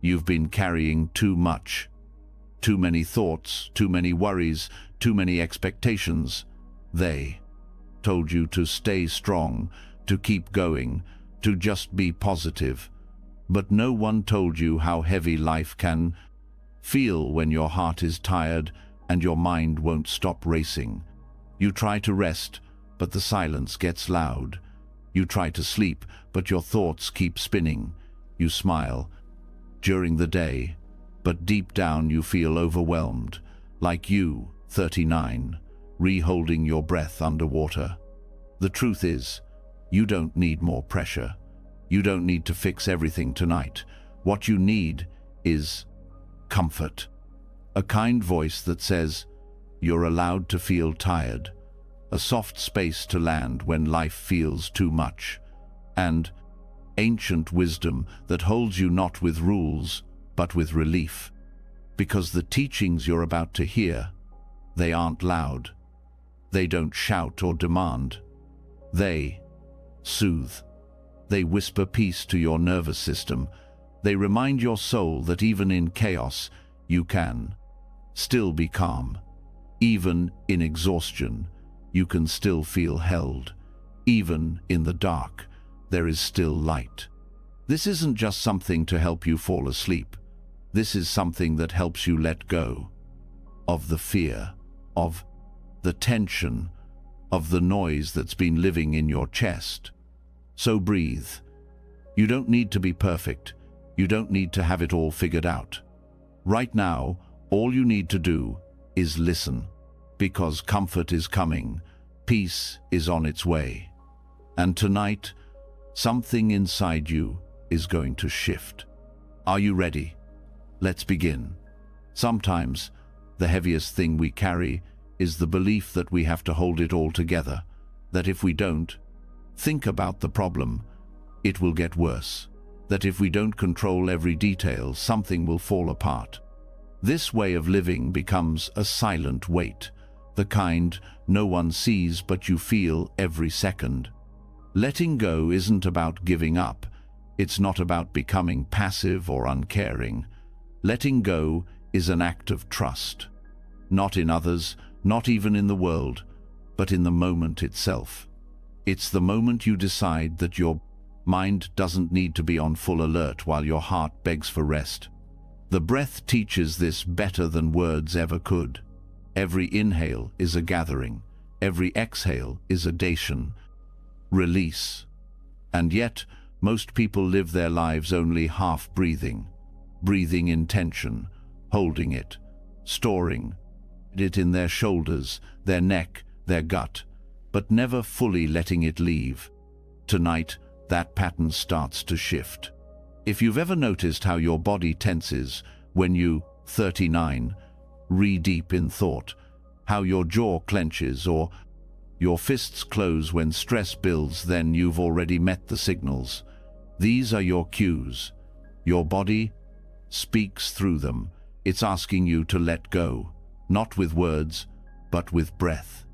You've been carrying too much. Too many thoughts, too many worries, too many expectations. They told you to stay strong, to keep going, to just be positive. But no one told you how heavy life can feel when your heart is tired and your mind won't stop racing. You try to rest, but the silence gets loud. You try to sleep, but your thoughts keep spinning. You smile during the day, but deep down you feel overwhelmed, like you, 39, re-holding your breath underwater. The truth is, you don't need more pressure. You don't need to fix everything tonight. What you need is comfort. A kind voice that says, you're allowed to feel tired. A soft space to land when life feels too much. And ancient wisdom that holds you not with rules, but with relief. Because the teachings you're about to hear, they aren't loud. They don't shout or demand. They soothe. They whisper peace to your nervous system. They remind your soul that even in chaos, you can still be calm. Even in exhaustion, you can still feel held. Even in the dark, there is still light. This isn't just something to help you fall asleep. This is something that helps you let go of the fear, of the tension, of the noise that's been living in your chest. So breathe. You don't need to be perfect. You don't need to have it all figured out. Right now, all you need to do is listen, because comfort is coming, peace is on its way. And tonight, something inside you is going to shift. Are you ready? Let's begin. Sometimes, the heaviest thing we carry is the belief that we have to hold it all together, that if we don't think about the problem, it will get worse, that if we don't control every detail, something will fall apart. This way of living becomes a silent weight, the kind no one sees but you feel every second. Letting go isn't about giving up. It's not about becoming passive or uncaring. Letting go is an act of trust. Not in others, not even in the world, but in the moment itself. It's the moment you decide that your mind doesn't need to be on full alert while your heart begs for rest. The breath teaches this better than words ever could. Every inhale is a gathering. Every exhale is a dacian. Release. And yet, most people live their lives only half-breathing. Breathing in tension, holding it, storing it in their shoulders, their neck, their gut, but never fully letting it leave. Tonight, that pattern starts to shift. If you've ever noticed how your body tenses when you, 39, re-deep in thought, how your jaw clenches or your fists close when stress builds, then you've already met the signals. These are your cues. Your body speaks through them. It's asking you to let go, not with words, but with breath.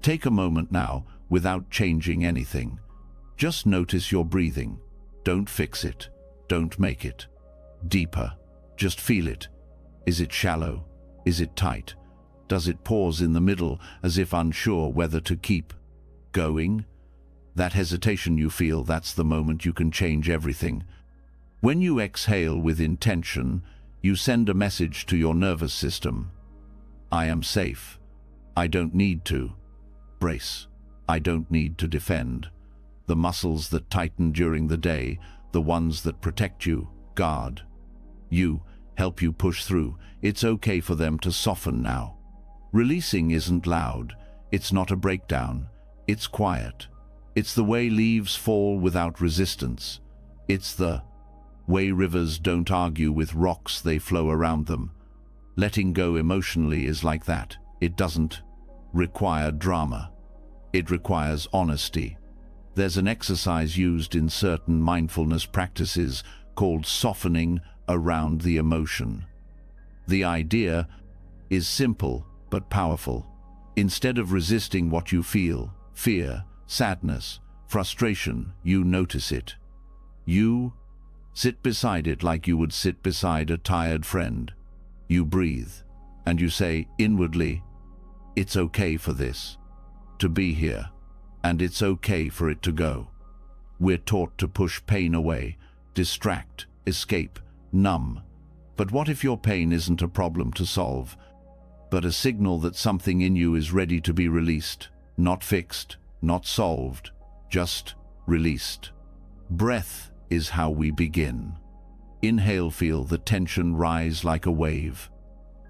Take a moment now without changing anything. Just notice your breathing. Don't fix it. Don't make it deeper. Just feel it. Is it shallow? Is it tight? Does it pause in the middle as if unsure whether to keep going? That hesitation you feel, that's the moment you can change everything. When you exhale with intention, you send a message to your nervous system. I am safe. I don't need to brace. I don't need to defend. The muscles that tighten during the day, the ones that protect you, guard you, help you push through, it's okay for them to soften now. Releasing isn't loud. It's not a breakdown. It's quiet. It's the way leaves fall without resistance. It's the way rivers don't argue with rocks, they flow around them. Letting go emotionally is like that. It doesn't require drama. It requires honesty. There's an exercise used in certain mindfulness practices called softening around the emotion. The idea is simple but powerful. Instead of resisting what you feel, fear, sadness, frustration, you notice it. You Sit beside it like you would sit beside a tired friend. You breathe, and you say inwardly, "It's okay for this to be here, and it's okay for it to go." We're taught to push pain away, distract, escape, numb. But what if your pain isn't a problem to solve, but a signal that something in you is ready to be released, not fixed, not solved, just released? Breath is how we begin. Inhale, feel the tension rise like a wave.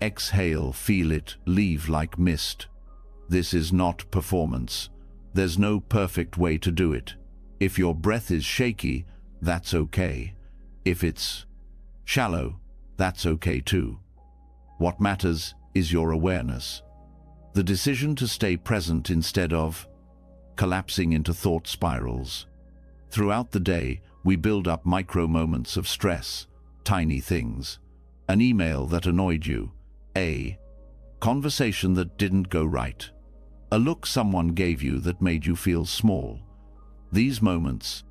Exhale, feel it leave like mist. This is not performance. There's no perfect way to do it. If your breath is shaky, that's okay. If it's shallow, that's okay too. What matters is your awareness. The decision to stay present instead of collapsing into thought spirals. Throughout the day, we build up micro moments of stress, tiny things. An email that annoyed you, a conversation that didn't go right, a look someone gave you that made you feel small. These moments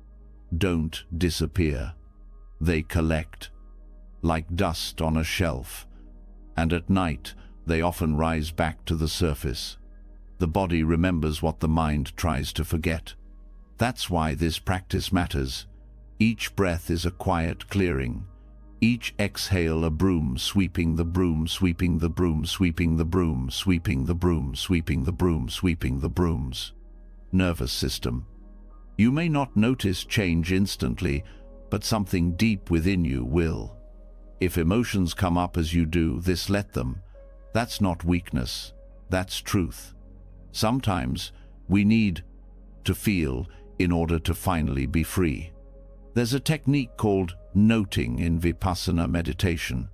don't disappear. They collect, like dust on a shelf, and at night they often rise back to the surface. The body remembers what the mind tries to forget. That's why this practice matters. Each breath is a quiet clearing. Each exhale a broom sweeping the broom, sweeping the broom, sweeping the broom, sweeping the broom, sweeping the broom, sweeping the brooms. Nervous system. You may not notice change instantly, but something deep within you will. If emotions come up as you do this, let them. That's not weakness, that's truth. Sometimes we need to feel in order to finally be free. There's a technique called noting in Vipassana meditation.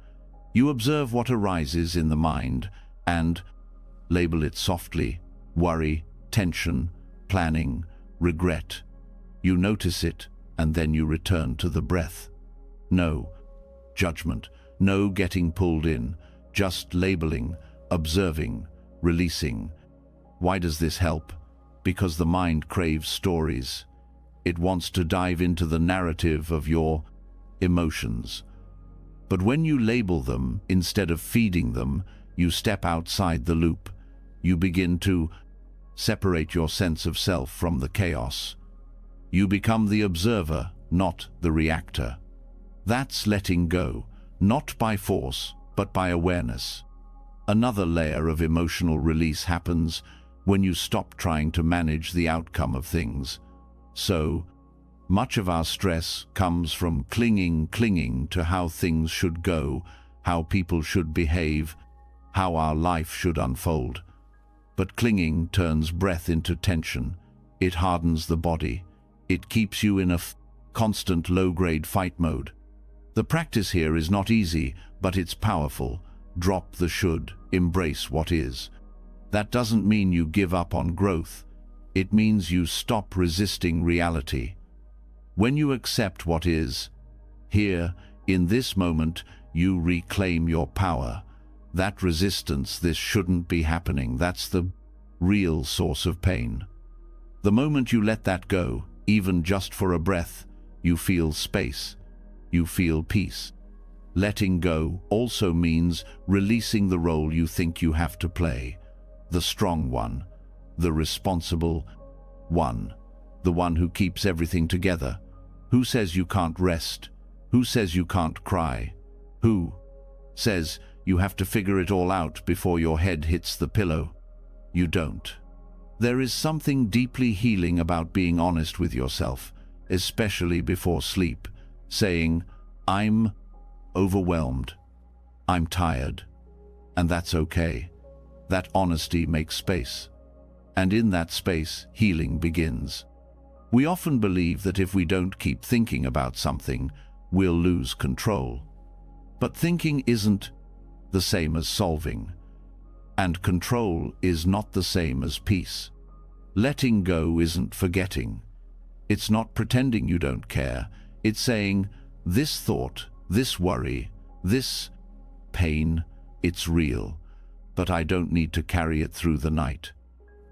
You observe what arises in the mind and label it softly: worry, tension, planning, regret. You notice it, and then you return to the breath. No judgment, no getting pulled in, just labeling, observing, releasing. Why does this help? Because the mind craves stories. It wants to dive into the narrative of your emotions. But when you label them instead of feeding them, you step outside the loop. You begin to separate your sense of self from the chaos. You become the observer, not the reactor. That's letting go, not by force, but by awareness. Another layer of emotional release happens when you stop trying to manage the outcome of things. So much of our stress comes from clinging to how things should go, how people should behave, how our life should unfold. But clinging turns breath into tension. It hardens the body. It keeps you in a constant low-grade fight mode. The practice here is not easy, but it's powerful. Drop the should, embrace what is. That doesn't mean you give up on growth. It means you stop resisting reality. When you accept what is, here, in this moment, you reclaim your power. That resistance, this shouldn't be happening, that's the real source of pain. The moment you let that go, even just for a breath, you feel space. You feel peace. Letting go also means releasing the role you think you have to play. The strong one, the responsible one, the one who keeps everything together. Who says you can't rest? Who says you can't cry? Who says you have to figure it all out before your head hits the pillow? You don't. There is something deeply healing about being honest with yourself, especially before sleep, saying, "I'm overwhelmed. I'm tired." And that's okay. That honesty makes space. And in that space, healing begins. We often believe that if we don't keep thinking about something, we'll lose control. But thinking isn't the same as solving. And control is not the same as peace. Letting go isn't forgetting. It's not pretending you don't care. It's saying, this thought, this worry, this pain, it's real, but I don't need to carry it through the night.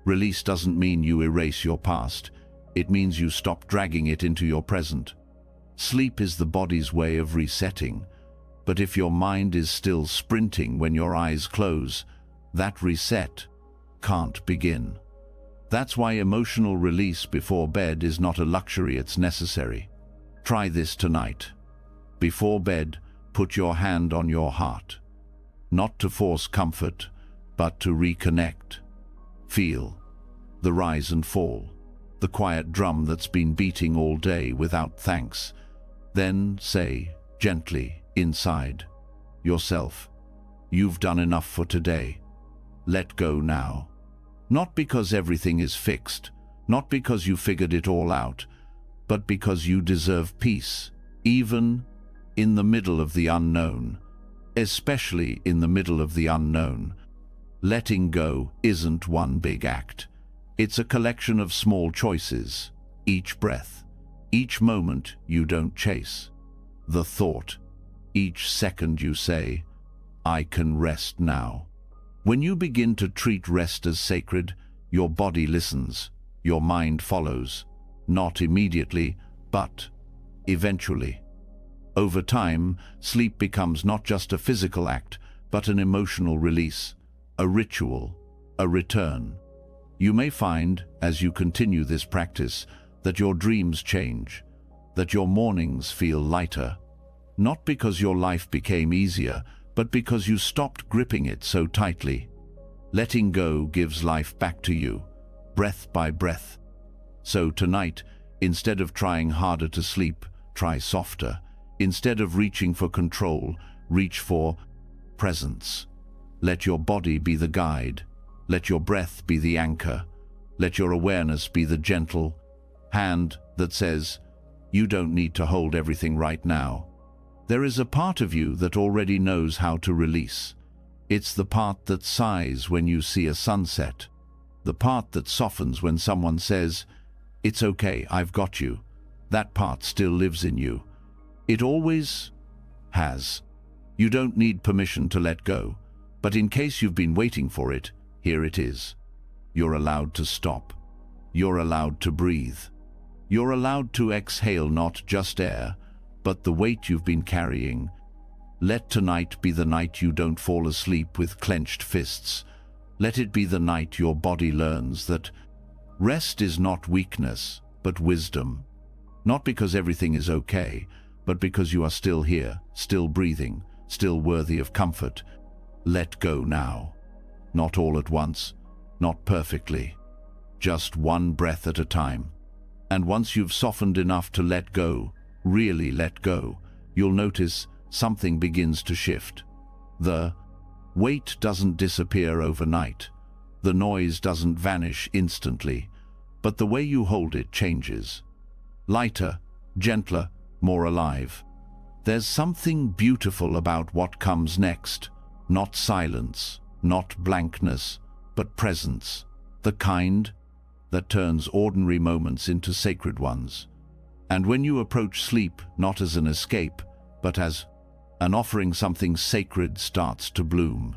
Release doesn't mean you erase your past. It means you stop dragging it into your present. Sleep is the body's way of resetting, but if your mind is still sprinting when your eyes close, that reset can't begin. That's why emotional release before bed is not a luxury, it's necessary. Try this tonight. Before bed, put your hand on your heart. Not to force comfort, but to reconnect. Feel the rise and fall, the quiet drum that's been beating all day without thanks. Then say, gently, inside yourself, you've done enough for today. Let go now. Not because everything is fixed, not because you figured it all out, but because you deserve peace, even in the middle of the unknown, especially in the middle of the unknown. Letting go isn't one big act. It's a collection of small choices, each breath, each moment you don't chase, the thought, each second you say, I can rest now. When you begin to treat rest as sacred, your body listens, your mind follows, not immediately, but eventually. Over time, sleep becomes not just a physical act, but an emotional release, a ritual, a return. You may find, as you continue this practice, that your dreams change, that your mornings feel lighter, not because your life became easier, but because you stopped gripping it so tightly. Letting go gives life back to you, breath by breath. So tonight, instead of trying harder to sleep, try softer. Instead of reaching for control, reach for presence. Let your body be the guide. Let your breath be the anchor. Let your awareness be the gentle hand that says, you don't need to hold everything right now. There is a part of you that already knows how to release. It's the part that sighs when you see a sunset. The part that softens when someone says, it's okay, I've got you. That part still lives in you. It always has. You don't need permission to let go, but in case you've been waiting for it, here it is. You're allowed to stop. You're allowed to breathe. You're allowed to exhale not just air, but the weight you've been carrying. Let tonight be the night you don't fall asleep with clenched fists. Let it be the night your body learns that rest is not weakness, but wisdom. Not because everything is okay, but because you are still here, still breathing, still worthy of comfort. Let go now. Not all at once, not perfectly. Just one breath at a time. And once you've softened enough to let go, really let go, you'll notice something begins to shift. The weight doesn't disappear overnight. The noise doesn't vanish instantly, but the way you hold it changes. Lighter, gentler, more alive. There's something beautiful about what comes next. Not silence, not blankness, but presence. The kind that turns ordinary moments into sacred ones. And when you approach sleep not as an escape, but as an offering, something sacred starts to bloom.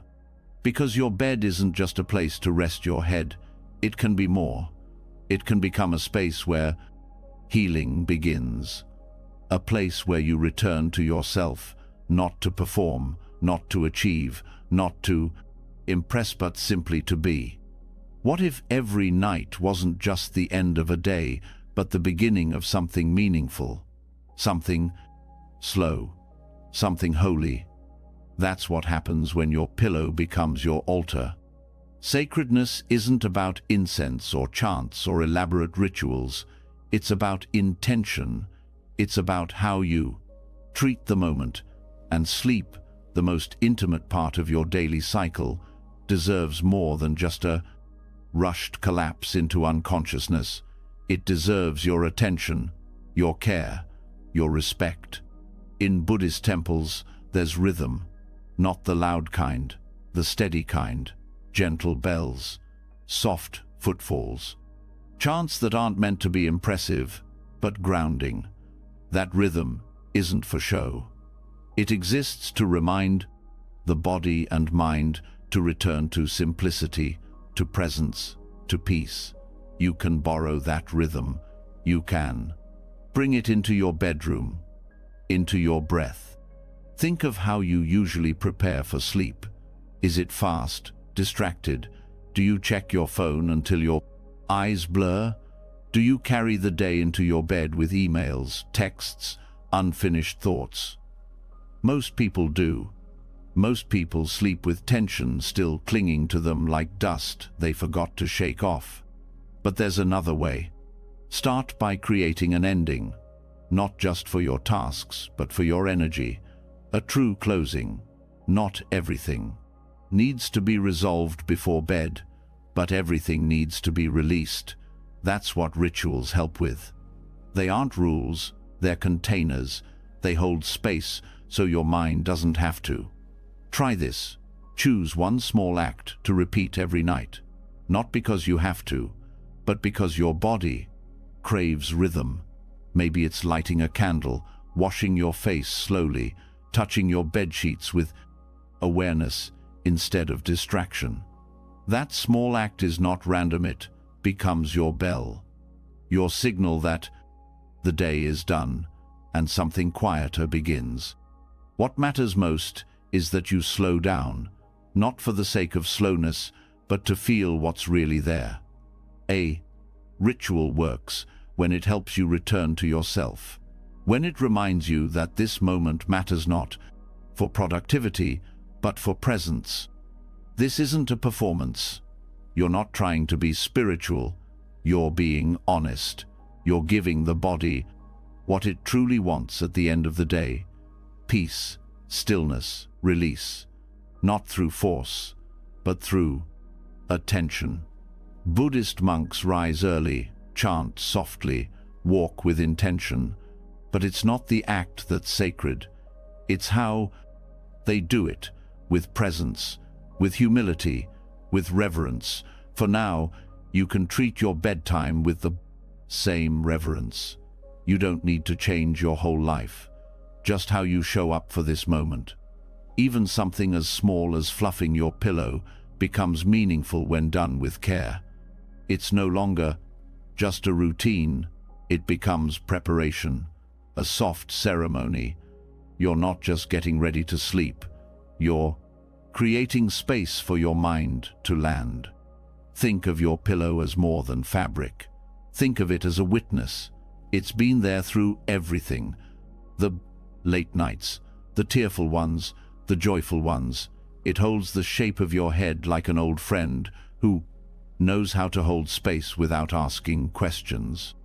Because your bed isn't just a place to rest your head, it can be more. It can become a space where healing begins. A place where you return to yourself, not to perform, not to achieve, not to impress, but simply to be. What if every night wasn't just the end of a day, but the beginning of something meaningful? Something slow, something holy. That's what happens when your pillow becomes your altar. Sacredness isn't about incense or chants or elaborate rituals. It's about intention. It's about how you treat the moment. And sleep, the most intimate part of your daily cycle, deserves more than just a rushed collapse into unconsciousness. It deserves your attention, your care, your respect. In Buddhist temples, there's rhythm, not the loud kind, the steady kind, gentle bells, soft footfalls, chants that aren't meant to be impressive, but grounding. That rhythm isn't for show. It exists to remind the body and mind to return to simplicity, to presence, to peace. You can borrow that rhythm. You can bring it into your bedroom, into your breath. Think of how you usually prepare for sleep. Is it fast, distracted? Do you check your phone until your eyes blur? Do you carry the day into your bed with emails, texts, unfinished thoughts? Most people do. Most people sleep with tension still clinging to them like dust they forgot to shake off. But there's another way. Start by creating an ending, not just for your tasks, but for your energy. A true closing. Not everything needs to be resolved before bed, but everything needs to be released. That's what rituals help with. They aren't rules, they're containers. They hold space so your mind doesn't have to. Try this. Choose one small act to repeat every night. Not because you have to, but because your body craves rhythm. Maybe it's lighting a candle, washing your face slowly, touching your bed sheets with awareness instead of distraction. That small act is not random, it becomes your bell, your signal that the day is done and something quieter begins. What matters most is that you slow down, not for the sake of slowness, but to feel what's really there. A ritual works when it helps you return to yourself, when it reminds you that this moment matters not for productivity, but for presence. This isn't a performance. You're not trying to be spiritual. You're being honest. You're giving the body what it truly wants at the end of the day. Peace, stillness, release. Not through force, but through attention. Buddhist monks rise early, chant softly, walk with intention. But it's not the act that's sacred. It's how they do it, with presence, with humility, with reverence. For now, you can treat your bedtime with the same reverence. You don't need to change your whole life, just how you show up for this moment. Even something as small as fluffing your pillow becomes meaningful when done with care. It's no longer just a routine, it becomes preparation, a soft ceremony. You're not just getting ready to sleep, you're creating space for your mind to land. Think of your pillow as more than fabric. Think of it as a witness. It's been there through everything. The late nights, the tearful ones, the joyful ones. It holds the shape of your head like an old friend who knows how to hold space without asking questions.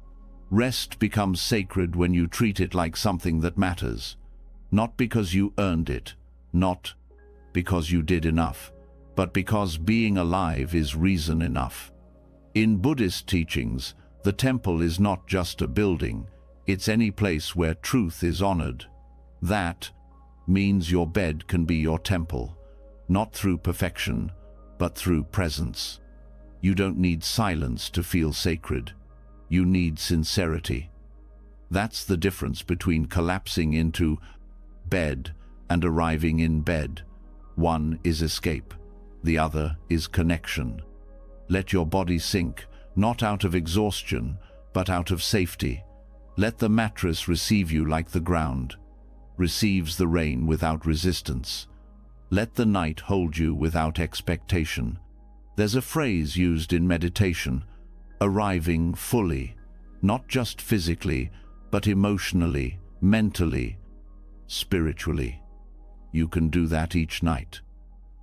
Rest becomes sacred when you treat it like something that matters. Not because you earned it, not because you did enough, but because being alive is reason enough. In Buddhist teachings, the temple is not just a building, it's any place where truth is honored. That means your bed can be your temple, not through perfection, but through presence. You don't need silence to feel sacred. You need sincerity. That's the difference between collapsing into bed and arriving in bed. One is escape, the other is connection. Let your body sink, not out of exhaustion, but out of safety. Let the mattress receive you like the ground receives the rain without resistance. Let the night hold you without expectation. There's a phrase used in meditation, arriving fully, not just physically, but emotionally, mentally, spiritually. You can do that each night.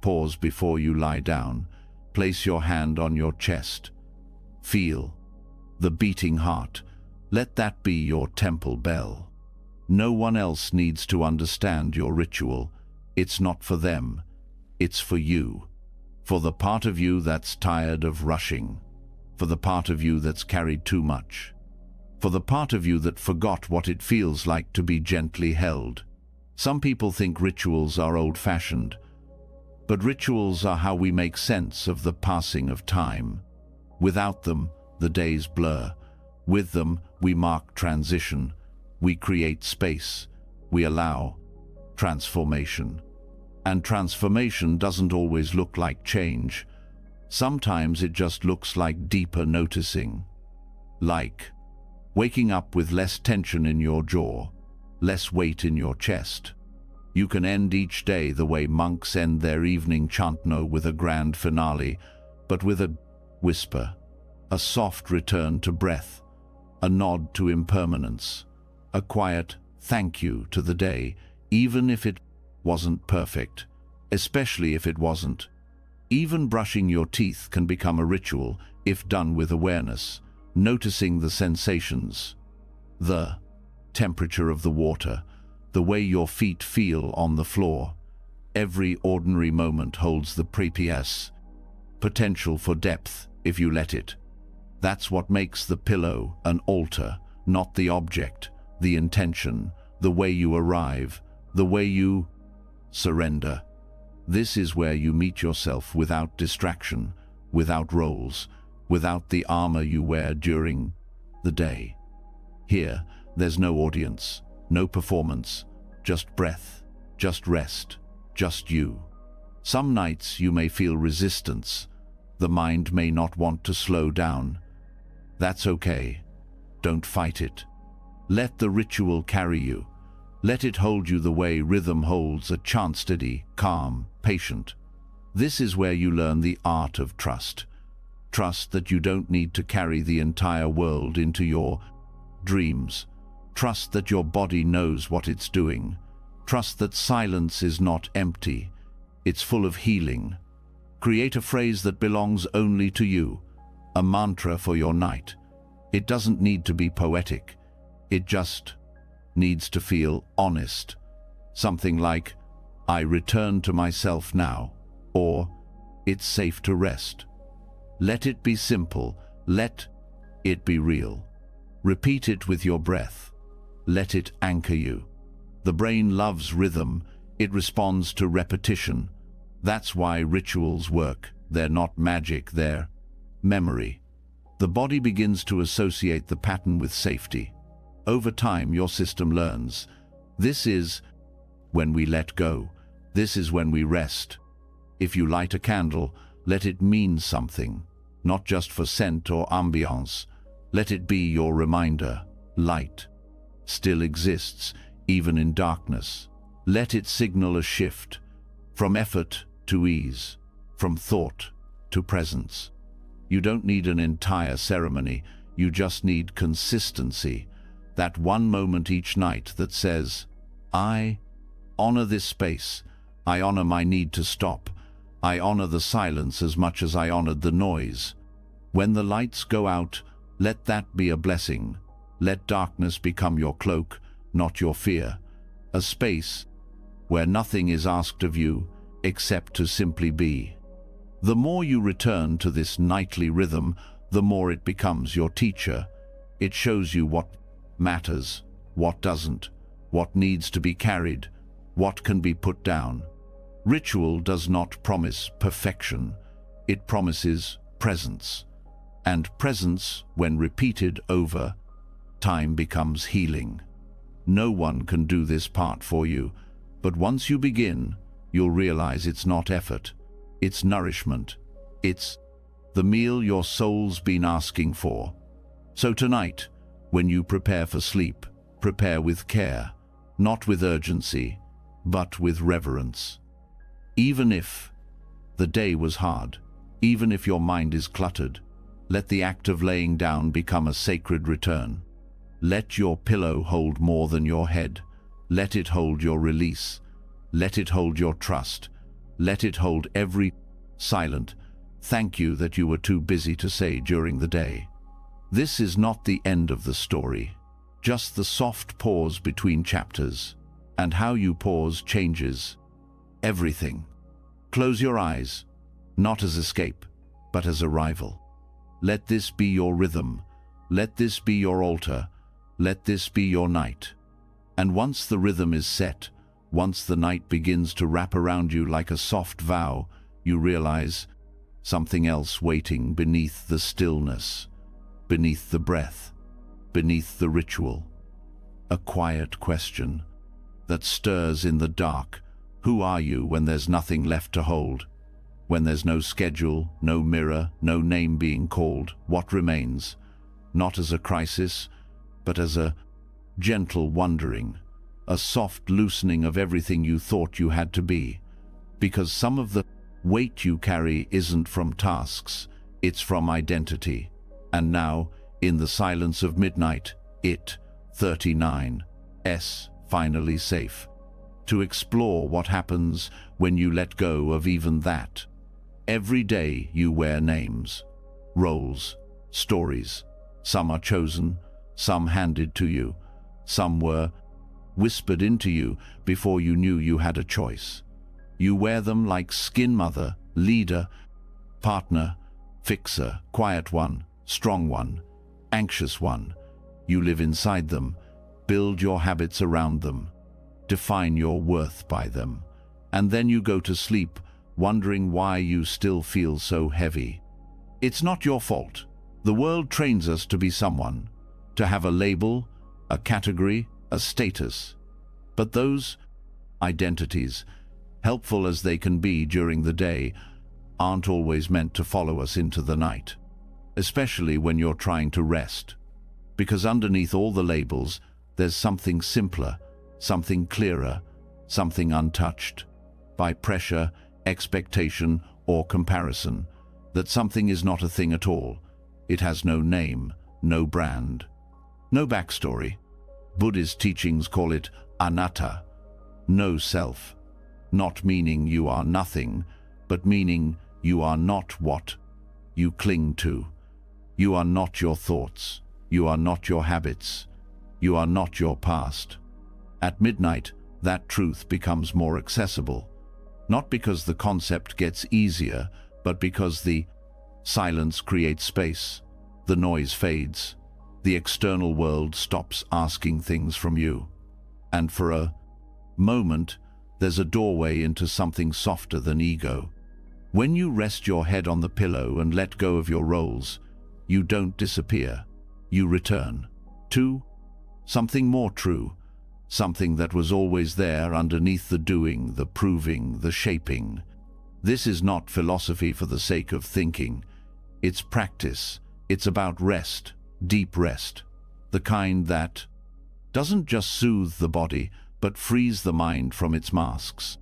Pause before you lie down. Place your hand on your chest. Feel the beating heart. Let that be your temple bell. No one else needs to understand your ritual. It's not for them. It's for you. For the part of you that's tired of rushing. For the part of you that's carried too much. For the part of you that forgot what it feels like to be gently held. Some people think rituals are old-fashioned, but rituals are how we make sense of the passing of time. Without them, the days blur. With them, we mark transition. We create space. We allow transformation. And transformation doesn't always look like change. Sometimes it just looks like deeper noticing. Like waking up with less tension in your jaw, less weight in your chest. You can end each day the way monks end their evening chantno, with a grand finale, but with a whisper, a soft return to breath, a nod to impermanence, a quiet thank you to the day, even if it wasn't perfect, especially if it wasn't. Even brushing your teeth can become a ritual if done with awareness, noticing the sensations, the temperature of the water, the way your feet feel on the floor. Every ordinary moment holds the precious potential for depth if you let it. That's what makes the pillow an altar, not the object, the intention, the way you arrive, the way you surrender. This is where you meet yourself without distraction, without roles, without the armor you wear during the day. Here, there's no audience, no performance, just breath, just rest, just you. Some nights you may feel resistance. The mind may not want to slow down. That's okay. Don't fight it. Let the ritual carry you. Let it hold you the way rhythm holds a chant, steady, calm, patient. This is where you learn the art of trust. Trust that you don't need to carry the entire world into your dreams. Trust that your body knows what it's doing. Trust that silence is not empty. It's full of healing. Create a phrase that belongs only to you, a mantra for your night. It doesn't need to be poetic. It just needs to feel honest. Something like, I return to myself now, or it's safe to rest. Let it be simple. Let it be real. Repeat it with your breath. Let it anchor you. The brain loves rhythm. It responds to repetition. That's why rituals work. They're not magic, they're memory. The body begins to associate the pattern with safety. Over time, your system learns. This is when we let go. This is when we rest. If you light a candle, let it mean something, not just for scent or ambiance. Let it be your reminder. Light still exists, even in darkness. Let it signal a shift, from effort to ease, from thought to presence. You don't need an entire ceremony, you just need consistency. That one moment each night that says, I honor this space, I honor my need to stop, I honor the silence as much as I honored the noise. When the lights go out, let that be a blessing. Let darkness become your cloak, not your fear. A space where nothing is asked of you except to simply be. The more you return to this nightly rhythm, the more it becomes your teacher. It shows you what matters, what doesn't, what needs to be carried, what can be put down. Ritual does not promise perfection. It promises presence. And presence, when repeated over time, becomes healing. No one can do this part for you, but once you begin, you'll realize it's not effort, it's nourishment. It's the meal your soul's been asking for. So tonight, when you prepare for sleep, prepare with care, not with urgency, but with reverence. Even if the day was hard, even if your mind is cluttered, let the act of laying down become a sacred return. Let your pillow hold more than your head. Let it hold your release. Let it hold your trust. Let it hold every silent thank you that you were too busy to say during the day. This is not the end of the story, just the soft pause between chapters. And how you pause changes everything. Close your eyes, not as escape, but as arrival. Let this be your rhythm. Let this be your altar. Let this be your night. And once the rhythm is set, once the night begins to wrap around you like a soft vow, you realize something else waiting beneath the stillness, beneath the breath, beneath the ritual. A quiet question that stirs in the dark. Who are you when there's nothing left to hold? When there's no schedule, no mirror, no name being called, what remains? Not as a crisis, but as a gentle wondering. a soft loosening of everything you thought you had to be. Because some of the weight you carry isn't from tasks, it's from identity. And now, in the silence of midnight, it, 39's, finally safe. To explore what happens when you let go of even that. Every day you wear names, roles, stories. Some are chosen, some handed to you, some were whispered into you before you knew you had a choice. You wear them like skin: mother, leader, partner, fixer, quiet one, strong one, anxious one. You live inside them, build your habits around them, define your worth by them. And then you go to sleep wondering why you still feel so heavy. It's not your fault. The world trains us to be someone, to have a label, a category, a status. But those identities, helpful as they can be during the day, aren't always meant to follow us into the night, especially when you're trying to rest. Because underneath all the labels, there's something simpler, something clearer, something untouched by pressure, expectation, or comparison. That something is not a thing at all. It has no name, no brand, no backstory. Buddhist teachings call it anatta, no self, not meaning you are nothing, but meaning you are not what you cling to. You are not your thoughts. You are not your habits. You are not your past. At midnight, that truth becomes more accessible, not because the concept gets easier, but because the silence creates space, the noise fades, the external world stops asking things from you. And for a moment, there's a doorway into something softer than ego. When you rest your head on the pillow and let go of your roles, you don't disappear. You return to something more true, something that was always there underneath the doing, the proving, the shaping. This is not philosophy for the sake of thinking. It's practice. It's about rest, deep rest, the kind that doesn't just soothe the body, but frees the mind from its masks.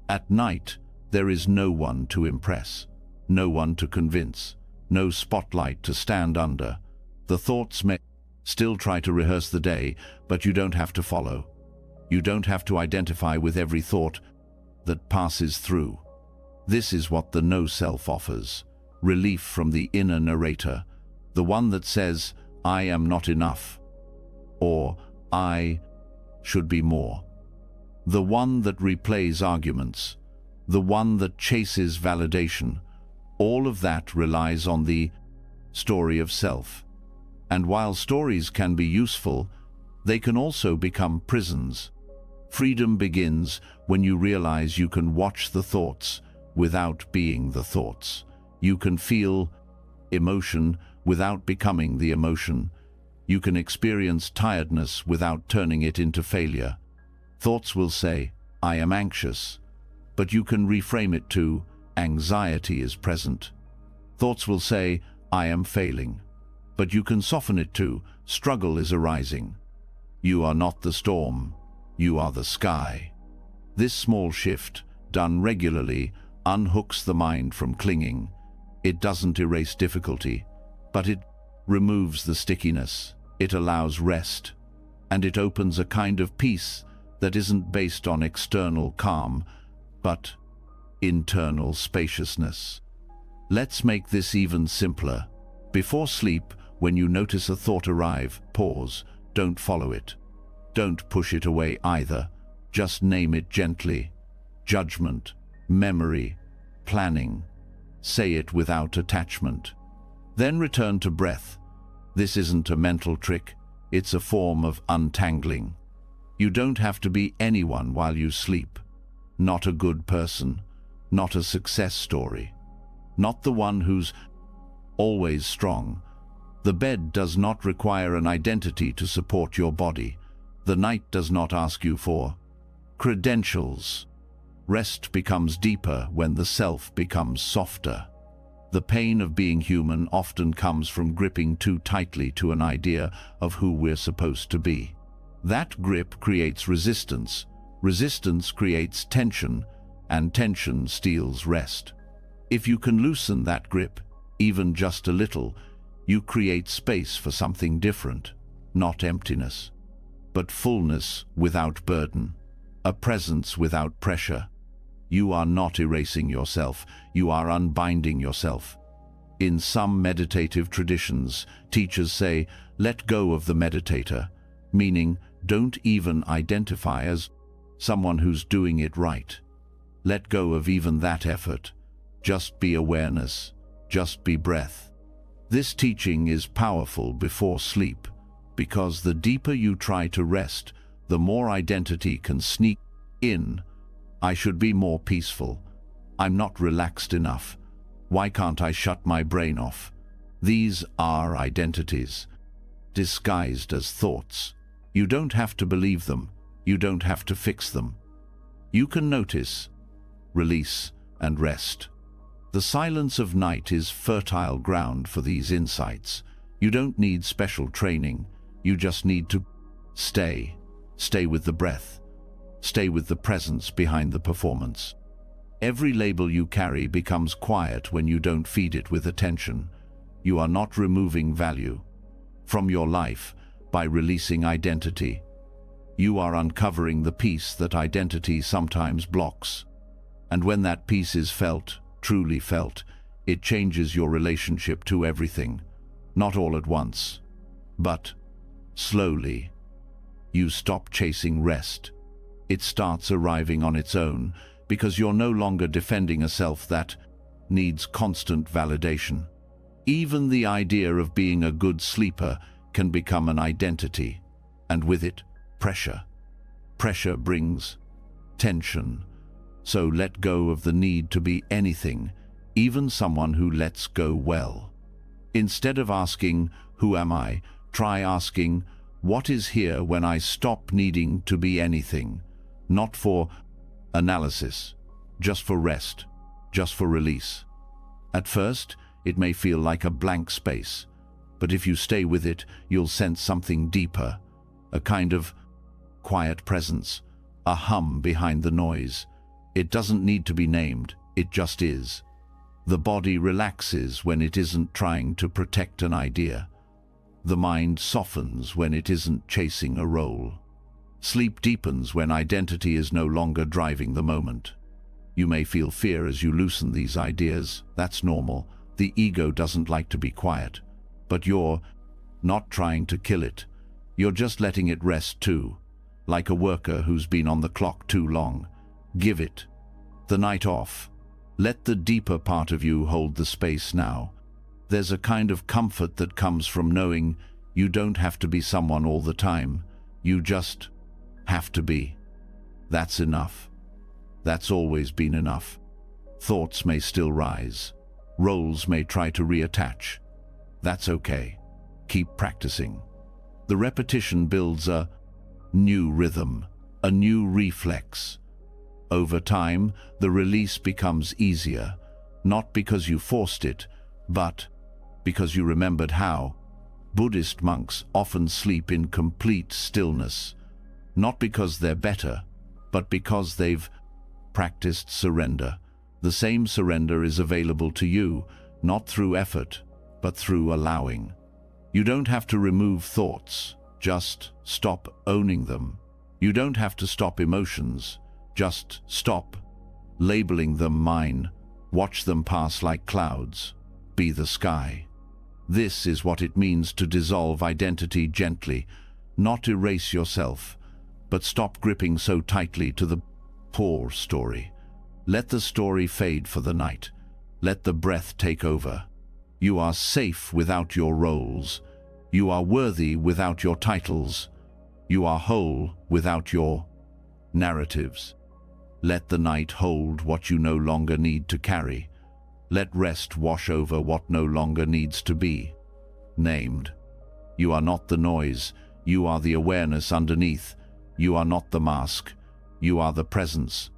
At night, there is no one to impress, no one to convince, no spotlight to stand under. The thoughts may still try to rehearse the day, but you don't have to follow. You don't have to identify with every thought that passes through. This is what the no-self offers: relief from the inner narrator, the one that says, "I am not enough," or "I should be more." The one that replays arguments, the one that chases validation. All of that relies on the story of self. And while stories can be useful, they can also become prisons. Freedom begins when you realize you can watch the thoughts without being the thoughts. You can feel emotion without becoming the emotion. You can experience tiredness without turning it into failure. Thoughts will say, "I am anxious," but you can reframe it to, "Anxiety is present." Thoughts will say, "I am failing," but you can soften it to, "Struggle is arising." You are not the storm, you are the sky. This small shift, done regularly, unhooks the mind from clinging. It doesn't erase difficulty, but it removes the stickiness. It allows rest, and it opens a kind of peace that isn't based on external calm, but internal spaciousness. Let's make this even simpler. Before sleep, when you notice a thought arrive, pause. Don't follow it. Don't push it away either. Just name it gently. Judgment, memory, planning. Say it without attachment. Then return to breath. This isn't a mental trick. It's a form of untangling. You don't have to be anyone while you sleep. Not a good person, not a success story, not the one who's always strong. The bed does not require an identity to support your body. The night does not ask you for credentials. Rest becomes deeper when the self becomes softer. The pain of being human often comes from gripping too tightly to an idea of who we're supposed to be. That grip creates resistance. Resistance creates tension, and tension steals rest. If you can loosen that grip, even just a little, you create space for something different, not emptiness, but fullness without burden, a presence without pressure. You are not erasing yourself, you are unbinding yourself. In some meditative traditions, teachers say, let go of the meditator, meaning don't even identify as someone who's doing it right. Let go of even that effort. Just be awareness, just be breath. This teaching is powerful before sleep, because the deeper you try to rest, the more identity can sneak in. I should be more peaceful. I'm not relaxed enough. Why can't I shut my brain off? These are identities, disguised as thoughts. You don't have to believe them. You don't have to fix them. You can notice, release, and rest. The silence of night is fertile ground for these insights. You don't need special training. You just need to stay. Stay with the breath. Stay with the presence behind the performance. Every label you carry becomes quiet when you don't feed it with attention. You are not removing value from your life by releasing identity. You are uncovering the peace that identity sometimes blocks. And when that peace is felt, truly felt, it changes your relationship to everything. Not all at once, but slowly. You stop chasing rest. It starts arriving on its own, because you're no longer defending a self that needs constant validation. Even the idea of being a good sleeper can become an identity, and with it, pressure. Pressure brings tension. So let go of the need to be anything, even someone who lets go well. Instead of asking, who am I? Try asking, what is here when I stop needing to be anything? Not for analysis, just for rest, just for release. At first, it may feel like a blank space, but if you stay with it, you'll sense something deeper, a kind of quiet presence, a hum behind the noise. It doesn't need to be named, it just is. The body relaxes when it isn't trying to protect an idea. The mind softens when it isn't chasing a role. Sleep deepens when identity is no longer driving the moment. You may feel fear as you loosen these ideas. That's normal. The ego doesn't like to be quiet. But you're not trying to kill it. You're just letting it rest too, like a worker who's been on the clock too long. Give it the night off. Let the deeper part of you hold the space now. There's a kind of comfort that comes from knowing you don't have to be someone all the time. You just have to be. That's enough. That's always been enough. Thoughts may still rise. Roles may try to reattach. That's okay. Keep practicing. The repetition builds a new rhythm, a new reflex. Over time, the release becomes easier, not because you forced it, but because you remembered how. Buddhist monks often sleep in complete stillness, not because they're better, but because they've practiced surrender. The same surrender is available to you, not through effort, but through allowing. You don't have to remove thoughts, just stop owning them. You don't have to stop emotions, just stop labeling them mine. Watch them pass like clouds. Be the sky. This is what it means to dissolve identity gently, not erase yourself, but stop gripping so tightly to the poor story. Let the story fade for the night. Let the breath take over. You are safe without your roles. You are worthy without your titles. You are whole without your narratives. Let the night hold what you no longer need to carry. Let rest wash over what no longer needs to be named. You are not the noise. You are the awareness underneath. You are not the mask. You are the presence,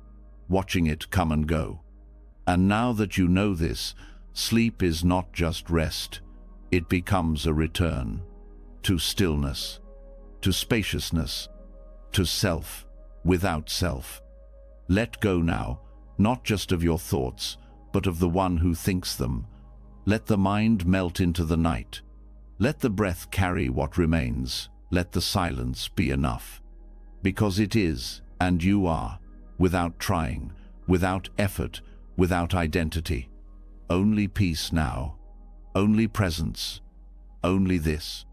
watching it come and go. And now that you know this, sleep is not just rest. It becomes a return to stillness, to spaciousness, to self, without self. Let go now, not just of your thoughts, but of the one who thinks them. Let the mind melt into the night. Let the breath carry what remains. Let the silence be enough. Because it is, and you are, without trying, without effort, without identity. Only peace now. Only presence. Only this.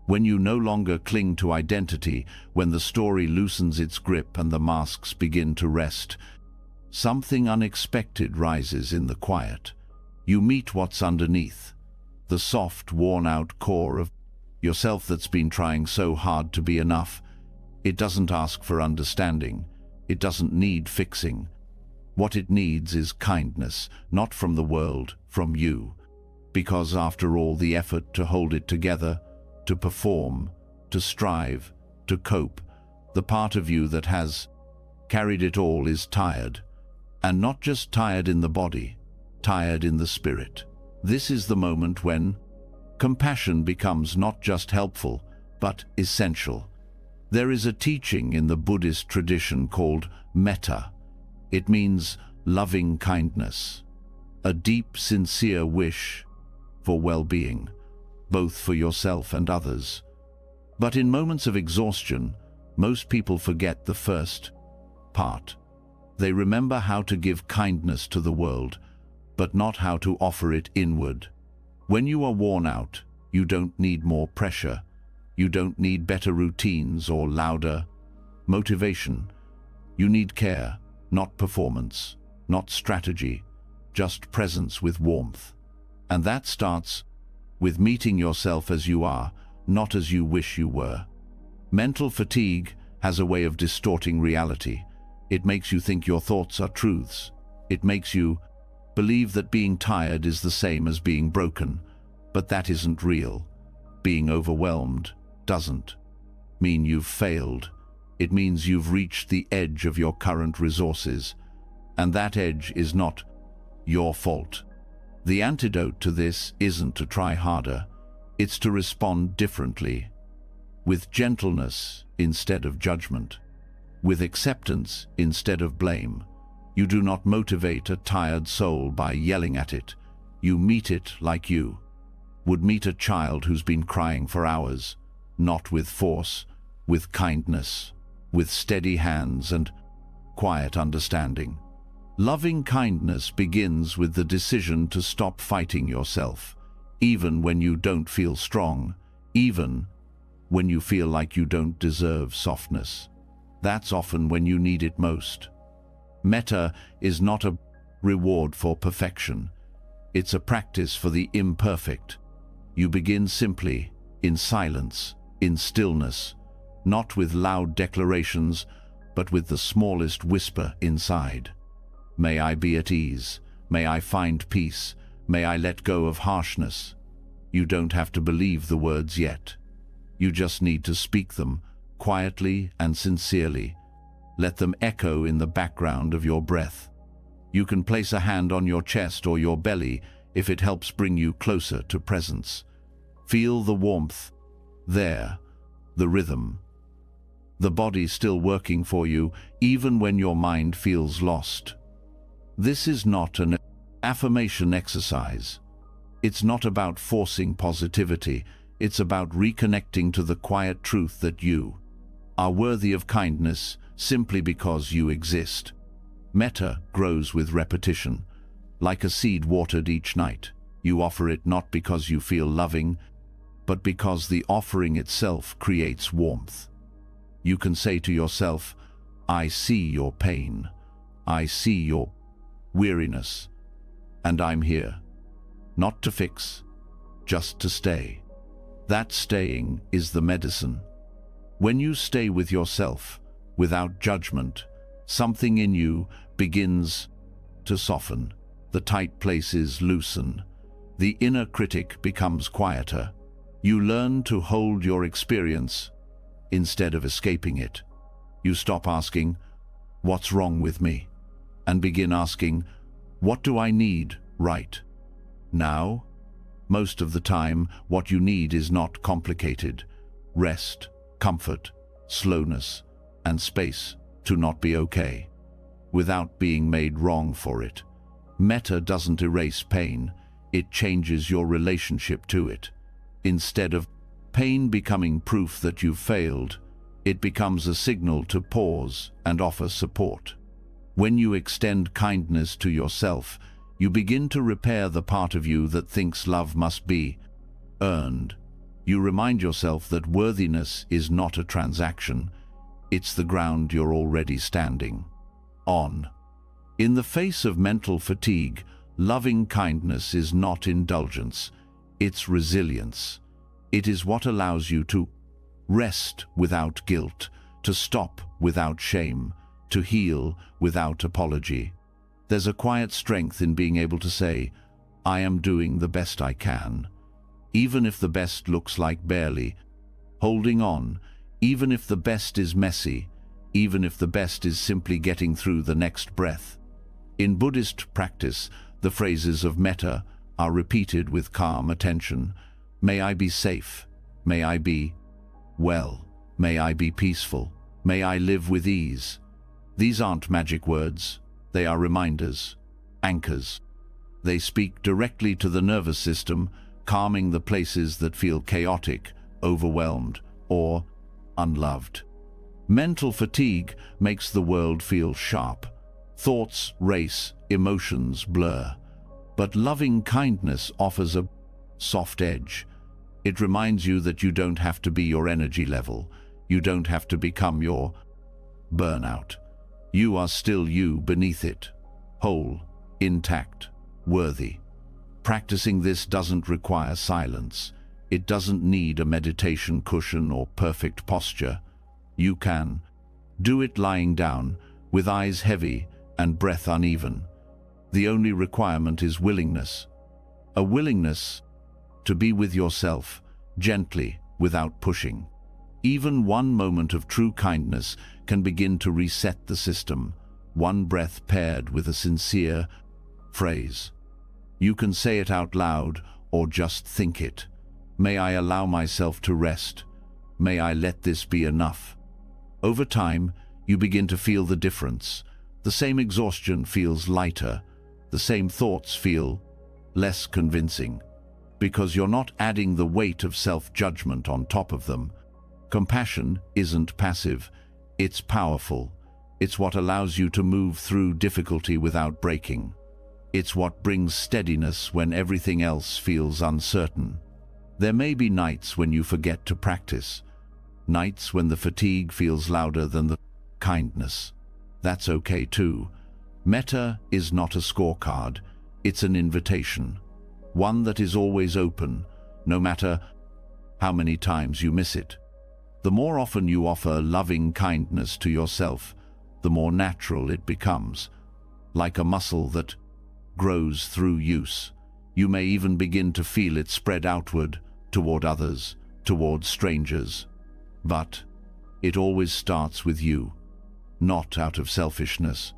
When you no longer cling to identity, when the story loosens its grip and the masks begin to rest, something unexpected rises in the quiet. You meet what's underneath, the soft, worn-out core of yourself that's been trying so hard to be enough. It doesn't ask for understanding. It doesn't need fixing. What it needs is kindness, not from the world, from you. Because after all the effort to hold it together, to perform, to strive, to cope, the part of you that has carried it all is tired. And not just tired in the body, tired in the spirit. This is the moment when compassion becomes not just helpful, but essential. There is a teaching in the Buddhist tradition called metta. It means loving kindness, a deep, sincere wish for well-being, both for yourself and others. But in moments of exhaustion, most people forget the first part. They remember how to give kindness to the world, but not how to offer it inward. When you are worn out, you don't need more pressure. You don't need better routines or louder motivation. You need care, not performance, not strategy, just presence with warmth. And that starts with meeting yourself as you are, not as you wish you were. Mental fatigue has a way of distorting reality. It makes you think your thoughts are truths. It makes you believe that being tired is the same as being broken, but that isn't real. Being overwhelmed doesn't mean you've failed. It means you've reached the edge of your current resources, and that edge is not your fault. The antidote to this isn't to try harder, it's to respond differently, with gentleness instead of judgment, with acceptance instead of blame. You do not motivate a tired soul by yelling at it. You meet it like you would meet a child who's been crying for hours, not with force, with kindness, with steady hands and quiet understanding. Loving kindness begins with the decision to stop fighting yourself, even when you don't feel strong, even when you feel like you don't deserve softness. That's often when you need it most. Metta is not a reward for perfection. It's a practice for the imperfect. You begin simply, in silence, in stillness, not with loud declarations, but with the smallest whisper inside. May I be at ease. May I find peace. May I let go of harshness. You don't have to believe the words yet. You just need to speak them quietly and sincerely. Let them echo in the background of your breath. You can place a hand on your chest or your belly if it helps bring you closer to presence. Feel the warmth there, the rhythm. The body still working for you, even when your mind feels lost. This is not an affirmation exercise. It's not about forcing positivity. It's about reconnecting to the quiet truth that you are worthy of kindness simply because you exist. Metta grows with repetition. Like a seed watered each night, you offer it not because you feel loving, but because the offering itself creates warmth. You can say to yourself, I see your pain. I see your weariness. And I'm here. Not to fix, just to stay. That staying is the medicine. When you stay with yourself, without judgment, something in you begins to soften. The tight places loosen. The inner critic becomes quieter. You learn to hold your experience instead of escaping it. You stop asking, what's wrong with me? And begin asking, what do I need right now? Most of the time, what you need is not complicated. Rest, comfort, slowness, and space to not be okay, without being made wrong for it. Metta doesn't erase pain, it changes your relationship to it. Instead of pain becoming proof that you've failed, it becomes a signal to pause and offer support. When you extend kindness to yourself, you begin to repair the part of you that thinks love must be earned. You remind yourself that worthiness is not a transaction, it's the ground you're already standing on. In the face of mental fatigue, loving kindness is not indulgence, it's resilience. It is what allows you to rest without guilt, to stop without shame, to heal without apology. There's a quiet strength in being able to say, I am doing the best I can, even if the best looks like barely holding on, even if the best is messy, even if the best is simply getting through the next breath. In Buddhist practice, the phrases of metta are repeated with calm attention. May I be safe, may I be well, may I be peaceful, may I live with ease. These aren't magic words, they are reminders, anchors. They speak directly to the nervous system, calming the places that feel chaotic, overwhelmed, or unloved. Mental fatigue makes the world feel sharp. Thoughts race, emotions blur. But loving kindness offers a soft edge. It reminds you that you don't have to be your energy level. You don't have to become your burnout. You are still you beneath it, whole, intact, worthy. Practicing this doesn't require silence. It doesn't need a meditation cushion or perfect posture. You can do it lying down, with eyes heavy and breath uneven. The only requirement is willingness. A willingness to be with yourself, gently, without pushing. Even one moment of true kindness can begin to reset the system, one breath paired with a sincere phrase. You can say it out loud or just think it. May I allow myself to rest? May I let this be enough? Over time, you begin to feel the difference. The same exhaustion feels lighter. The same thoughts feel less convincing, because you're not adding the weight of self-judgment on top of them. Compassion isn't passive, it's powerful. It's what allows you to move through difficulty without breaking. It's what brings steadiness when everything else feels uncertain. There may be nights when you forget to practice, nights when the fatigue feels louder than the kindness. That's okay too. Metta is not a scorecard, it's an invitation. One that is always open, no matter how many times you miss it. The more often you offer loving kindness to yourself, the more natural it becomes, like a muscle that grows through use. You may even begin to feel it spread outward, toward others, toward strangers. But it always starts with you, not out of selfishness,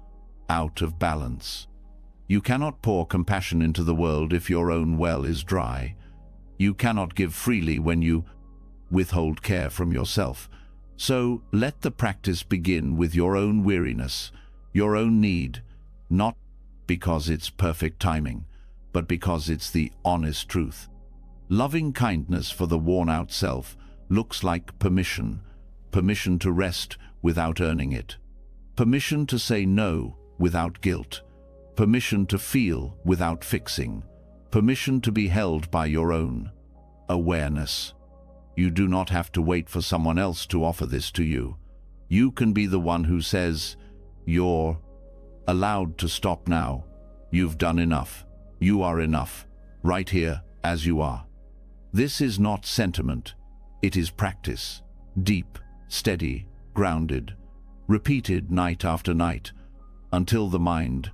out of balance. You cannot pour compassion into the world if your own well is dry. You cannot give freely when you withhold care from yourself. So let the practice begin with your own weariness, your own need, not because it's perfect timing, but because it's the honest truth. Loving kindness for the worn-out self looks like permission, permission to rest without earning it, permission to say no without guilt, permission to feel without fixing, permission to be held by your own awareness. You do not have to wait for someone else to offer this to you. You can be the one who says, "You're allowed to stop now. You've done enough. You are enough, right here as you are." This is not sentiment. It is practice. Deep, steady, grounded, repeated night after night, until the mind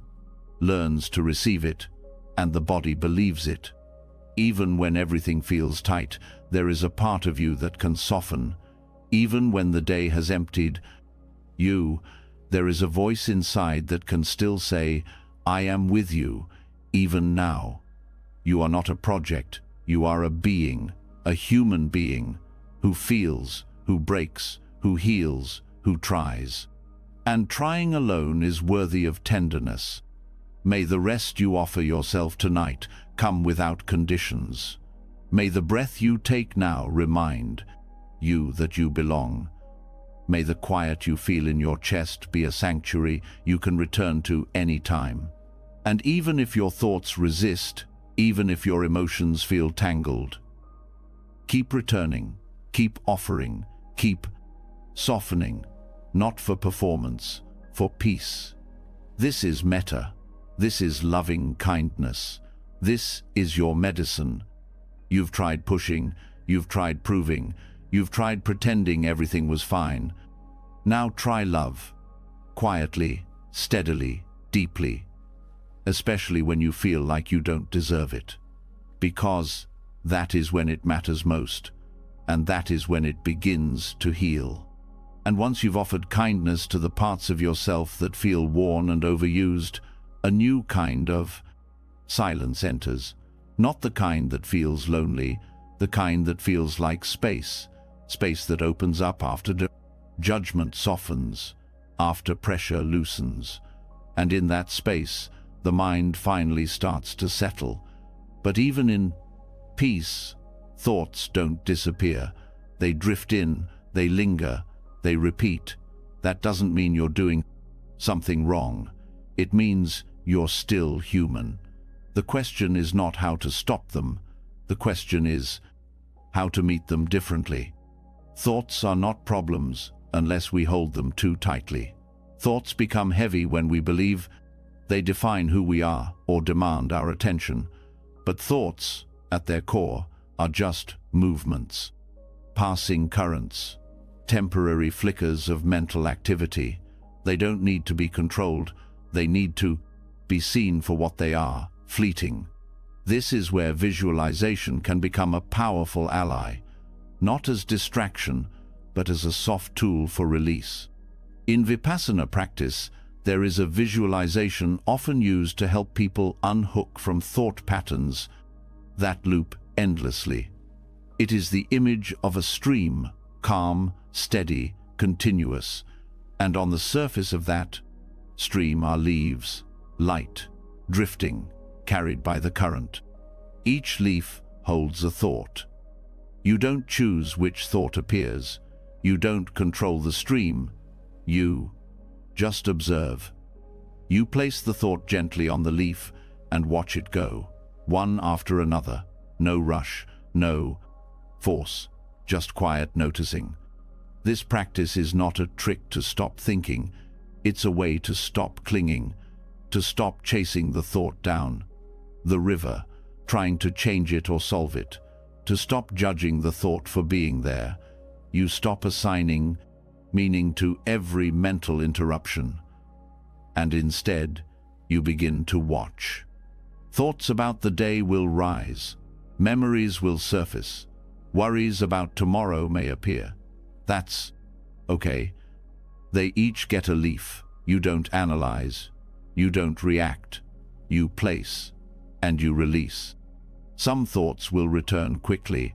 learns to receive it and the body believes it. Even when everything feels tight, there is a part of you that can soften. Even when the day has emptied you, there is a voice inside that can still say, "I am with you, even now." You are not a project, you are a being, a human being, who feels, who breaks, who heals, who who tries. And trying alone is worthy of tenderness. May the rest you offer yourself tonight come without conditions. May the breath you take now remind you that you belong. May the quiet you feel in your chest be a sanctuary you can return to any time. And even if your thoughts resist, even if your emotions feel tangled, keep returning, keep offering, keep softening, not for performance, for peace. This is metta. This is loving kindness. This is your medicine. You've tried pushing, you've tried proving, you've tried pretending everything was fine. Now try love, quietly, steadily, deeply, especially when you feel like you don't deserve it. Because that is when it matters most, and that is when it begins to heal. And once you've offered kindness to the parts of yourself that feel worn and overused, a new kind of silence enters. Not the kind that feels lonely, the kind that feels like space. Space that opens up after judgment softens, after pressure loosens. And in that space, the mind finally starts to settle. But even in peace, thoughts don't disappear. They drift in, they linger, they repeat. That doesn't mean you're doing something wrong. It means you're still human. The question is not how to stop them. The question is how to meet them differently. Thoughts are not problems unless we hold them too tightly. Thoughts become heavy when we believe they define who we are or demand our attention. But thoughts, at their core, are just movements, passing currents, temporary flickers of mental activity. They don't need to be controlled. They need to be seen for what they are, fleeting. This is where visualization can become a powerful ally, not as distraction, but as a soft tool for release. In Vipassana practice, there is a visualization often used to help people unhook from thought patterns that loop endlessly. It is the image of a stream, calm, steady, continuous, and on the surface of that stream are leaves, light, drifting, carried by the current. Each leaf holds a thought. You don't choose which thought appears. You don't control the stream. You just observe. You place the thought gently on the leaf and watch it go, one after another. No rush, no force, just quiet noticing. This practice is not a trick to stop thinking. It's a way to stop clinging, to stop chasing the thought down the river, trying to change it or solve it, to stop judging the thought for being there. You stop assigning meaning to every mental interruption, and instead you begin to watch. Thoughts about the day will rise, memories will surface, worries about tomorrow may appear. That's okay. They each get a leaf. You don't analyze, you don't react, you place, and you release. Some thoughts will return quickly.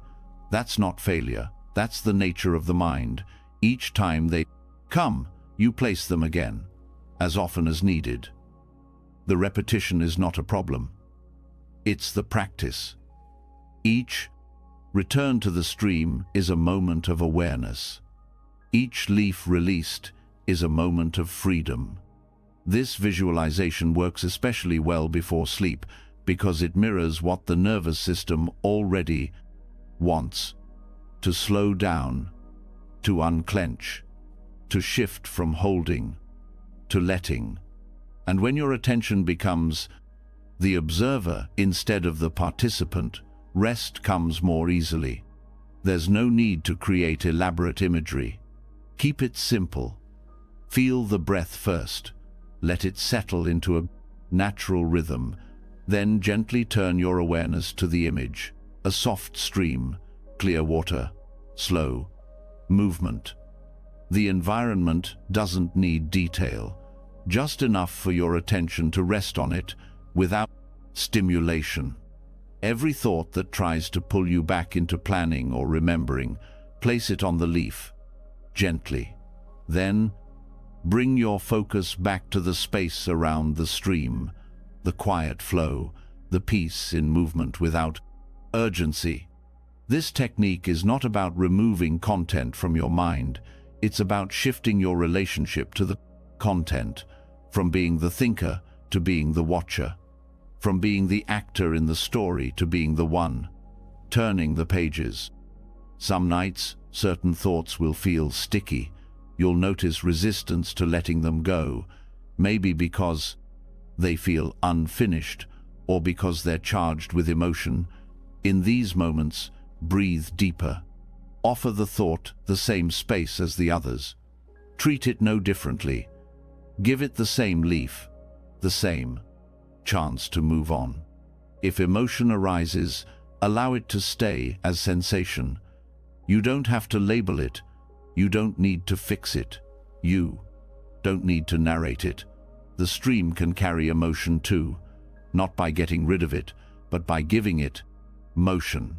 That's not failure. That's the nature of the mind. Each time they come, you place them again, as often as needed. The repetition is not a problem. It's the practice. Each return to the stream is a moment of awareness. Each leaf released is a moment of freedom. This visualization works especially well before sleep because it mirrors what the nervous system already wants: to slow down, to unclench, to shift from holding to letting. And when your attention becomes the observer instead of the participant, rest comes more easily. There's no need to create elaborate imagery. Keep it simple. Feel the breath first. Let it settle into a natural rhythm. Then gently turn your awareness to the image. A soft stream, clear water, slow movement. The environment doesn't need detail, just enough for your attention to rest on it without stimulation. Every thought that tries to pull you back into planning or remembering, place it on the leaf, gently. Then, bring your focus back to the space around the stream, the quiet flow, the peace in movement without urgency. This technique is not about removing content from your mind. It's about shifting your relationship to the content, from being the thinker to being the watcher, from being the actor in the story to being the one, turning the pages. Some nights, certain thoughts will feel sticky. You'll notice resistance to letting them go, maybe because they feel unfinished or because they're charged with emotion. In these moments, breathe deeper. Offer the thought the same space as the others. Treat it no differently. Give it the same leaf, the same chance to move on. If emotion arises, allow it to stay as sensation. You don't have to label it. You don't need to fix it. You don't need to narrate it. The stream can carry emotion too, not by getting rid of it, but by giving it motion.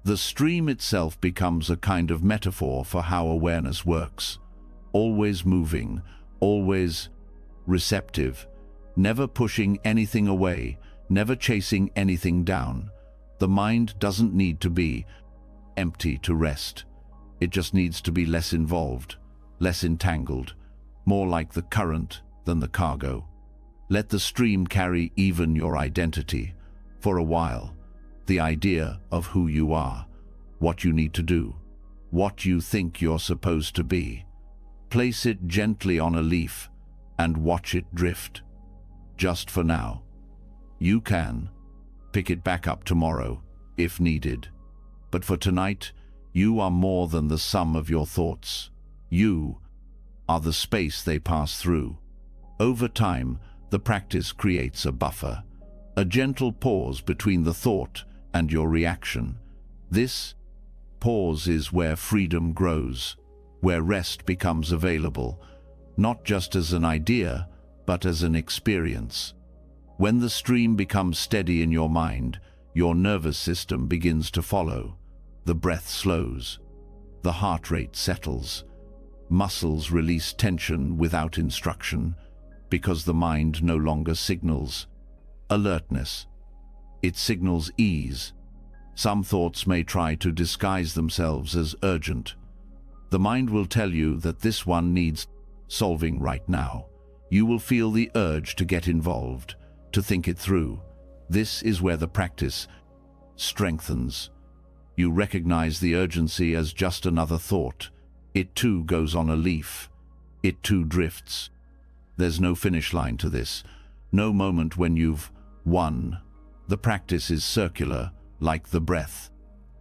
The stream itself becomes a kind of metaphor for how awareness works. Always moving, always receptive, never pushing anything away, never chasing anything down. The mind doesn't need to be empty to rest. It just needs to be less involved, less entangled, more like the current than the cargo. Let the stream carry even your identity, for a while, the idea of who you are, what you need to do, what you think you're supposed to be. Place it gently on a leaf and watch it drift. Just for now. You can pick it back up tomorrow, if needed. But for tonight, you are more than the sum of your thoughts. You are the space they pass through. Over time, the practice creates a buffer, a gentle pause between the thought and your reaction. This pause is where freedom grows, where rest becomes available, not just as an idea, but as an experience. When the stream becomes steady in your mind, your nervous system begins to follow. The breath slows, the heart rate settles, muscles release tension without instruction, because the mind no longer signals alertness. It signals ease. Some thoughts may try to disguise themselves as urgent. The mind will tell you that this one needs solving right now. You will feel the urge to get involved, to think it through. This is where the practice strengthens. You recognize the urgency as just another thought. It too goes on a leaf. It too drifts. There's no finish line to this, no moment when you've won. The practice is circular, like the breath.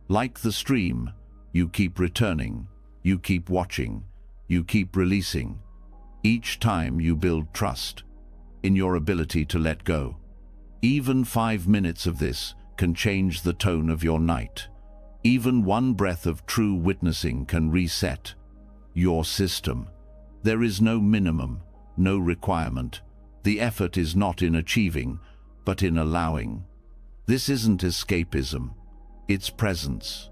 Like the stream, you keep returning, you keep watching, you keep releasing. Each time you build trust in your ability to let go. Even 5 minutes of this can change the tone of your night. Even one breath of true witnessing can reset your system. There is no minimum, no requirement. The effort is not in achieving, but in allowing. This isn't escapism. It's presence.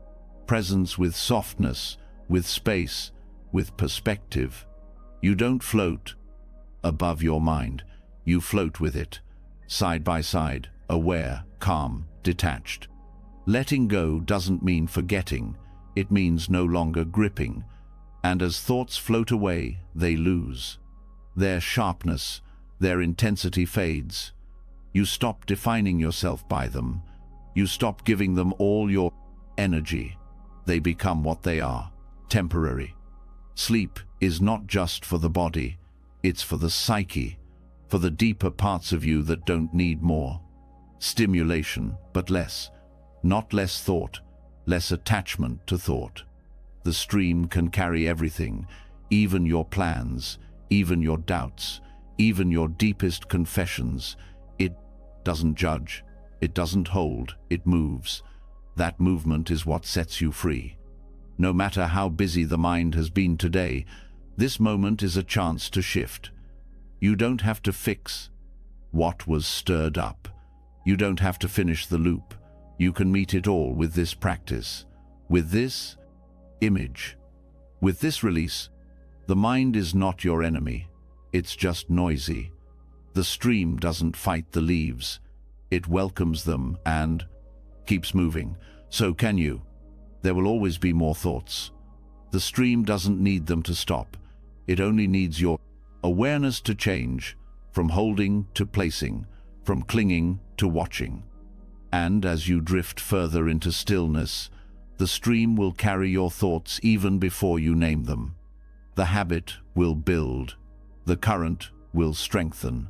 Presence with softness, with space, with perspective. You don't float above your mind. You float with it, side by side, aware, calm, detached. Letting go doesn't mean forgetting. It means no longer gripping. And as thoughts float away, they lose. Their sharpness, their intensity fades. You stop defining yourself by them. You stop giving them all your energy. They become what they are, temporary. Sleep is not just for the body, it's for the psyche, for the deeper parts of you that don't need more stimulation, but less. Not less thought, less attachment to thought. The stream can carry everything, even your plans, even your doubts, even your deepest confessions. It doesn't judge, it doesn't hold, it moves. That movement is what sets you free. No matter how busy the mind has been today, this moment is a chance to shift. You don't have to fix what was stirred up. You don't have to finish the loop. You can meet it all with this practice, with this image, with this release. The mind is not your enemy. It's just noisy. The stream doesn't fight the leaves. It welcomes them and keeps moving. So can you. There will always be more thoughts. The stream doesn't need them to stop. It only needs your awareness to change, from holding to placing, from clinging to watching. And as you drift further into stillness, the stream will carry your thoughts even before you name them. The habit will build. The current will strengthen.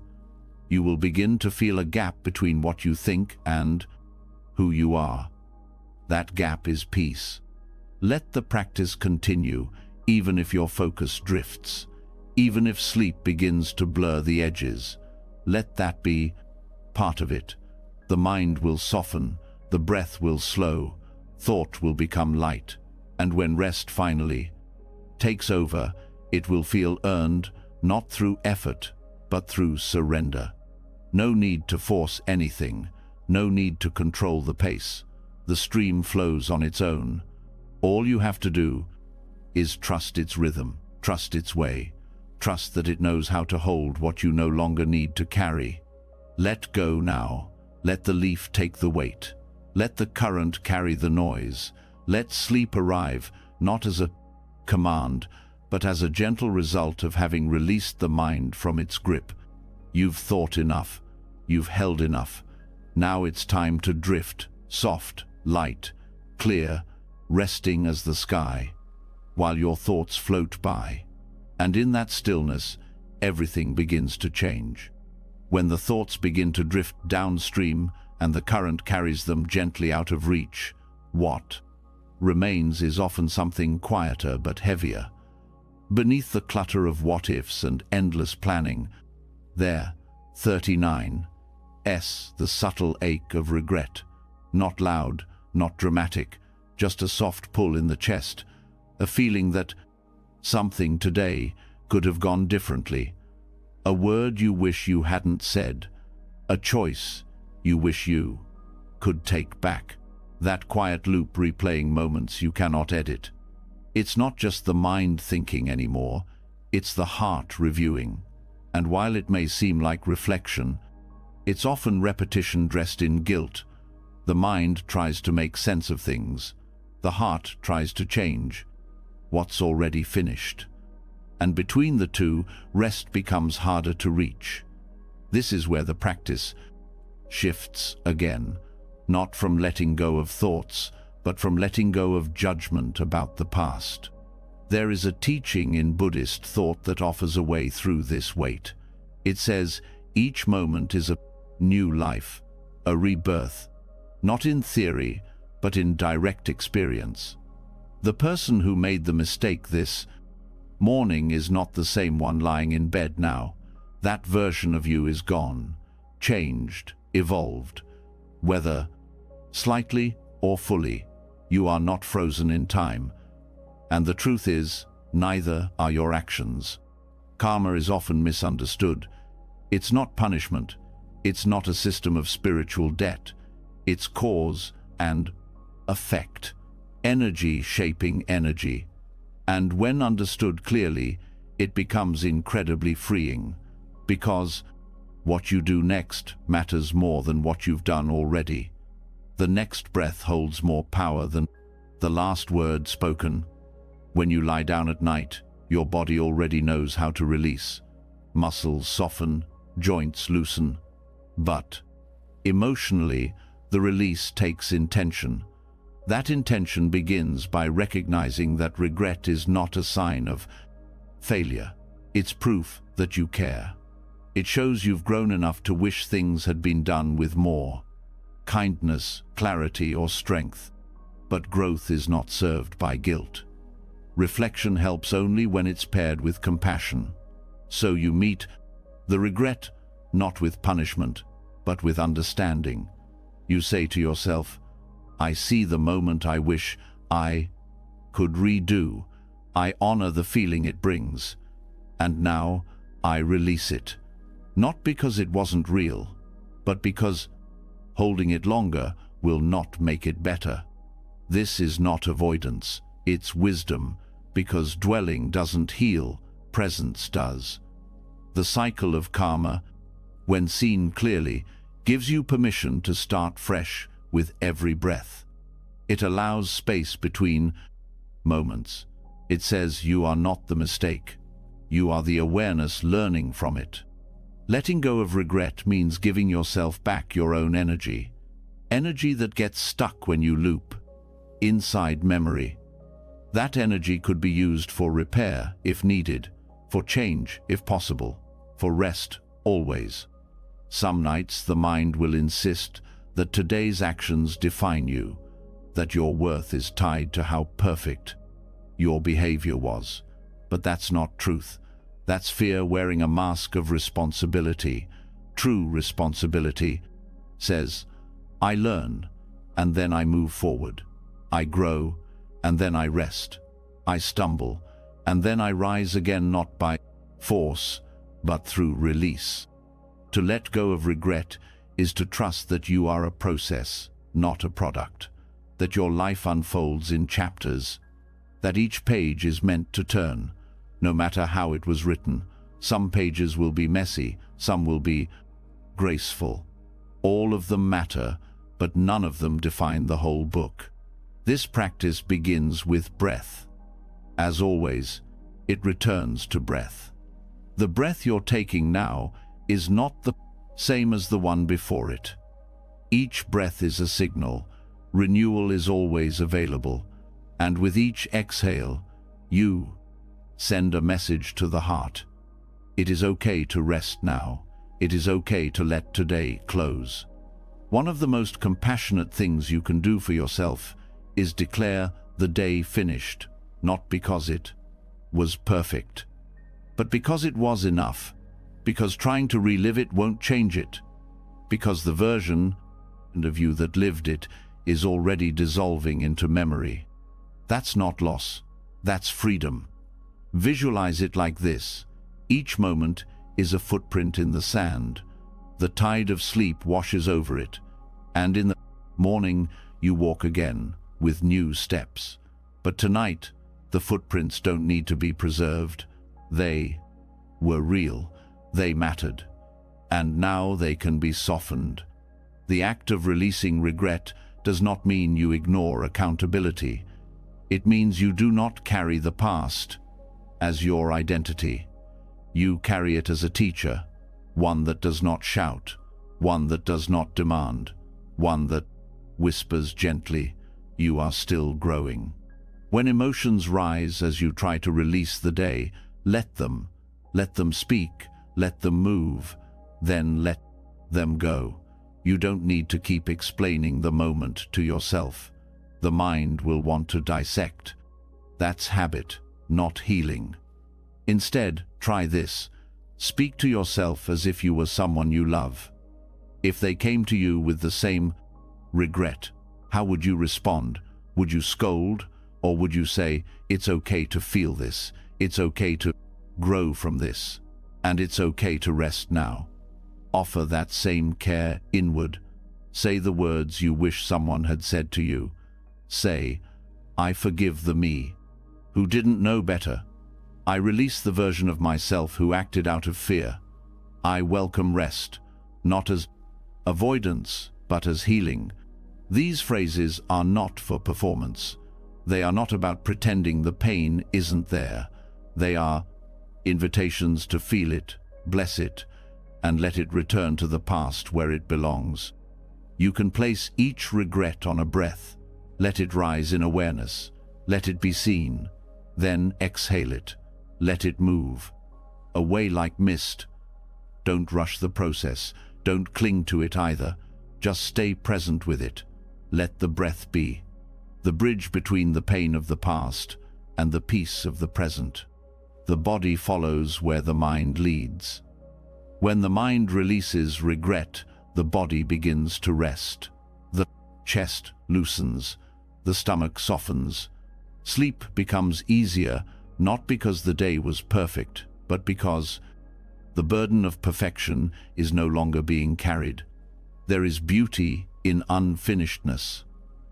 You will begin to feel a gap between what you think and who you are. That gap is peace. Let the practice continue, even if your focus drifts, even if sleep begins to blur the edges. Let that be part of it. The mind will soften, the breath will slow, thought will become light, and when rest finally takes over, it will feel earned, not through effort, but through surrender. No need to force anything, no need to control the pace. The stream flows on its own. All you have to do is trust its rhythm, trust its way, trust that it knows how to hold what you no longer need to carry. Let go now. Let the leaf take the weight. Let the current carry the noise. Let sleep arrive, not as a command, but as a gentle result of having released the mind from its grip. You've thought enough. You've held enough. Now it's time to drift, soft, light, clear, resting as the sky, while your thoughts float by. And in that stillness, everything begins to change. When the thoughts begin to drift downstream and the current carries them gently out of reach, what remains is often something quieter but heavier. Beneath the clutter of what-ifs and endless planning, there, 39, the subtle ache of regret. Not loud, not dramatic, just a soft pull in the chest, a feeling that something today could have gone differently. A word you wish you hadn't said, a choice you wish you could take back. That quiet loop replaying moments you cannot edit. It's not just the mind thinking anymore, it's the heart reviewing. And while it may seem like reflection, it's often repetition dressed in guilt. The mind tries to make sense of things. The heart tries to change what's already finished. And between the two, rest becomes harder to reach. This is where the practice shifts again, not from letting go of thoughts, but from letting go of judgment about the past. There is a teaching in Buddhist thought that offers a way through this weight. It says each moment is a new life, a rebirth, not in theory, but in direct experience. The person who made the mistake this morning is not the same one lying in bed now. That version of you is gone, changed, evolved. Whether slightly or fully, you are not frozen in time. And the truth is, neither are your actions. Karma is often misunderstood. It's not punishment. It's not a system of spiritual debt. It's cause and effect. Energy shaping energy. And when understood clearly, it becomes incredibly freeing, because what you do next matters more than what you've done already. The next breath holds more power than the last word spoken. When you lie down at night, your body already knows how to release. Muscles soften, joints loosen. But emotionally, the release takes intention. That intention begins by recognizing that regret is not a sign of failure. It's proof that you care. It shows you've grown enough to wish things had been done with more kindness, clarity, or strength. But growth is not served by guilt. Reflection helps only when it's paired with compassion. So you meet the regret not with punishment, but with understanding. You say to yourself, I see the moment I wish I could redo. I honor the feeling it brings. And now I release it. Not because it wasn't real, but because holding it longer will not make it better. This is not avoidance, it's wisdom, because dwelling doesn't heal, presence does. The cycle of karma, when seen clearly, gives you permission to start fresh with every breath. It allows space between moments. It says you are not the mistake. You are the awareness learning from it. Letting go of regret means giving yourself back your own energy. Energy that gets stuck when you loop inside memory. That energy could be used for repair if needed, for change if possible, for rest always. Some nights the mind will insist that today's actions define you, that your worth is tied to how perfect your behavior was. But that's not truth. That's fear wearing a mask of responsibility. True responsibility says, I learn, and then I move forward. I grow, and then I rest. I stumble, and then I rise again, not by force, but through release. To let go of regret is to trust that you are a process, not a product, that your life unfolds in chapters, that each page is meant to turn, no matter how it was written. Some pages will be messy, some will be graceful. All of them matter, but none of them define the whole book. This practice begins with breath. As always, it returns to breath. The breath you're taking now is not the same as the one before it. Each breath is a signal. Renewal is always available. And with each exhale, you send a message to the heart. It is okay to rest now. It is okay to let today close. One of the most compassionate things you can do for yourself is declare the day finished, not because it was perfect, but because it was enough, because trying to relive it won't change it, because the version of you that lived it is already dissolving into memory. That's not loss, that's freedom. Visualize it like this. Each moment is a footprint in the sand. The tide of sleep washes over it, and in the morning you walk again with new steps. But tonight, the footprints don't need to be preserved. They were real, they mattered, and now they can be softened. The act of releasing regret does not mean you ignore accountability. It means you do not carry the past as your identity. You carry it as a teacher, one that does not shout, one that does not demand, one that whispers gently, you are still growing. When emotions rise as you try to release the day, let them speak, let them move, then let them go. You don't need to keep explaining the moment to yourself. The mind will want to dissect. That's habit, not healing. Instead, try this. Speak to yourself as if you were someone you love. If they came to you with the same regret, how would you respond? Would you scold? Or would you say, it's okay to feel this, it's okay to grow from this, and it's okay to rest now? Offer that same care inward. Say the words you wish someone had said to you. Say, I forgive the me who didn't know better. I release the version of myself who acted out of fear. I welcome rest, not as avoidance, but as healing. These phrases are not for performance. They are not about pretending the pain isn't there. They are invitations to feel it, bless it, and let it return to the past where it belongs. You can place each regret on a breath. Let it rise in awareness. Let it be seen. Then exhale it. Let it move. Away like mist. Don't rush the process. Don't cling to it either. Just stay present with it. Let the breath be the bridge between the pain of the past and the peace of the present. The body follows where the mind leads. When the mind releases regret, the body begins to rest. The chest loosens. The stomach softens. Sleep becomes easier, not because the day was perfect, but because the burden of perfection is no longer being carried. There is beauty in unfinishedness,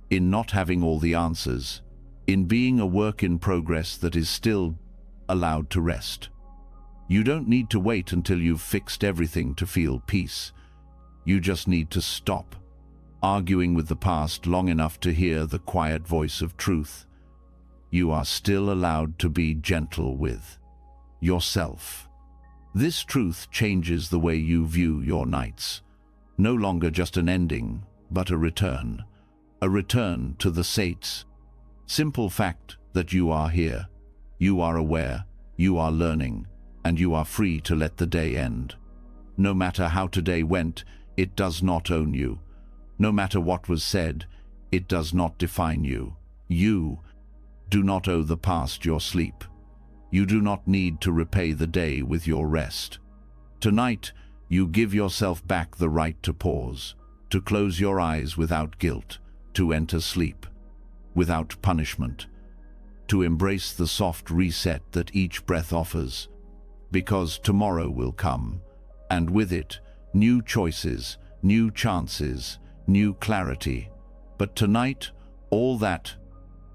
in not having all the answers, in being a work in progress that is still allowed to rest. You don't need to wait until you've fixed everything to feel peace. You just need to stop arguing with the past long enough to hear the quiet voice of truth. You are still allowed to be gentle with yourself. This truth changes the way you view your nights. No longer just an ending, but a return. A return to the Sate's simple fact that you are here, you are aware, you are learning, and you are free to let the day end. No matter how today went, it does not own you. No matter what was said, it does not define you. You do not owe the past your sleep. You do not need to repay the day with your rest. Tonight, you give yourself back the right to pause, to close your eyes without guilt, to enter sleep without punishment, to embrace the soft reset that each breath offers. Because tomorrow will come, and with it, new choices, new chances, new clarity. But tonight, all that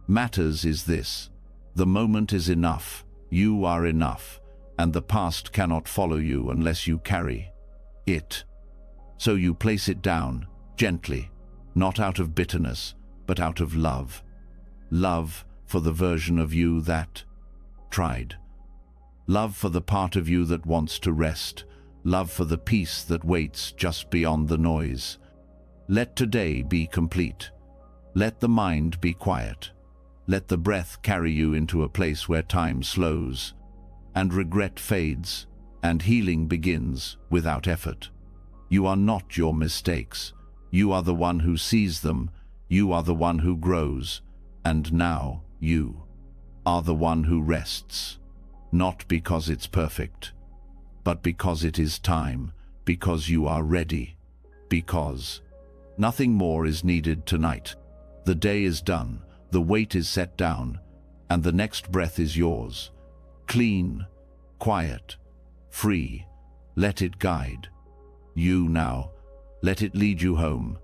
matters is this: the moment is enough, you are enough, and the past cannot follow you unless you carry it. So you place it down, gently, not out of bitterness, but out of love. Love for the version of you that tried. Love for the part of you that wants to rest. Love for the peace that waits just beyond the noise. Let today be complete. Let the mind be quiet. Let the breath carry you into a place where time slows, and regret fades, and healing begins without effort. You are not your mistakes. You are the one who sees them. You are the one who grows. And now you are the one who rests. Not because it's perfect, but because it is time, because you are ready, because nothing more is needed tonight. The day is done, the weight is set down, and the next breath is yours. Clean, quiet, free. Let it guide you now. Let it lead you home.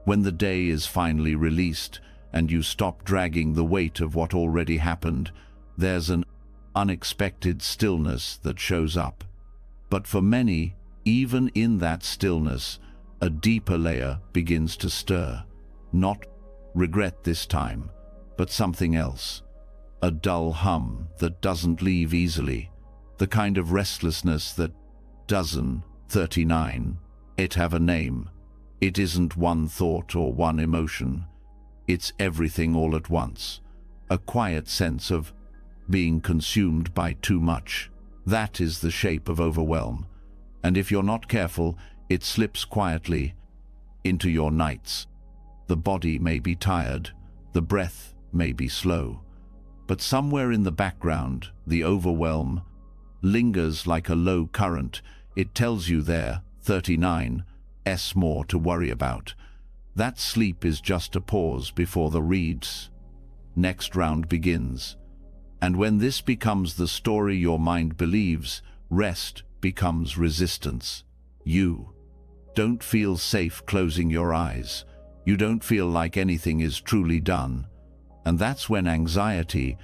When the day is finally released and you stop dragging the weight of what already happened, there's an unexpected stillness that shows up. But for many, even in that stillness, a deeper layer begins to stir. Not regret this time, but something else. A dull hum that doesn't leave easily. The kind of restlessness that doesn't 39. It have a name. It isn't one thought or one emotion. It's everything all at once. A quiet sense of being consumed by too much. That is the shape of overwhelm. And if you're not careful, it slips quietly into your nights. The body may be tired, the breath may be slow, but somewhere in the background, the overwhelm lingers like a low current. It tells you there, 39, more to worry about. That sleep is just a pause before the read's next round begins. And when this becomes the story your mind believes, rest becomes resistance. You don't feel safe closing your eyes. You don't feel like anything is truly done. And that's when anxiety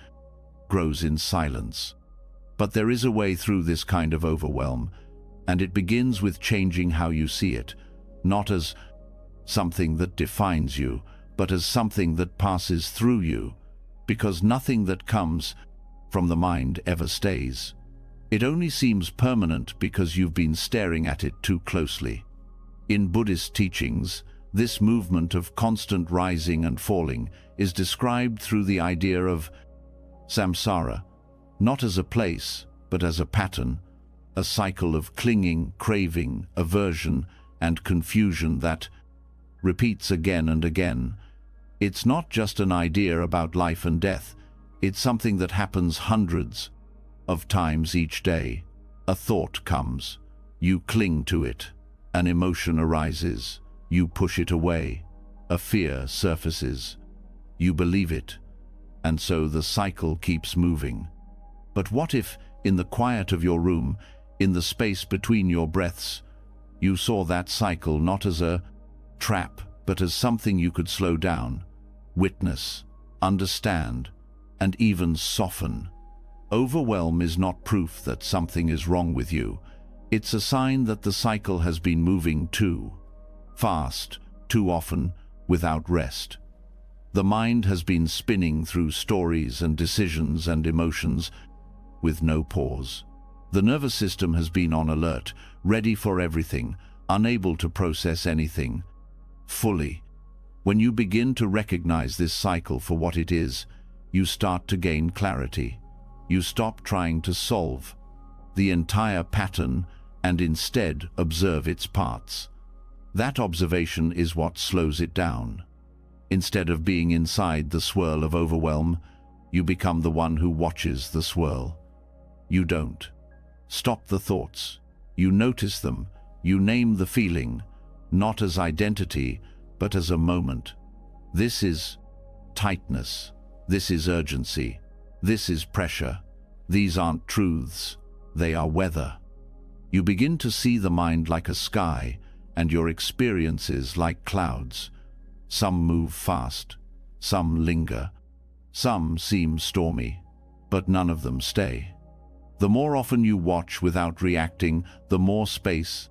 grows in silence. But there is a way through this kind of overwhelm, and it begins with changing how you see it, not as something that defines you, but as something that passes through you, because nothing that comes from the mind ever stays. It only seems permanent because you've been staring at it too closely. In Buddhist teachings, this movement of constant rising and falling is described through the idea of samsara, not as a place, but as a pattern, a cycle of clinging, craving, aversion, and confusion that repeats again and again. It's not just an idea about life and death. It's something that happens hundreds of times each day. A thought comes. You cling to it. An emotion arises. You push it away. A fear surfaces. You believe it. And so the cycle keeps moving. But what if, in the quiet of your room, in the space between your breaths, you saw that cycle not as a trap, but as something you could slow down, witness, understand, and even soften? Overwhelm is not proof that something is wrong with you. It's a sign that the cycle has been moving too fast, too often, without rest. The mind has been spinning through stories and decisions and emotions with no pause. The nervous system has been on alert, ready for everything, unable to process anything fully. When you begin to recognize this cycle for what it is, you start to gain clarity. You stop trying to solve the entire pattern and instead observe its parts. That observation is what slows it down. Instead of being inside the swirl of overwhelm, you become the one who watches the swirl. You don't stop the thoughts. You notice them. You name the feeling, not as identity, but as a moment. This is tightness. This is urgency. This is pressure. These aren't truths. They are weather. You begin to see the mind like a sky and your experiences like clouds. Some move fast, some linger, some seem stormy, but none of them stay. The more often you watch without reacting, the more space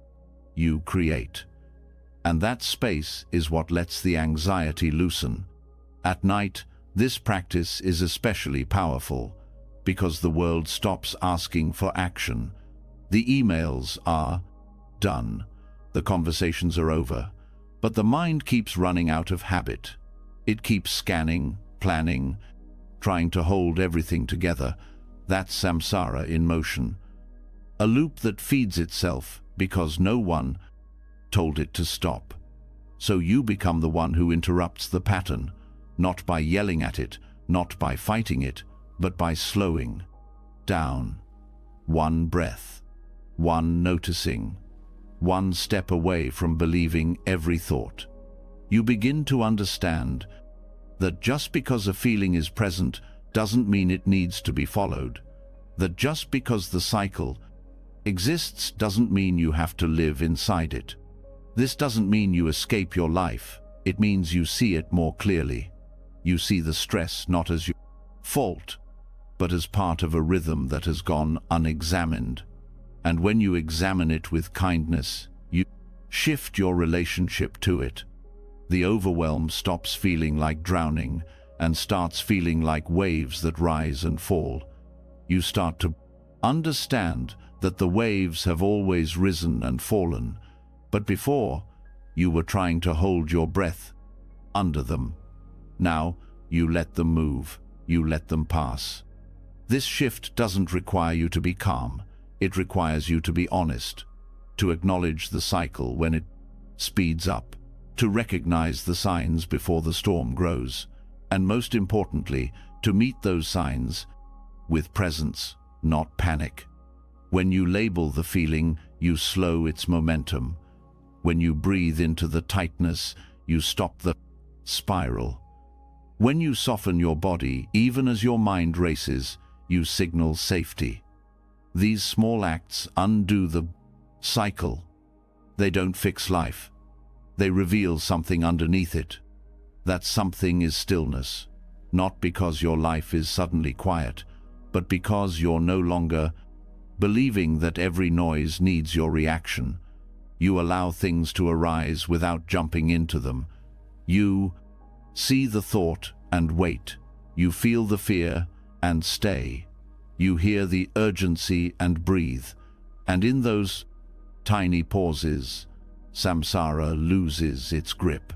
you create. And that space is what lets the anxiety loosen. At night, this practice is especially powerful because the world stops asking for action. The emails are done. The conversations are over. But the mind keeps running out of habit. It keeps scanning, planning, trying to hold everything together. That's samsara in motion. A loop that feeds itself because no one told it to stop. So you become the one who interrupts the pattern, not by yelling at it, not by fighting it, but by slowing down. One breath, one noticing, one step away from believing every thought. You begin to understand that just because a feeling is present doesn't mean it needs to be followed. That just because the cycle exists doesn't mean you have to live inside it. This doesn't mean you escape your life. It means you see it more clearly. You see the stress not as your fault, but as part of a rhythm that has gone unexamined. And when you examine it with kindness, you shift your relationship to it. The overwhelm stops feeling like drowning and starts feeling like waves that rise and fall. You start to understand that the waves have always risen and fallen, but before, you were trying to hold your breath under them. Now, you let them move, you let them pass. This shift doesn't require you to be calm. It requires you to be honest, to acknowledge the cycle when it speeds up, to recognize the signs before the storm grows, and most importantly, to meet those signs with presence, not panic. When you label the feeling, you slow its momentum. When you breathe into the tightness, you stop the spiral. When you soften your body, even as your mind races, you signal safety. These small acts undo the cycle. They don't fix life. They reveal something underneath it. That something is stillness, not because your life is suddenly quiet, but because you're no longer believing that every noise needs your reaction. You allow things to arise without jumping into them. You see the thought and wait. You feel the fear and stay. You hear the urgency and breathe. And in those tiny pauses, samsara loses its grip.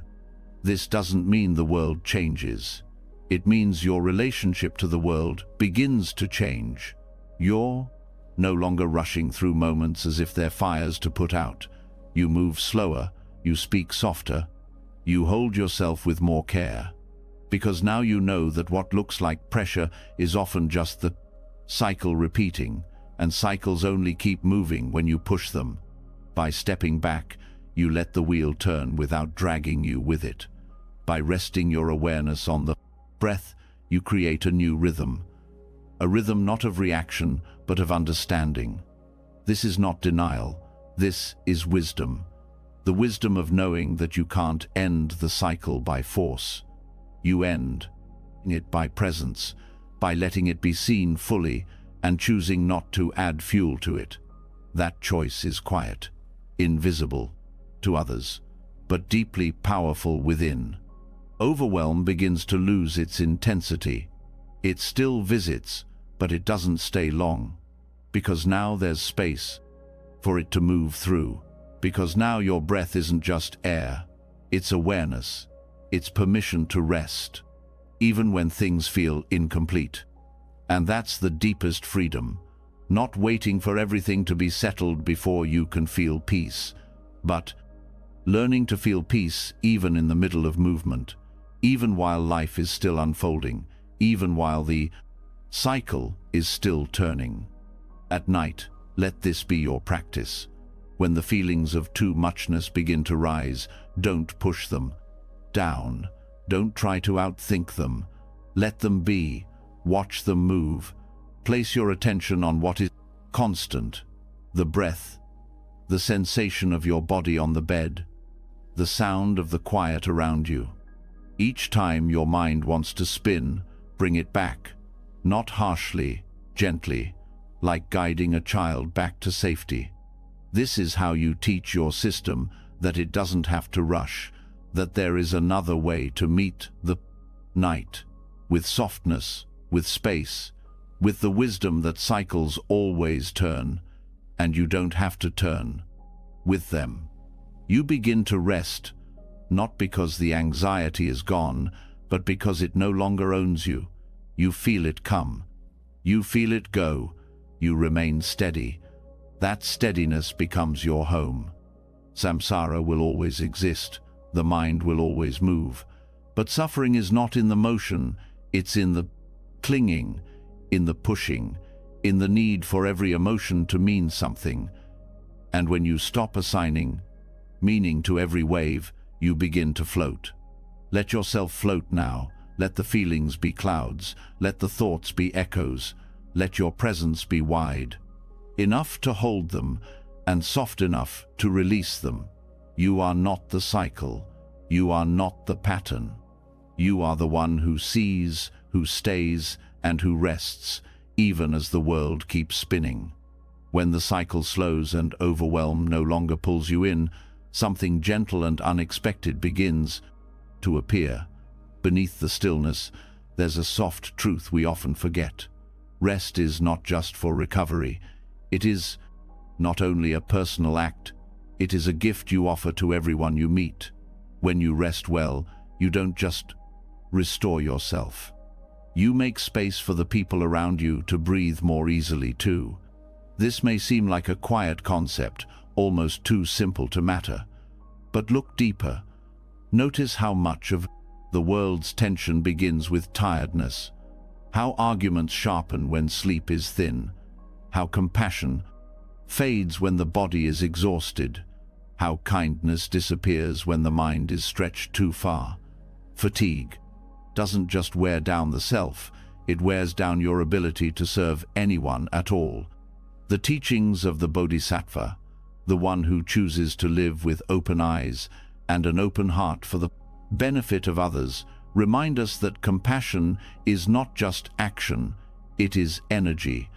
This doesn't mean the world changes. It means your relationship to the world begins to change. You're no longer rushing through moments as if they're fires to put out. You move slower, you speak softer, you hold yourself with more care. Because now you know that what looks like pressure is often just the cycle repeating, and cycles only keep moving when you push them. By stepping back, you let the wheel turn without dragging you with it. By resting your awareness on the breath, you create a new rhythm. A rhythm not of reaction, but of understanding. This is not denial. This is wisdom. The wisdom of knowing that you can't end the cycle by force. You end it by presence, by letting it be seen fully and choosing not to add fuel to it. That choice is quiet, invisible to others, but deeply powerful within. Overwhelm begins to lose its intensity. It still visits, but it doesn't stay long, because now there's space for it to move through, because now your breath isn't just air, it's awareness, it's permission to rest, even when things feel incomplete. And that's the deepest freedom, not waiting for everything to be settled before you can feel peace, but learning to feel peace even in the middle of movement, even while life is still unfolding, even while the cycle is still turning. At night, let this be your practice. When the feelings of too muchness begin to rise, don't push them down. Don't try to outthink them. Let them be. Watch them move. Place your attention on what is constant: the breath, the sensation of your body on the bed, the sound of the quiet around you. Each time your mind wants to spin, bring it back, not harshly, gently, like guiding a child back to safety. This is how you teach your system that it doesn't have to rush, that there is another way to meet the night, with softness, with space, with the wisdom that cycles always turn, and you don't have to turn with them. You begin to rest, not because the anxiety is gone, but because it no longer owns you. You feel it come. You feel it go. You remain steady. That steadiness becomes your home. Samsara will always exist. The mind will always move. But suffering is not in the motion. It's in the clinging, in the pushing, in the need for every emotion to mean something. And when you stop assigning meaning to every wave, you begin to float. Let yourself float now. Let the feelings be clouds. Let the thoughts be echoes. Let your presence be wide, enough to hold them and soft enough to release them. You are not the cycle. You are not the pattern. You are the one who sees, who stays, and who rests, even as the world keeps spinning. When the cycle slows and overwhelm no longer pulls you in, something gentle and unexpected begins to appear. Beneath the stillness, there's a soft truth we often forget. Rest is not just for recovery. It is not only a personal act, it is a gift you offer to everyone you meet. When you rest well, you don't just restore yourself. You make space for the people around you to breathe more easily too. This may seem like a quiet concept, almost too simple to matter. But look deeper. Notice how much of the world's tension begins with tiredness. How arguments sharpen when sleep is thin. How compassion fades when the body is exhausted. How kindness disappears when the mind is stretched too far. Fatigue doesn't just wear down the self, it wears down your ability to serve anyone at all. The teachings of the Bodhisattva, the one who chooses to live with open eyes and an open heart for the benefit of others, remind us that compassion is not just action, it is energy,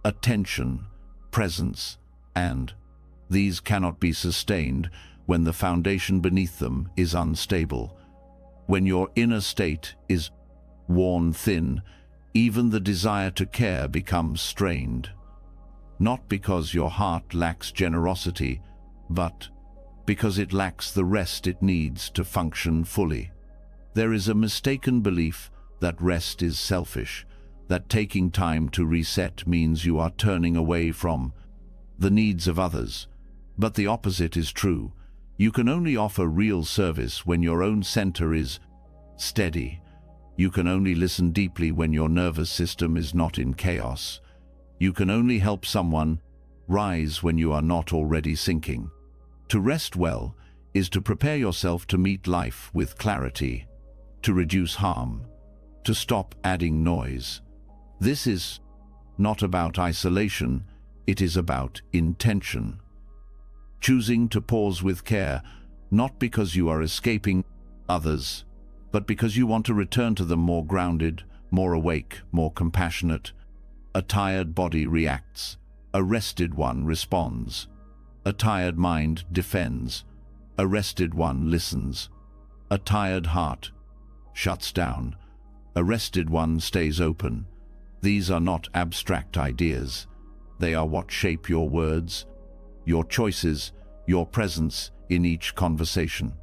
attention, presence, and these cannot be sustained when the foundation beneath them is unstable. When your inner state is worn thin, even the desire to care becomes strained. Not because your heart lacks generosity, but because it lacks the rest it needs to function fully. There is a mistaken belief that rest is selfish, that taking time to reset means you are turning away from the needs of others. But the opposite is true. You can only offer real service when your own center is steady. You can only listen deeply when your nervous system is not in chaos. You can only help someone rise when you are not already sinking. To rest well is to prepare yourself to meet life with clarity, to reduce harm, to stop adding noise. This is not about isolation, it is about intention. Choosing to pause with care, not because you are escaping others, but because you want to return to them more grounded, more awake, more compassionate. A tired body reacts. A rested one responds. A tired mind defends. A rested one listens. A tired heart shuts down. A rested one stays open. These are not abstract ideas. They are what shape your words, your choices, your presence in each conversation.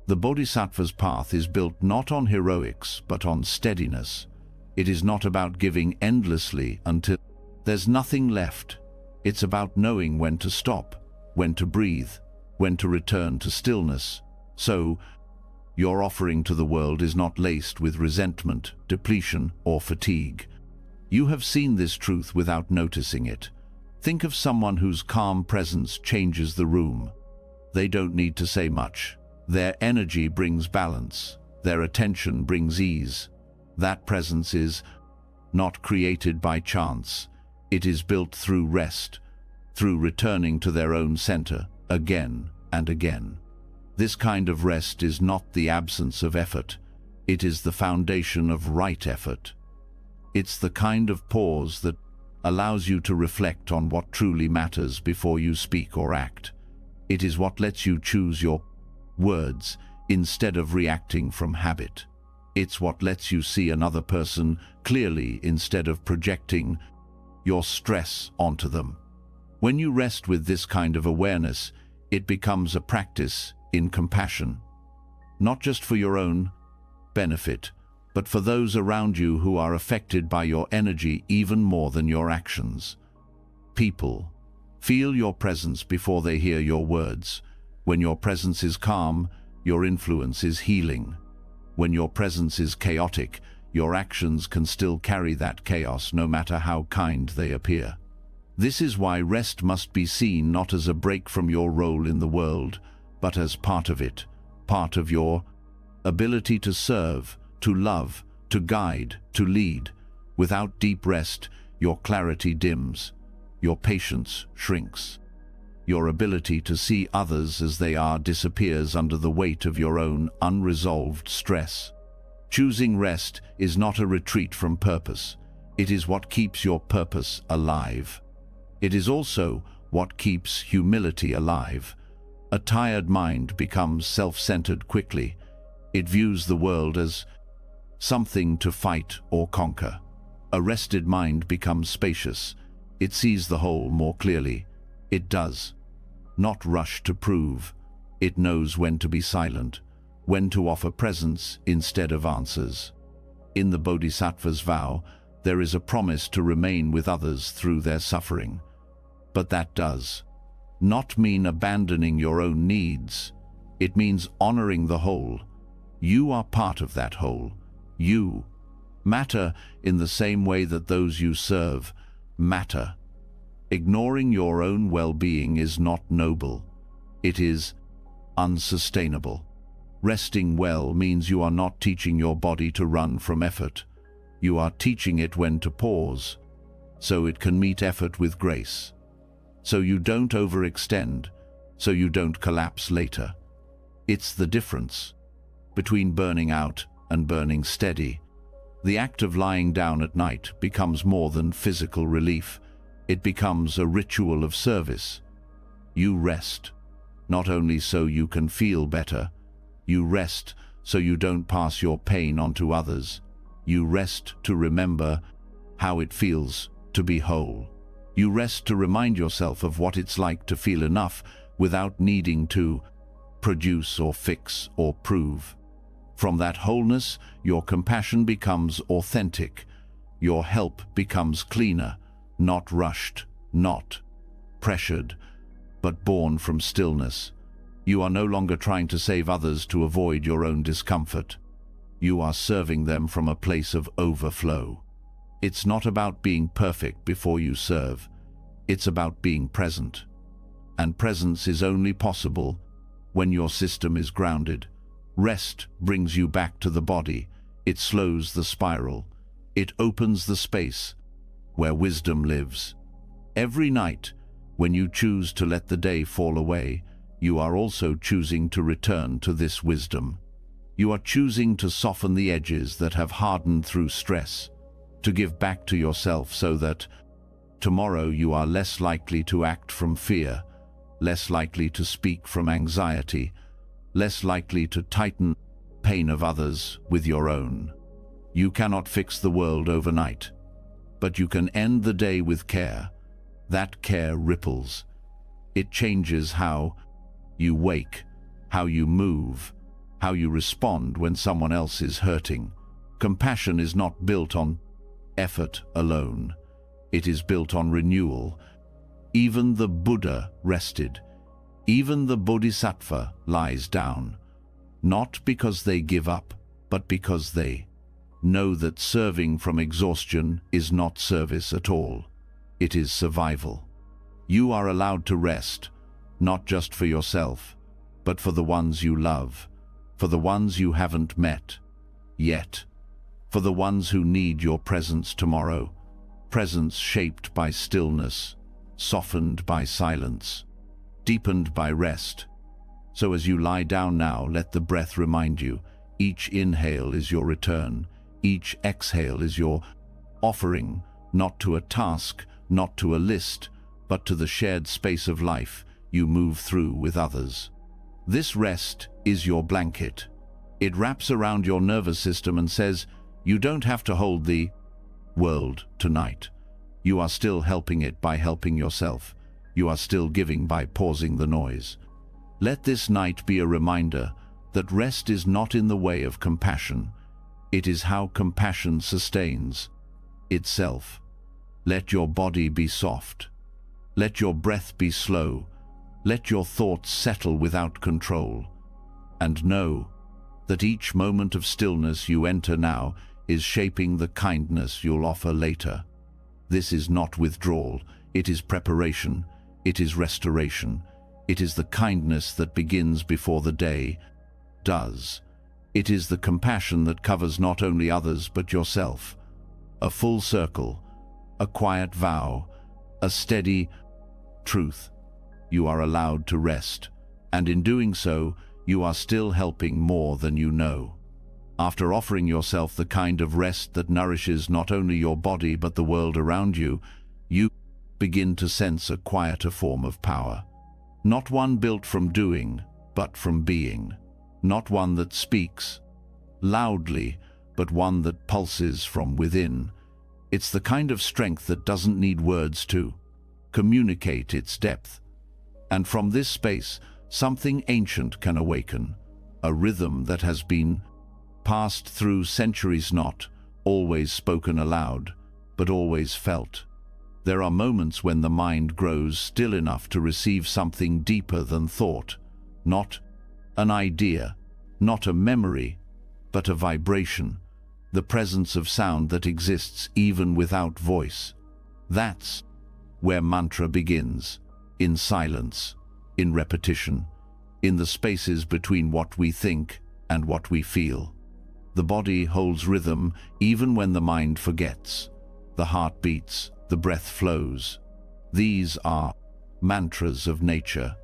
The Bodhisattva's path is built not on heroics, but on steadiness. It is not about giving endlessly until there's nothing left. It's about knowing when to stop, when to breathe, when to return to stillness. So, your offering to the world is not laced with resentment, depletion, or fatigue. You have seen this truth without noticing it. Think of someone whose calm presence changes the room. They don't need to say much. Their energy brings balance. Their attention brings ease. That presence is not created by chance. It is built through rest, through returning to their own center again and again. This kind of rest is not the absence of effort. It is the foundation of right effort. It's the kind of pause that allows you to reflect on what truly matters before you speak or act. It is what lets you choose your words instead of reacting from habit. It's what lets you see another person clearly instead of projecting your stress onto them. When you rest with this kind of awareness, it becomes a practice in compassion, not just for your own benefit, but for those around you who are affected by your energy even more than your actions. People feel your presence before they hear your words. When your presence is calm, your influence is healing. When your presence is chaotic, your actions can still carry that chaos no matter how kind they appear. This is why rest must be seen not as a break from your role in the world, but as part of it, part of your ability to serve, to love, to guide, to lead. Without deep rest, your clarity dims, your patience shrinks. Your ability to see others as they are disappears under the weight of your own unresolved stress. Choosing rest is not a retreat from purpose. It is what keeps your purpose alive. It is also what keeps humility alive. A tired mind becomes self-centered quickly. It views the world as something to fight or conquer. A rested mind becomes spacious. It sees the whole more clearly. It does not rush to prove. It knows when to be silent, when to offer presence instead of answers. In the Bodhisattva's vow, there is a promise to remain with others through their suffering. But that does not mean abandoning your own needs. It means honoring the whole. You are part of that whole. You matter in the same way that those you serve matter. Ignoring your own well-being is not noble. It is unsustainable. Resting well means you are not teaching your body to run from effort. You are teaching it when to pause, so it can meet effort with grace. So you don't overextend, so you don't collapse later. It's the difference between burning out and burning steady. The act of lying down at night becomes more than physical relief. It becomes a ritual of service. You rest, not only so you can feel better. You rest so you don't pass your pain on to others. You rest to remember how it feels to be whole. You rest to remind yourself of what it's like to feel enough without needing to produce or fix or prove. From that wholeness, your compassion becomes authentic. Your help becomes cleaner, not rushed, not pressured, but born from stillness. You are no longer trying to save others to avoid your own discomfort. You are serving them from a place of overflow. It's not about being perfect before you serve. It's about being present. And presence is only possible when your system is grounded. Rest brings you back to the body. It slows the spiral. It opens the space where wisdom lives. Every night, when you choose to let the day fall away, you are also choosing to return to this wisdom. You are choosing to soften the edges that have hardened through stress, to give back to yourself so that tomorrow you are less likely to act from fear, less likely to speak from anxiety, less likely to tighten pain of others with your own. You cannot fix the world overnight, but you can end the day with care. That care ripples. It changes how you wake, how you move, how you respond when someone else is hurting. Compassion is not built on effort alone. It is built on renewal. Even the Buddha rested. Even the Bodhisattva lies down. Not because they give up, but because they know that serving from exhaustion is not service at all. It is survival. You are allowed to rest, not just for yourself, but for the ones you love, for the ones you haven't met yet, for the ones who need your presence tomorrow, presence shaped by stillness, softened by silence, deepened by rest. So as you lie down now, let the breath remind you, each inhale is your return, each exhale is your offering, not to a task, not to a list, but to the shared space of life you move through with others. This rest is your blanket. It wraps around your nervous system and says, you don't have to hold the world tonight. You are still helping it by helping yourself. You are still giving by pausing the noise. Let this night be a reminder that rest is not in the way of compassion. It is how compassion sustains itself. Let your body be soft. Let your breath be slow. Let your thoughts settle without control. And know that each moment of stillness you enter now is shaping the kindness you'll offer later. This is not withdrawal. It is preparation. It is restoration. It is the kindness that begins before the day does. It is the compassion that covers not only others but yourself. A full circle, a quiet vow, a steady truth. You are allowed to rest, and in doing so, you are still helping more than you know. After offering yourself the kind of rest that nourishes not only your body but the world around you, you begin to sense a quieter form of power. Not one built from doing, but from being. Not one that speaks loudly, but one that pulses from within. It's the kind of strength that doesn't need words to communicate its depth. And from this space, something ancient can awaken, a rhythm that has been passed through centuries, not always spoken aloud, but always felt. There are moments when the mind grows still enough to receive something deeper than thought, not an idea, not a memory, but a vibration, the presence of sound that exists even without voice. That's where mantra begins, in silence, in repetition, in the spaces between what we think and what we feel. The body holds rhythm even when the mind forgets. The heart beats, the breath flows. These are mantras of nature.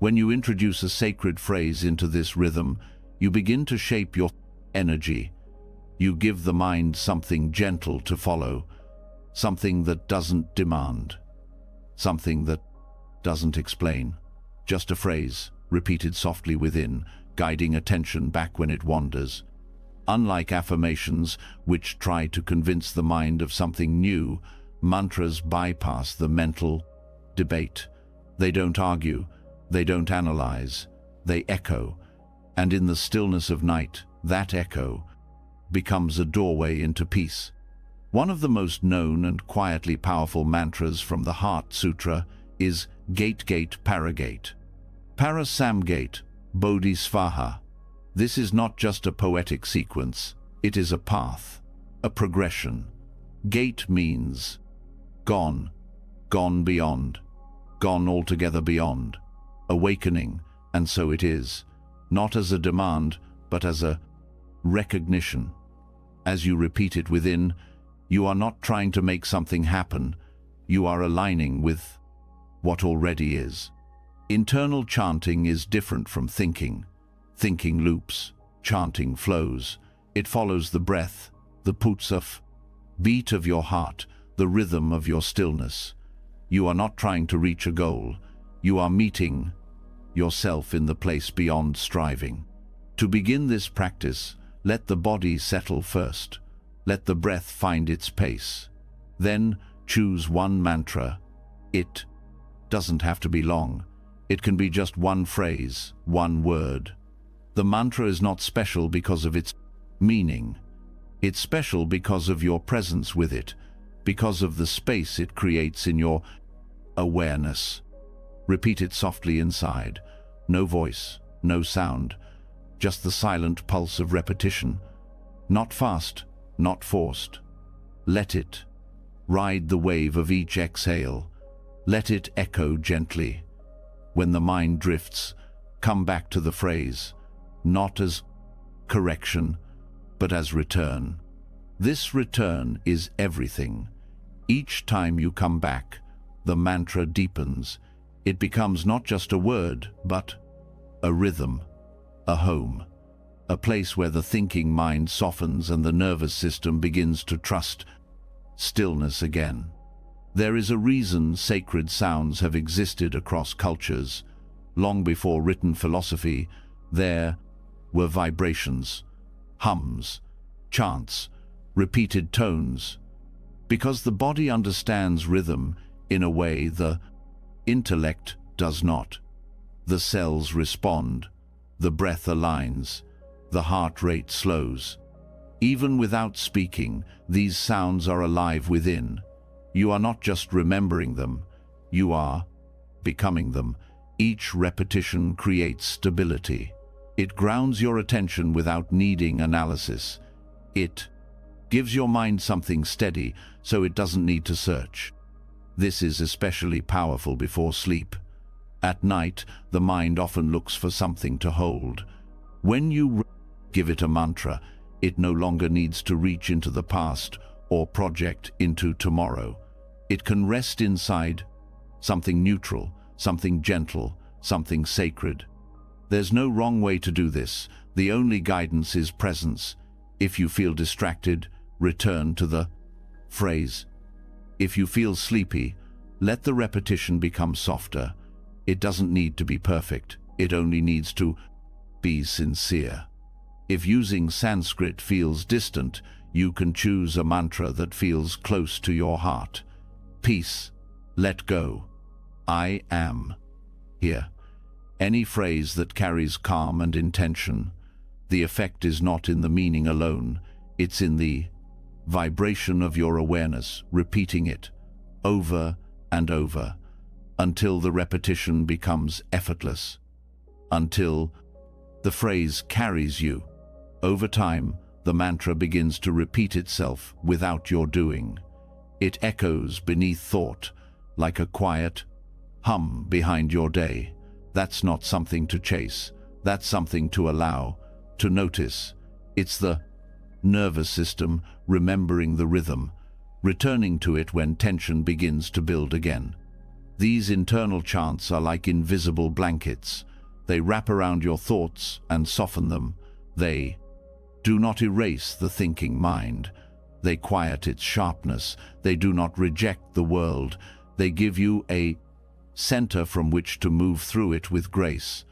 When you introduce a sacred phrase into this rhythm, you begin to shape your energy. You give the mind something gentle to follow, something that doesn't demand, something that doesn't explain. Just a phrase, repeated softly within, guiding attention back when it wanders. Unlike affirmations, which try to convince the mind of something new, mantras bypass the mental debate. They don't argue, they don't analyze, they echo. And in the stillness of night, that echo becomes a doorway into peace. One of the most known and quietly powerful mantras from the Heart Sutra is Gate Gate Paragate. Para Samgate Bodhisvaha. This is not just a poetic sequence, it is a path, a progression. Gate means gone, gone beyond, gone altogether beyond, awakening, and so it is, not as a demand, but as a recognition. As you repeat it within, you are not trying to make something happen, you are aligning with what already is. Internal chanting is different from thinking. Thinking loops, chanting flows. It follows the breath, the putsaf, beat of your heart, the rhythm of your stillness. You are not trying to reach a goal. You are meeting yourself in the place beyond striving. To begin this practice, let the body settle first. Let the breath find its pace. Then choose one mantra. It doesn't have to be long. It can be just one phrase, one word. The mantra is not special because of its meaning. It's special because of your presence with it, because of the space it creates in your awareness. Repeat it softly inside. No voice, no sound, just the silent pulse of repetition. Not fast, not forced. Let it ride the wave of each exhale. Let it echo gently. When the mind drifts, come back to the phrase, not as correction, but as return. This return is everything. Each time you come back, the mantra deepens. It becomes not just a word, but a rhythm, a home, a place where the thinking mind softens and the nervous system begins to trust stillness again. There is a reason sacred sounds have existed across cultures. Long before written philosophy, there were vibrations, hums, chants, repeated tones. Because the body understands rhythm in a way the intellect does not. The cells respond, the breath aligns, the heart rate slows. Even without speaking, these sounds are alive within. You are not just remembering them, you are becoming them. Each repetition creates stability. It grounds your attention without needing analysis. It gives your mind something steady so it doesn't need to search. This is especially powerful before sleep. At night, the mind often looks for something to hold. When you give it a mantra, it no longer needs to reach into the past or project into tomorrow. It can rest inside something neutral, something gentle, something sacred. There's no wrong way to do this. The only guidance is presence. If you feel distracted, return to the phrase. If you feel sleepy, let the repetition become softer. It doesn't need to be perfect. It only needs to be sincere. If using Sanskrit feels distant, you can choose a mantra that feels close to your heart. Peace, let go, I am. Here, any phrase that carries calm and intention. The effect is not in the meaning alone, it's in the vibration of your awareness, repeating it over and over, until the repetition becomes effortless, until the phrase carries you. Over time, the mantra begins to repeat itself without your doing. It echoes beneath thought, like a quiet hum behind your day. That's not something to chase. That's something to allow, to notice. It's the nervous system remembering the rhythm, returning to it when tension begins to build again. These internal chants are like invisible blankets. They wrap around your thoughts and soften them. They do not erase the thinking mind. They quiet its sharpness. They do not reject the world. They give you a center from which to move through it with grace.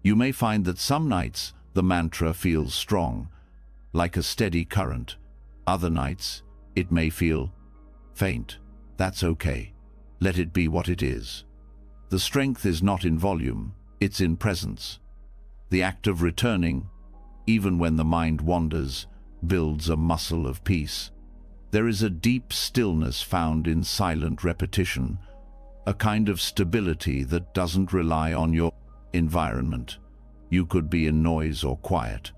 You may find that some nights the mantra feels strong, like a steady current. Other nights it may feel faint. That's okay. Let it be what it is. The strength is not in volume, it's in presence. The act of returning, even when the mind wanders, builds a muscle of peace. There is a deep stillness found in silent repetition, a kind of stability that doesn't rely on your environment. You could be in noise or quiet.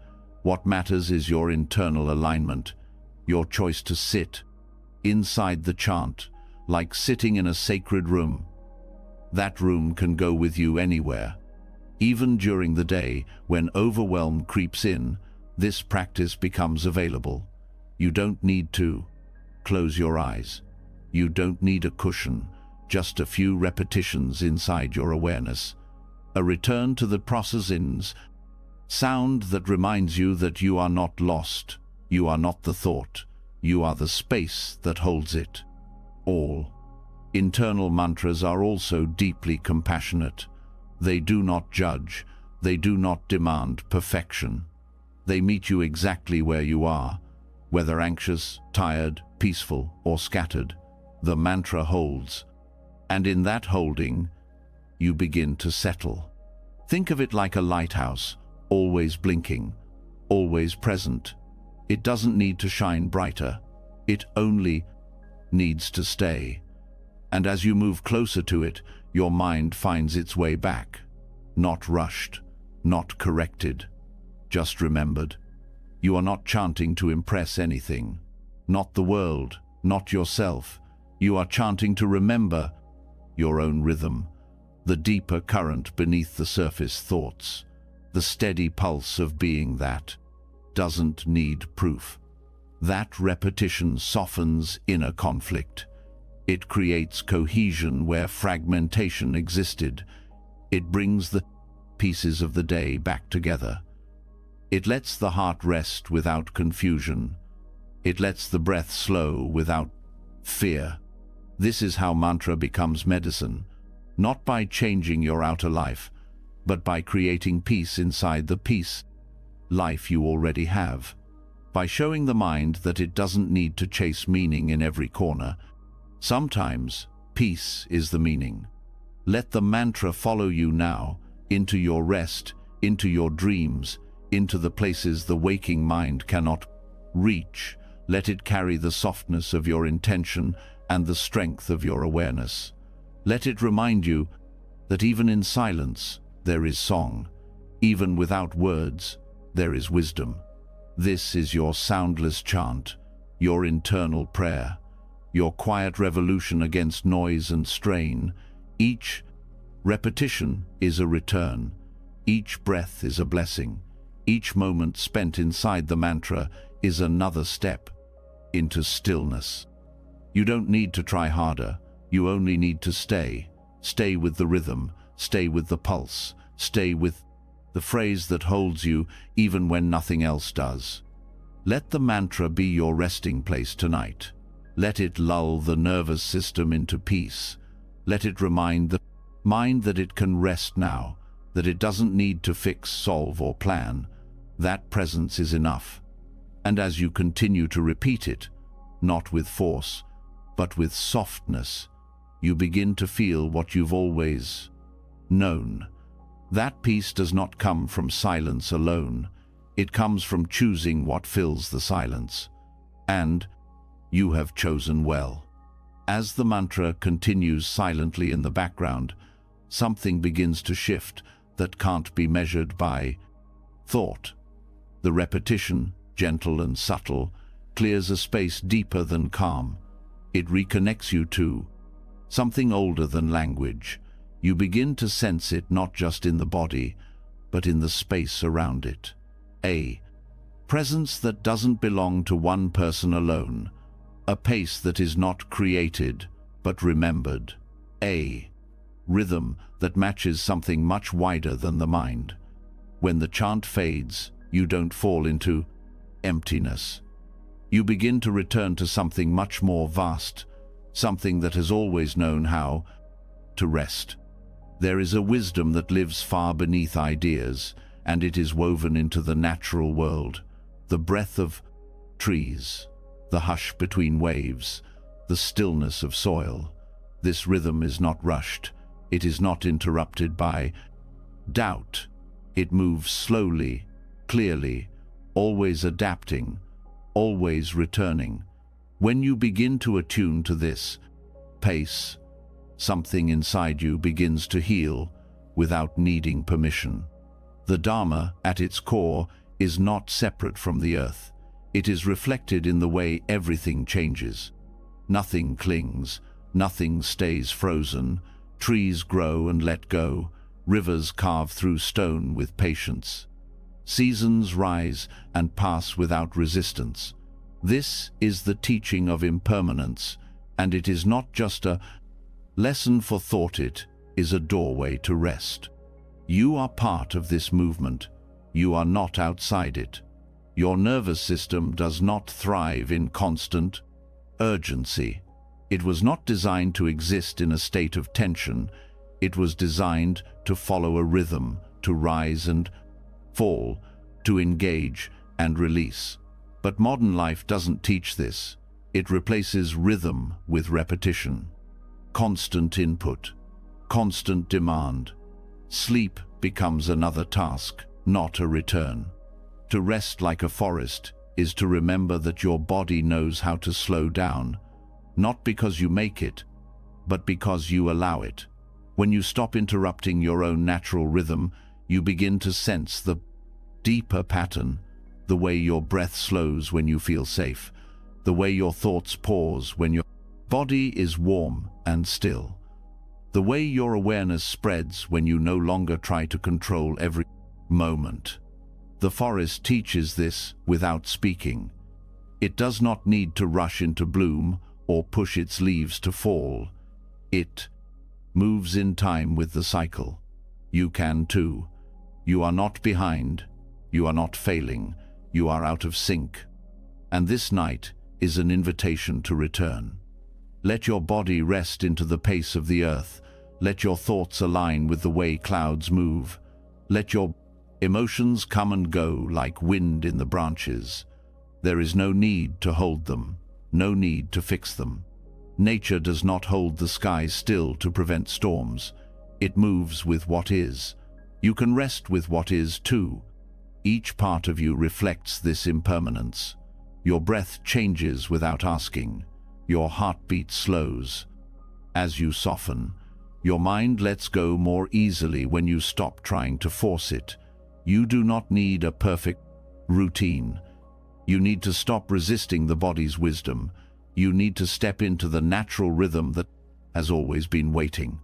What matters is your internal alignment, your choice to sit inside the chant, like sitting in a sacred room. That room can go with you anywhere. Even during the day, when overwhelm creeps in, this practice becomes available. You don't need to close your eyes. You don't need a cushion, just a few repetitions inside your awareness. A return to the processing's sound that reminds you that you are not lost, you are not the thought, You are the space that holds it all. Internal mantras are also deeply compassionate. They do not judge. They do not demand perfection. They meet you exactly where you are, whether anxious, tired, peaceful, or scattered. The mantra holds, and in that holding, you begin to settle. Think of it like a lighthouse, always blinking, always present. It doesn't need to shine brighter. It only needs to stay. And as you move closer to it, your mind finds its way back. Not rushed, not corrected, just remembered. You are not chanting to impress anything. Not the world, not yourself. You are chanting to remember your own rhythm, the deeper current beneath the surface thoughts, the steady pulse of being that doesn't need proof. That repetition softens inner conflict. It creates cohesion where fragmentation existed. It brings the pieces of the day back together. It lets the heart rest without confusion. It lets the breath slow without fear. This is how mantra becomes medicine, not by changing your outer life, but by creating peace inside the peace life you already have. By showing the mind that it doesn't need to chase meaning in every corner. Sometimes peace is the meaning. Let the mantra follow you now, into your rest, into your dreams, into the places the waking mind cannot reach. Let it carry the softness of your intention and the strength of your awareness. Let it remind you that even in silence there is song. Even without words there is wisdom. This is your soundless chant, your internal prayer, your quiet revolution against noise and strain. Each repetition is a return. Each breath is a blessing. Each moment spent inside the mantra is another step into stillness. You don't need to try harder. You only need to stay. Stay with the rhythm. Stay with the pulse. Stay with the phrase that holds you even when nothing else does. Let the mantra be your resting place tonight. Let it lull the nervous system into peace. Let it remind the mind that it can rest now, that it doesn't need to fix, solve, or plan. That presence is enough. And as you continue to repeat it, not with force, but with softness, you begin to feel what you've always known. That peace does not come from silence alone. It comes from choosing what fills the silence. And you have chosen well. As the mantra continues silently in the background, something begins to shift that can't be measured by thought. The repetition, gentle and subtle, clears a space deeper than calm. It reconnects you to something older than language. You begin to sense it not just in the body, but in the space around it. A presence that doesn't belong to one person alone. A pace that is not created, but remembered. A rhythm that matches something much wider than the mind. When the chant fades, you don't fall into emptiness. You begin to return to something much more vast, something that has always known how to rest. There is a wisdom that lives far beneath ideas, and it is woven into the natural world. The breath of trees, the hush between waves, the stillness of soil. This rhythm is not rushed. It is not interrupted by doubt. It moves slowly, clearly, always adapting, always returning. When you begin to attune to this pace, something inside you begins to heal without needing permission. The Dharma, at its core, is not separate from the earth. It is reflected in the way everything changes. Nothing clings, nothing stays frozen. Trees grow and let go. Rivers carve through stone with patience. Seasons rise and pass without resistance. This is the teaching of impermanence, and it is not just a lesson for thought, it is a doorway to rest. You are part of this movement. You are not outside it. Your nervous system does not thrive in constant urgency. It was not designed to exist in a state of tension. It was designed to follow a rhythm, to rise and fall, to engage and release. But modern life doesn't teach this. It replaces rhythm with repetition. Constant input, constant demand. Sleep becomes another task, not a return. To rest like a forest is to remember that your body knows how to slow down, not because you make it, but because you allow it. When you stop interrupting your own natural rhythm, you begin to sense the deeper pattern, the way your breath slows when you feel safe, the way your thoughts pause when your body is warm and still, the way your awareness spreads when you no longer try to control every moment. The forest teaches this without speaking. It does not need to rush into bloom or push its leaves to fall. It moves in time with the cycle. You can too. You are not behind. You are not failing. You are out of sync. And this night is an invitation to return. Let your body rest into the pace of the earth. Let your thoughts align with the way clouds move. Let your emotions come and go like wind in the branches. There is no need to hold them, no need to fix them. Nature does not hold the skies still to prevent storms. It moves with what is. You can rest with what is too. Each part of you reflects this impermanence. Your breath changes without asking. Your heartbeat slows. As you soften, your mind lets go more easily when you stop trying to force it. You do not need a perfect routine. You need to stop resisting the body's wisdom. You need to step into the natural rhythm that has always been waiting.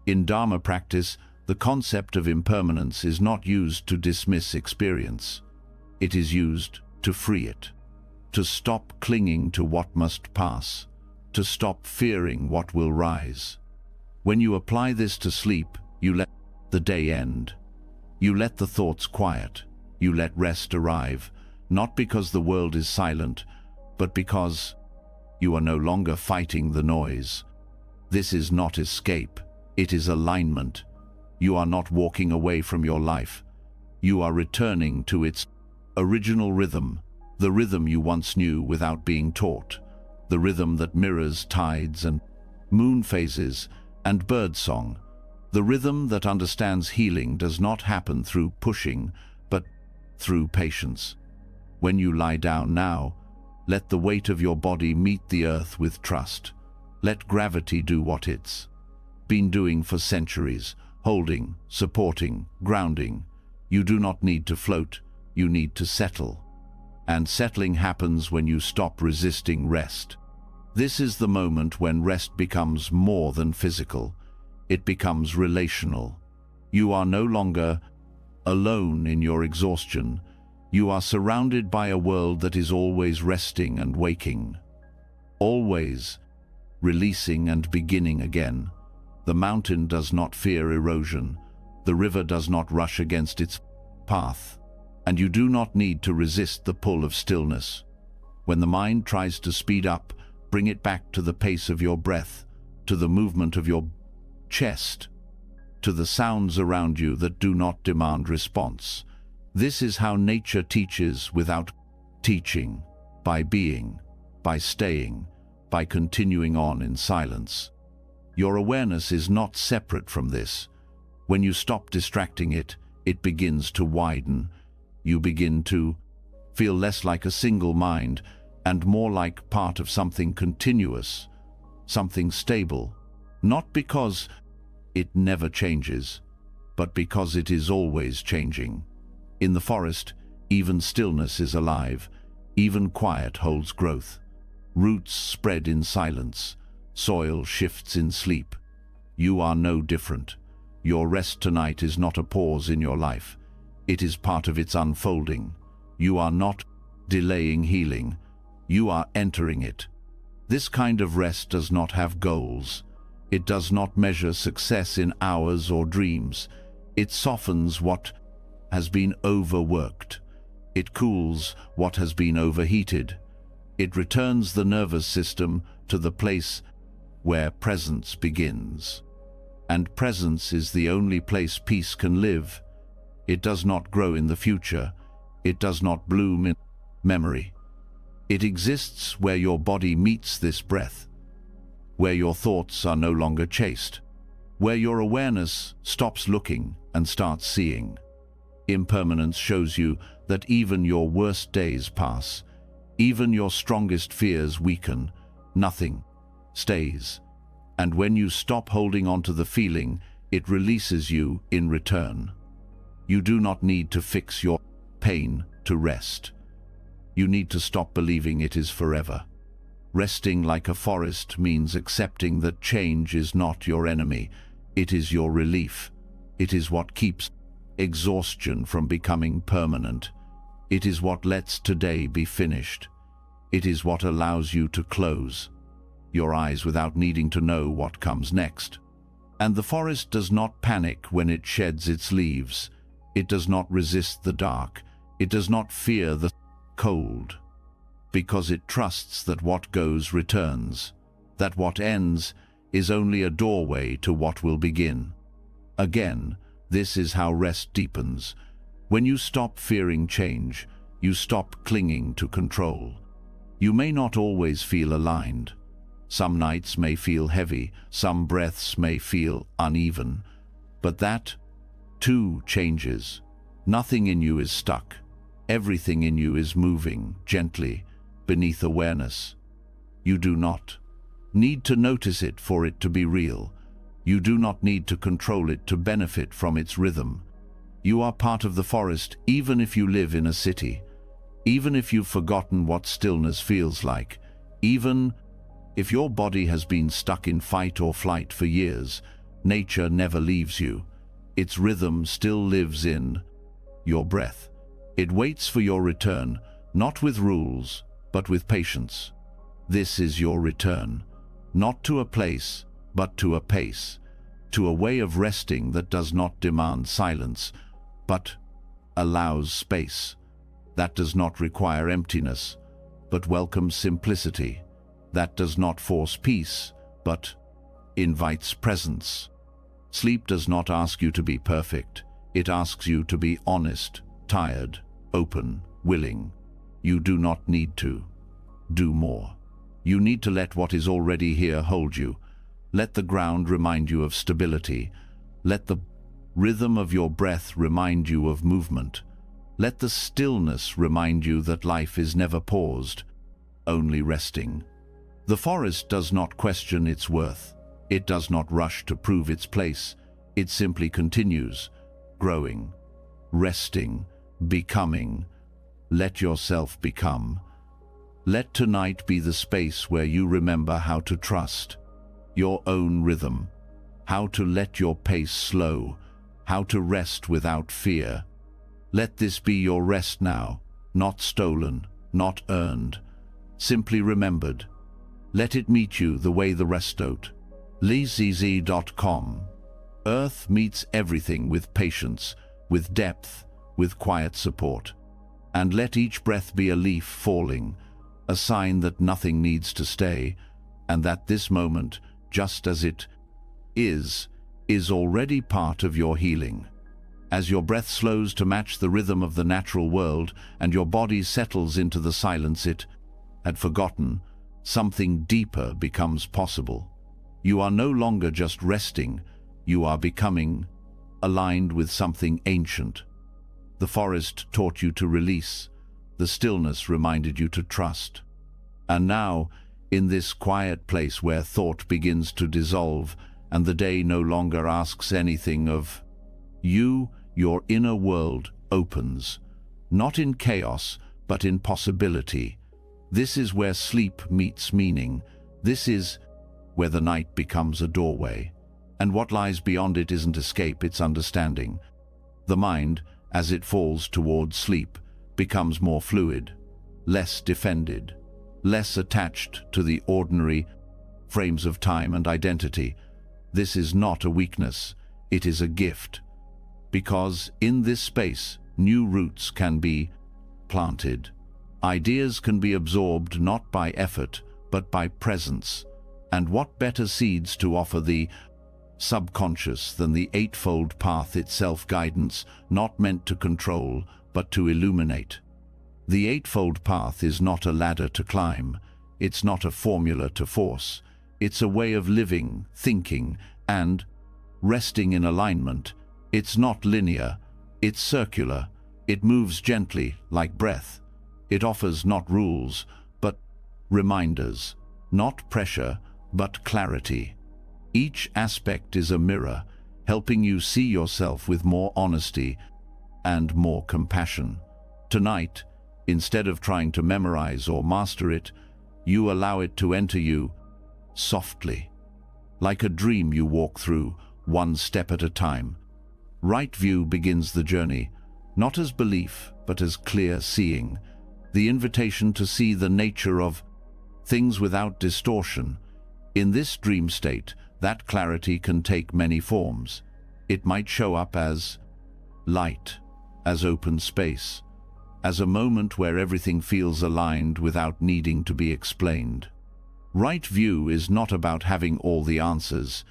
In Dharma practice, the concept of impermanence is not used to dismiss experience. It is used to free it, to stop clinging to what must pass, to stop fearing what will rise. When you apply this to sleep, you let the day end. You let the thoughts quiet. You let rest arrive, not because the world is silent, but because you are no longer fighting the noise. This is not escape. It is alignment. You are not walking away from your life. You are returning to its original rhythm, the rhythm you once knew without being taught, the rhythm that mirrors tides and moon phases and birdsong. The rhythm that understands healing does not happen through pushing, but through patience. When you lie down now, let the weight of your body meet the earth with trust. Let gravity do what it's been doing for centuries, holding, supporting, grounding. You do not need to float, you need to settle. And settling happens when you stop resisting rest. This is the moment when rest becomes more than physical. It becomes relational. You are no longer alone in your exhaustion. You are surrounded by a world that is always resting and waking, always releasing and beginning again. The mountain does not fear erosion. The river does not rush against its path. And you do not need to resist the pull of stillness. When the mind tries to speed up, bring it back to the pace of your breath, to the movement of your chest, to the sounds around you that do not demand response. This is how nature teaches without teaching, by being, by staying, by continuing on in silence. Your awareness is not separate from this. When you stop distracting it, it begins to widen. You begin to feel less like a single mind and more like part of something continuous, something stable, not because it never changes, but because it is always changing. In the forest, even stillness is alive, even quiet holds growth. Roots spread in silence, soil shifts in sleep. You are no different. Your rest tonight is not a pause in your life. It is part of its unfolding. You are not delaying healing. You are entering it. This kind of rest does not have goals. It does not measure success in hours or dreams. It softens what has been overworked. It cools what has been overheated. It returns the nervous system to the place where presence begins. And presence is the only place peace can live. It does not grow in the future. It does not bloom in memory. It exists where your body meets this breath, where your thoughts are no longer chased, where your awareness stops looking and starts seeing. Impermanence shows you that even your worst days pass, even your strongest fears weaken, nothing stays. And when you stop holding on to the feeling, it releases you in return. You do not need to fix your pain to rest. You need to stop believing it is forever. Resting like a forest means accepting that change is not your enemy. It is your relief. It is what keeps exhaustion from becoming permanent. It is what lets today be finished. It is what allows you to close your eyes without needing to know what comes next. And the forest does not panic when it sheds its leaves. It does not resist the dark. It does not fear the cold, because it trusts that what goes returns, that what ends is only a doorway to what will begin. Again, this is how rest deepens. When you stop fearing change, you stop clinging to control. You may not always feel aligned. Some nights may feel heavy, some breaths may feel uneven, but that, too, changes. Nothing in you is stuck. Everything in you is moving gently beneath awareness. You do not need to notice it for it to be real. You do not need to control it to benefit from its rhythm. You are part of the forest even if you live in a city, even if you've forgotten what stillness feels like, even if your body has been stuck in fight or flight for years. Nature never leaves you. Its rhythm still lives in your breath. It waits for your return, not with rules, but with patience. This is your return, not to a place, but to a pace, to a way of resting that does not demand silence, but allows space, that does not require emptiness, but welcomes simplicity, that does not force peace, but invites presence. Sleep does not ask you to be perfect. It asks you to be honest, tired, open, willing. You do not need to do more. You need to let what is already here hold you. Let the ground remind you of stability. Let the rhythm of your breath remind you of movement. Let the stillness remind you that life is never paused, only resting. The forest does not question its worth. It does not rush to prove its place. It simply continues, growing, resting, becoming. Let yourself become. Let tonight be the space where you remember how to trust your own rhythm, how to let your pace slow, how to rest without fear. Let this be your rest now, not stolen, not earned, simply remembered. Let it meet you the way the rest don't. LeeZZ.com. Earth meets everything with patience, with depth, with quiet support. And let each breath be a leaf falling, a sign that nothing needs to stay, and that this moment, just as it is already part of your healing. As your breath slows to match the rhythm of the natural world and your body settles into the silence it had forgotten, something deeper becomes possible. You are no longer just resting, you are becoming aligned with something ancient. The forest taught you to release, the stillness reminded you to trust. And now, in this quiet place where thought begins to dissolve and the day no longer asks anything of you, your inner world opens, not in chaos, but in possibility. This is where sleep meets meaning. This is where the night becomes a doorway. And what lies beyond it isn't escape, it's understanding. The mind, as it falls towards sleep, becomes more fluid, less defended, less attached to the ordinary frames of time and identity. This is not a weakness, it is a gift. Because in this space, new roots can be planted. Ideas can be absorbed not by effort, but by presence. And what better seeds to offer the subconscious than the eightfold path itself? Guidance, not meant to control, but to illuminate. The eightfold path is not a ladder to climb. It's not a formula to force. It's a way of living, thinking, and resting in alignment. It's not linear. It's circular. It moves gently, like breath. It offers not rules, but reminders. Not pressure, but clarity. Each aspect is a mirror, helping you see yourself with more honesty and more compassion. Tonight, instead of trying to memorize or master it, you allow it to enter you softly. Like a dream you walk through, one step at a time. Right view begins the journey, not as belief, but as clear seeing. The invitation to see the nature of things without distortion. In this dream state, that clarity can take many forms. It might show up as light, as open space, as a moment where everything feels aligned without needing to be explained. Right view is not about having all the answers.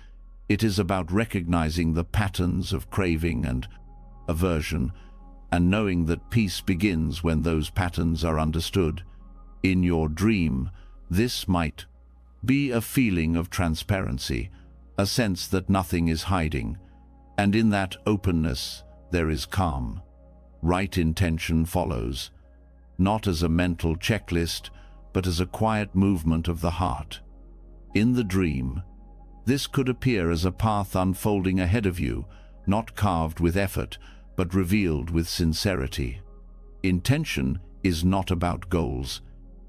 It is about recognizing the patterns of craving and aversion, and knowing that peace begins when those patterns are understood. In your dream, this might be a feeling of transparency, a sense that nothing is hiding, and in that openness there is calm. Right intention follows, not as a mental checklist, but as a quiet movement of the heart. In the dream, this could appear as a path unfolding ahead of you, not carved with effort, but revealed with sincerity. Intention is not about goals.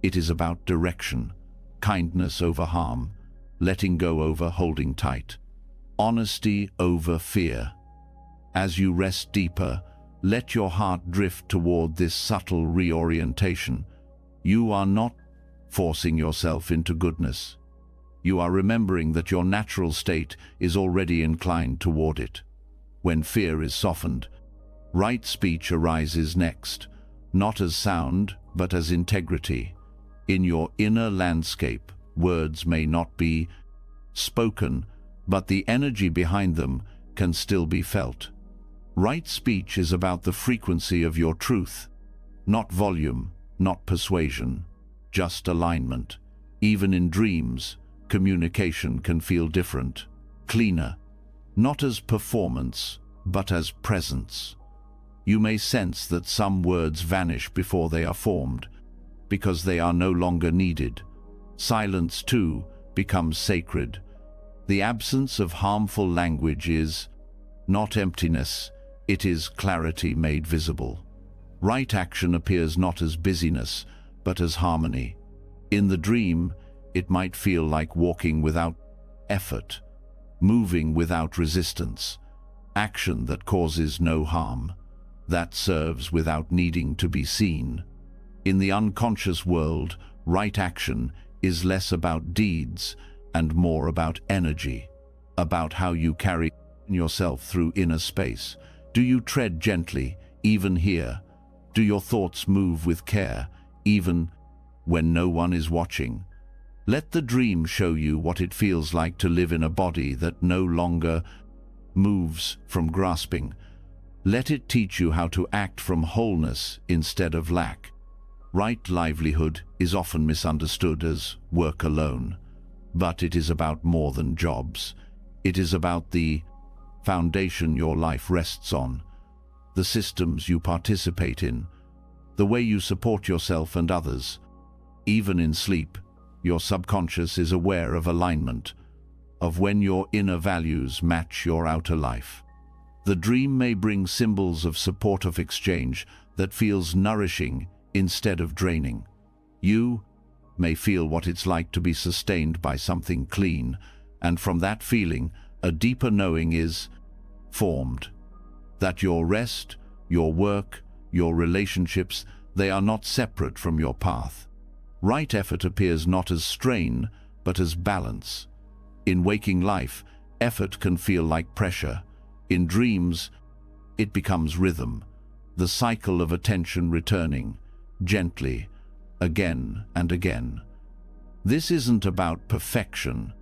It is about direction, kindness over harm, letting go over holding tight, honesty over fear. As you rest deeper, let your heart drift toward this subtle reorientation. You are not forcing yourself into goodness. You are remembering that your natural state is already inclined toward it. When fear is softened, right speech arises next, not as sound, but as integrity. In your inner landscape, words may not be spoken, but the energy behind them can still be felt. Right speech is about the frequency of your truth, not volume, not persuasion, just alignment. Even in dreams, communication can feel different, cleaner, not as performance, but as presence. You may sense that some words vanish before they are formed, because they are no longer needed. Silence, too, becomes sacred. The absence of harmful language is not emptiness, it is clarity made visible. Right action appears not as busyness, but as harmony. In the dream, it might feel like walking without effort, moving without resistance, action that causes no harm, that serves without needing to be seen. In the unconscious world, right action is less about deeds and more about energy, about how you carry yourself through inner space. Do you tread gently, even here? Do your thoughts move with care, even when no one is watching? Let the dream show you what it feels like to live in a body that no longer moves from grasping. Let it teach you how to act from wholeness instead of lack. Right livelihood is often misunderstood as work alone, but it is about more than jobs. It is about the foundation your life rests on, the systems you participate in, the way you support yourself and others. Even in sleep, your subconscious is aware of alignment, of when your inner values match your outer life. The dream may bring symbols of supportive exchange that feels nourishing instead of draining. You may feel what it's like to be sustained by something clean, and from that feeling, a deeper knowing is formed. That your rest, your work, your relationships, they are not separate from your path. Right effort appears not as strain, but as balance. In waking life, effort can feel like pressure. In dreams, it becomes rhythm, the cycle of attention returning, gently, again and again. This isn't about perfection,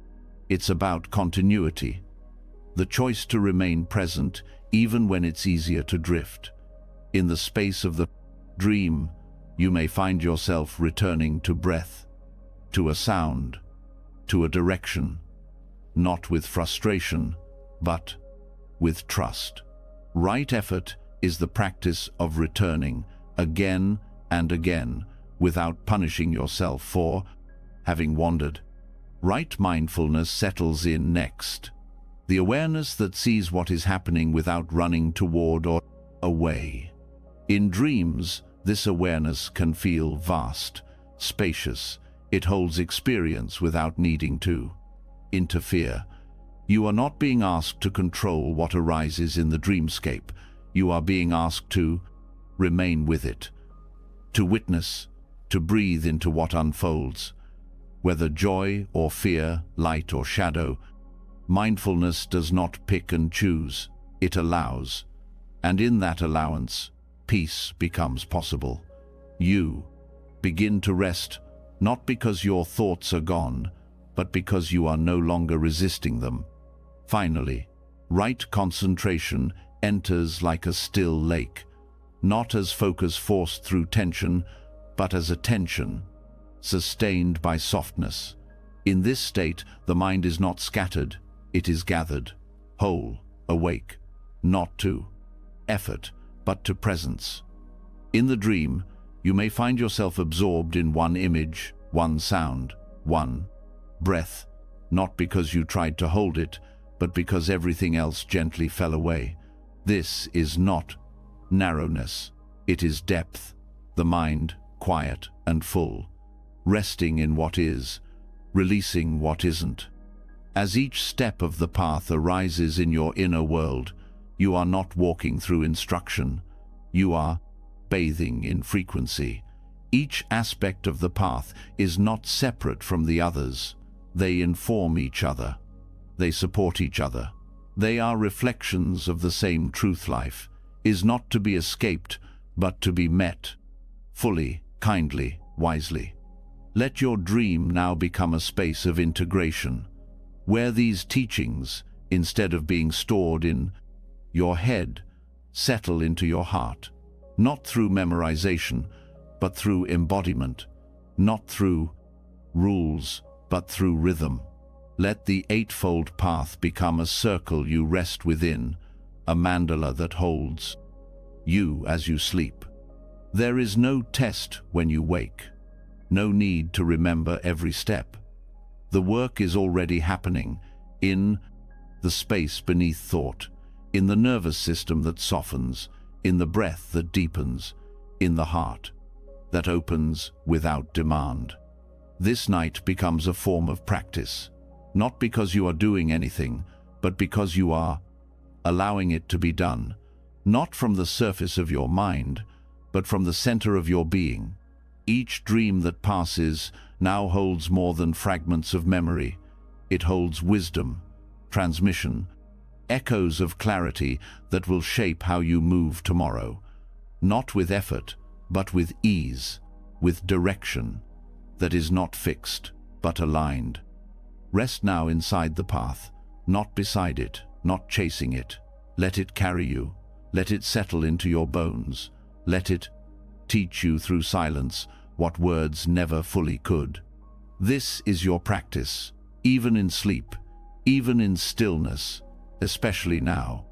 it's about continuity. The choice to remain present even when it's easier to drift. In the space of the dream, you may find yourself returning to breath, to a sound, to a direction, not with frustration, but with trust. Right effort is the practice of returning again and again without punishing yourself for having wandered. Right mindfulness settles in next. The awareness that sees what is happening without running toward or away. In dreams, this awareness can feel vast, spacious. It holds experience without needing to interfere. You are not being asked to control what arises in the dreamscape. You are being asked to remain with it, to witness, to breathe into what unfolds. Whether joy or fear, light or shadow, mindfulness does not pick and choose, it allows. And in that allowance, peace becomes possible. You begin to rest, not because your thoughts are gone, but because you are no longer resisting them. Finally, right concentration enters like a still lake, not as focus forced through tension, but as attention, sustained by softness. In this state, the mind is not scattered, it is gathered, whole, awake, not to effort, but to presence. In the dream, you may find yourself absorbed in one image, one sound, one breath, not because you tried to hold it, but because everything else gently fell away. This is not narrowness, it is depth, the mind quiet and full, resting in what is, releasing what isn't. As each step of the path arises in your inner world, you are not walking through instruction, you are bathing in frequency. Each aspect of the path is not separate from the others. They inform each other. They support each other. They are reflections of the same truth. Life is not to be escaped, but to be met, fully, kindly, wisely. Let your dream now become a space of integration, where these teachings, instead of being stored in your head, settle into your heart, not through memorization, but through embodiment, not through rules, but through rhythm. Let the eightfold path become a circle you rest within, a mandala that holds you as you sleep. There is no test when you wake, no need to remember every step. The work is already happening in the space beneath thought, in the nervous system that softens, in the breath that deepens, in the heart that opens without demand. This night becomes a form of practice, not because you are doing anything, but because you are allowing it to be done, not from the surface of your mind, but from the center of your being. Each dream that passes now holds more than fragments of memory. It holds wisdom, transmission, echoes of clarity that will shape how you move tomorrow, not with effort, but with ease, with direction that is not fixed, but aligned. Rest now inside the path, not beside it, not chasing it. Let it carry you. Let it settle into your bones. Let it teach you through silence what words never fully could. This is your practice, even in sleep, even in stillness, especially now.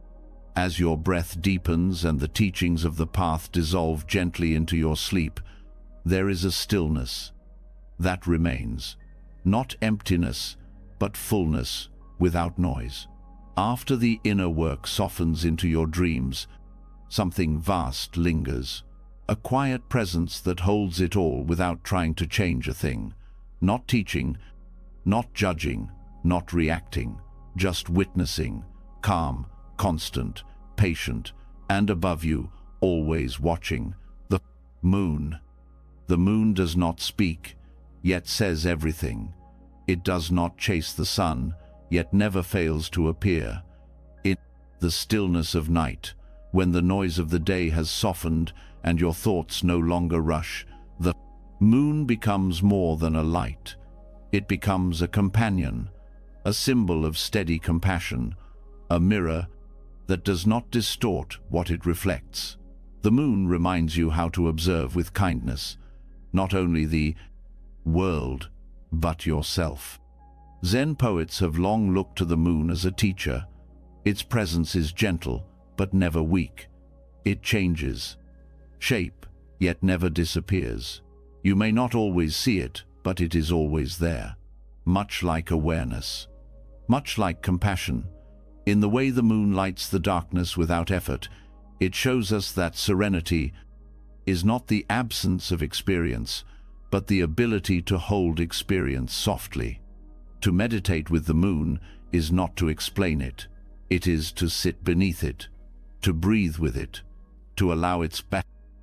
As your breath deepens and the teachings of the path dissolve gently into your sleep, there is a stillness that remains, not emptiness, but fullness without noise. After the inner work softens into your dreams, something vast lingers, a quiet presence that holds it all without trying to change a thing, not teaching, not judging, not reacting, just witnessing, calm, constant, patient, and above you, always watching, the moon. The moon does not speak, yet says everything. It does not chase the sun, yet never fails to appear. In the stillness of night, when the noise of the day has softened and your thoughts no longer rush, The moon becomes more than a light. It becomes a companion, a symbol of steady compassion, a mirror that does not distort what it reflects. The moon reminds you how to observe with kindness, not only the world, but yourself. Zen poets have long looked to the moon as a teacher. Its presence is gentle, but never weak. It changes shape, yet never disappears. You may not always see it, but it is always there. Much like awareness, much like compassion. In the way the moon lights the darkness without effort, it shows us that serenity is not the absence of experience, but the ability to hold experience softly. To meditate with the moon is not to explain it. It is to sit beneath it, to breathe with it, to allow its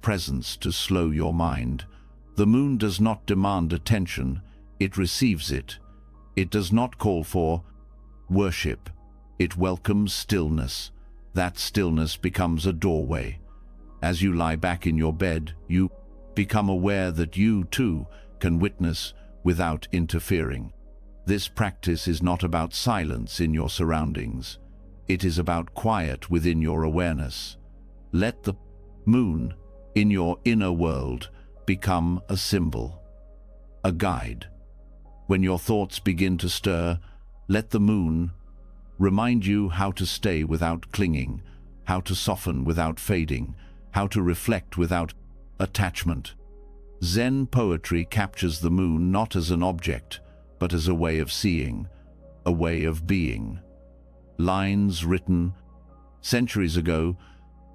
presence to slow your mind. The moon does not demand attention, it receives it. It does not call for worship, it welcomes stillness. That stillness becomes a doorway. As you lie back in your bed, you become aware that you, too, can witness without interfering. This practice is not about silence in your surroundings. It is about quiet within your awareness. Let the moon in your inner world become a symbol, a guide. When your thoughts begin to stir, let the moon remind you how to stay without clinging, how to soften without fading, how to reflect without attachment. Zen poetry captures the moon not as an object, but as a way of seeing, a way of being. Lines written centuries ago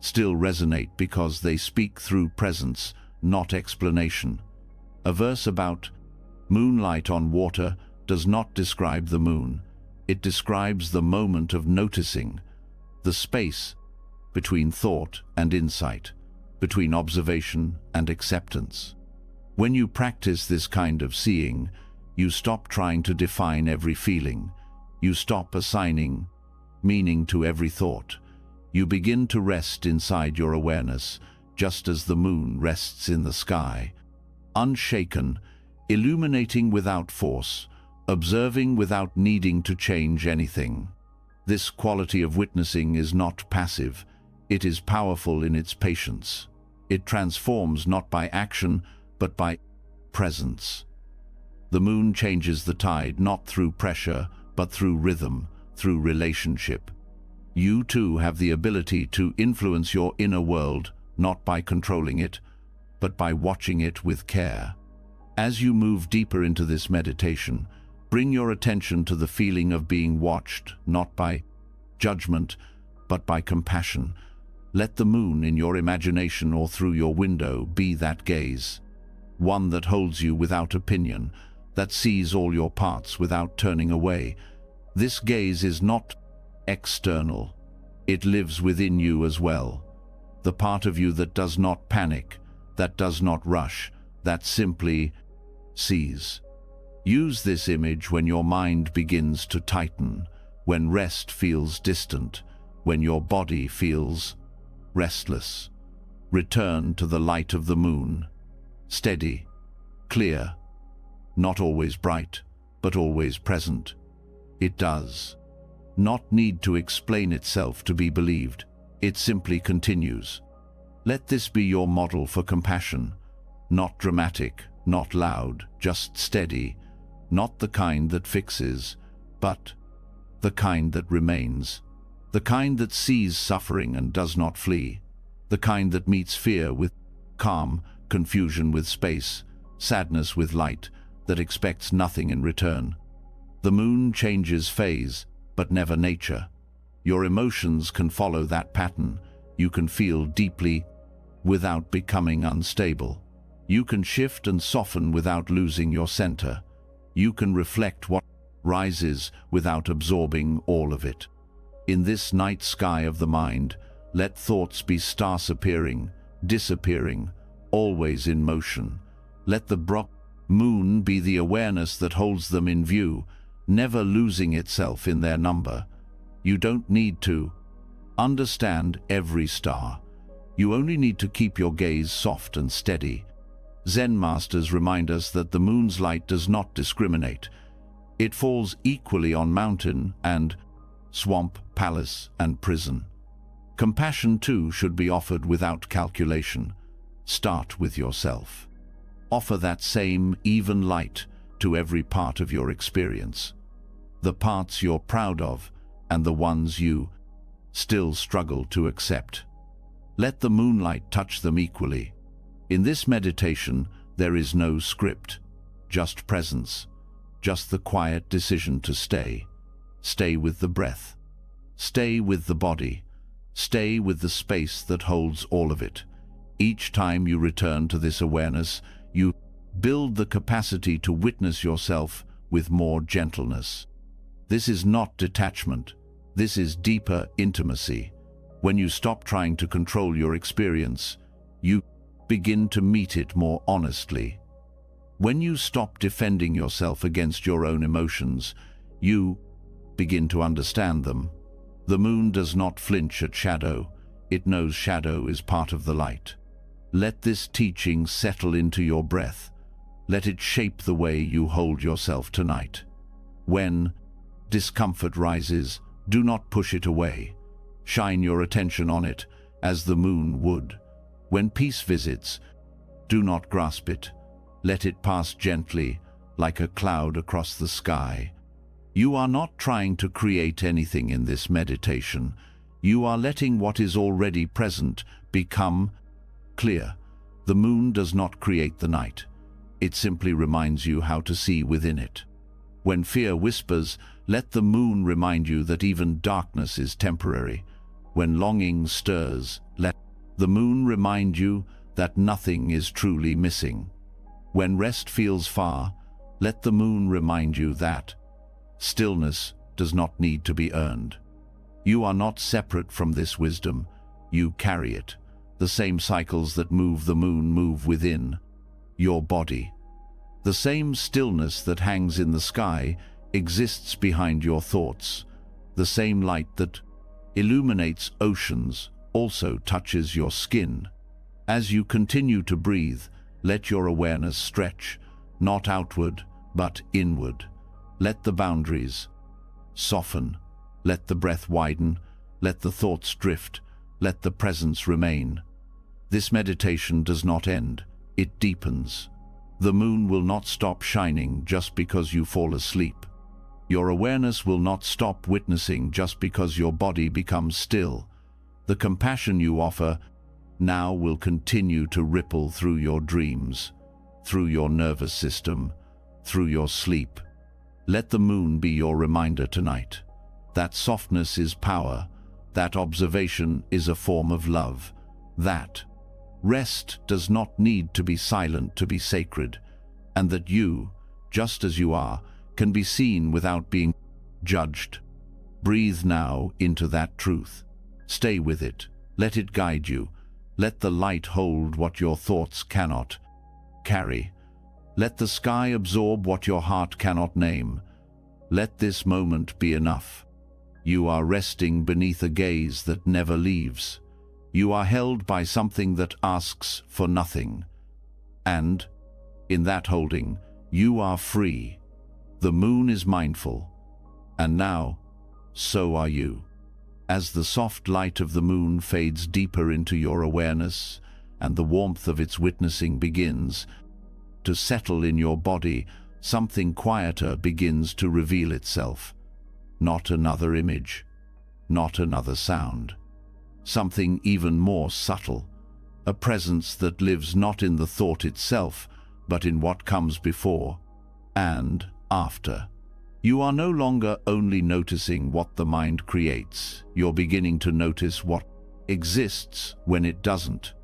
still resonate because they speak through presence, not explanation. A verse about moonlight on water does not describe the moon. It describes the moment of noticing, the space between thought and insight, between observation and acceptance. When you practice this kind of seeing, you stop trying to define every feeling. You stop assigning meaning to every thought. You begin to rest inside your awareness, just as the moon rests in the sky, unshaken, illuminating without force, observing without needing to change anything. This quality of witnessing is not passive, it is powerful in its patience. It transforms not by action, but by presence. The moon changes the tide not through pressure, but through rhythm, through relationship. You too have the ability to influence your inner world, not by controlling it, but by watching it with care. As you move deeper into this meditation, bring your attention to the feeling of being watched, not by judgment, but by compassion. Let the moon in your imagination or through your window be that gaze, one that holds you without opinion, that sees all your parts without turning away. This gaze is not external. It lives within you as well. The part of you that does not panic, that does not rush, that simply sees. Use this image when your mind begins to tighten, when rest feels distant, when your body feels restless. Return to the light of the moon. Steady, clear, not always bright, but always present. It does not need to explain itself to be believed. It simply continues. Let this be your model for compassion. Not dramatic, not loud, just steady. Not the kind that fixes, but the kind that remains. The kind that sees suffering and does not flee. The kind that meets fear with calm, confusion with space, sadness with light, that expects nothing in return. The moon changes phase, but never nature. Your emotions can follow that pattern. You can feel deeply without becoming unstable. You can shift and soften without losing your center. You can reflect what rises without absorbing all of it. In this night sky of the mind, let thoughts be stars appearing, disappearing, always in motion. Let the moon be the awareness that holds them in view, never losing itself in their number. You don't need to understand every star. You only need to keep your gaze soft and steady. Zen masters remind us that the moon's light does not discriminate. It falls equally on mountain and swamp, palace and prison. Compassion too should be offered without calculation. Start with yourself. Offer that same even light to every part of your experience. The parts you're proud of and the ones you still struggle to accept. Let the moonlight touch them equally. In this meditation, there is no script, just presence, just the quiet decision to stay. Stay with the breath. Stay with the body. Stay with the space that holds all of it. Each time you return to this awareness, you build the capacity to witness yourself with more gentleness. This is not detachment. This is deeper intimacy. When you stop trying to control your experience, you begin to meet it more honestly. When you stop defending yourself against your own emotions, you begin to understand them. The moon does not flinch at shadow. It knows shadow is part of the light. Let this teaching settle into your breath. Let it shape the way you hold yourself tonight. When discomfort rises, do not push it away. Shine your attention on it as the moon would. When peace visits, do not grasp it. Let it pass gently, like a cloud across the sky. You are not trying to create anything in this meditation. You are letting what is already present become clear. The moon does not create the night. It simply reminds you how to see within it. When fear whispers, let the moon remind you that even darkness is temporary. When longing stirs, let the moon remind you that nothing is truly missing. When rest feels far, let the moon remind you that stillness does not need to be earned. You are not separate from this wisdom. You carry it. The same cycles that move the moon move within your body. The same stillness that hangs in the sky exists behind your thoughts. The same light that illuminates oceans also touches your skin. As you continue to breathe, let your awareness stretch, not outward, but inward. Let the boundaries soften. Let the breath widen. Let the thoughts drift. Let the presence remain. This meditation does not end. It deepens. The moon will not stop shining just because you fall asleep. Your awareness will not stop witnessing just because your body becomes still. The compassion you offer now will continue to ripple through your dreams, through your nervous system, through your sleep. Let the moon be your reminder tonight. That softness is power. That observation is a form of love. That rest does not need to be silent to be sacred, and that you, just as you are, can be seen without being judged. Breathe now into that truth. Stay with it. Let it guide you. Let the light hold what your thoughts cannot carry. Let the sky absorb what your heart cannot name. Let this moment be enough. You are resting beneath a gaze that never leaves. You are held by something that asks for nothing. And, in that holding, you are free. The moon is mindful. And now, so are you. As the soft light of the moon fades deeper into your awareness, and the warmth of its witnessing begins to settle in your body, something quieter begins to reveal itself. Not another image, not another sound. Something even more subtle, a presence that lives not in the thought itself, but in what comes before and after. You are no longer only noticing what the mind creates, you're beginning to notice what exists when it doesn't.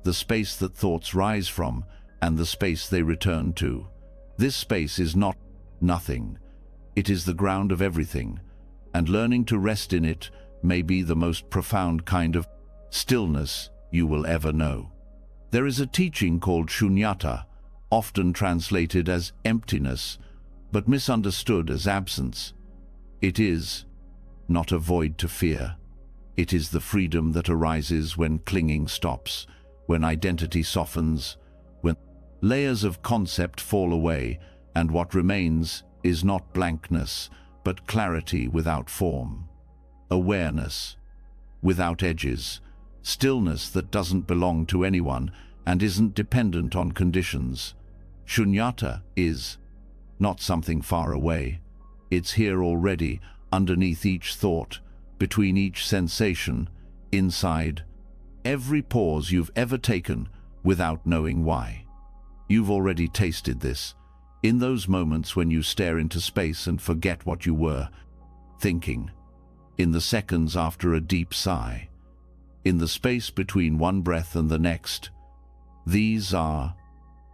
The space that thoughts rise from and the space they return to. This space is not nothing. It is the ground of everything, and learning to rest in it may be the most profound kind of stillness you will ever know. There is a teaching called shunyata, often translated as emptiness, but misunderstood as absence. It is not a void to fear. It is the freedom that arises when clinging stops, when identity softens, when Layers of concept fall away, and what remains is not blankness, but clarity without form. Awareness without edges. Stillness that doesn't belong to anyone and isn't dependent on conditions. Shunyata is not something far away. It's here already, underneath each thought, between each sensation, inside every pause you've ever taken without knowing why. You've already tasted this, in those moments when you stare into space and forget what you were thinking, in the seconds after a deep sigh, in the space between one breath and the next. These are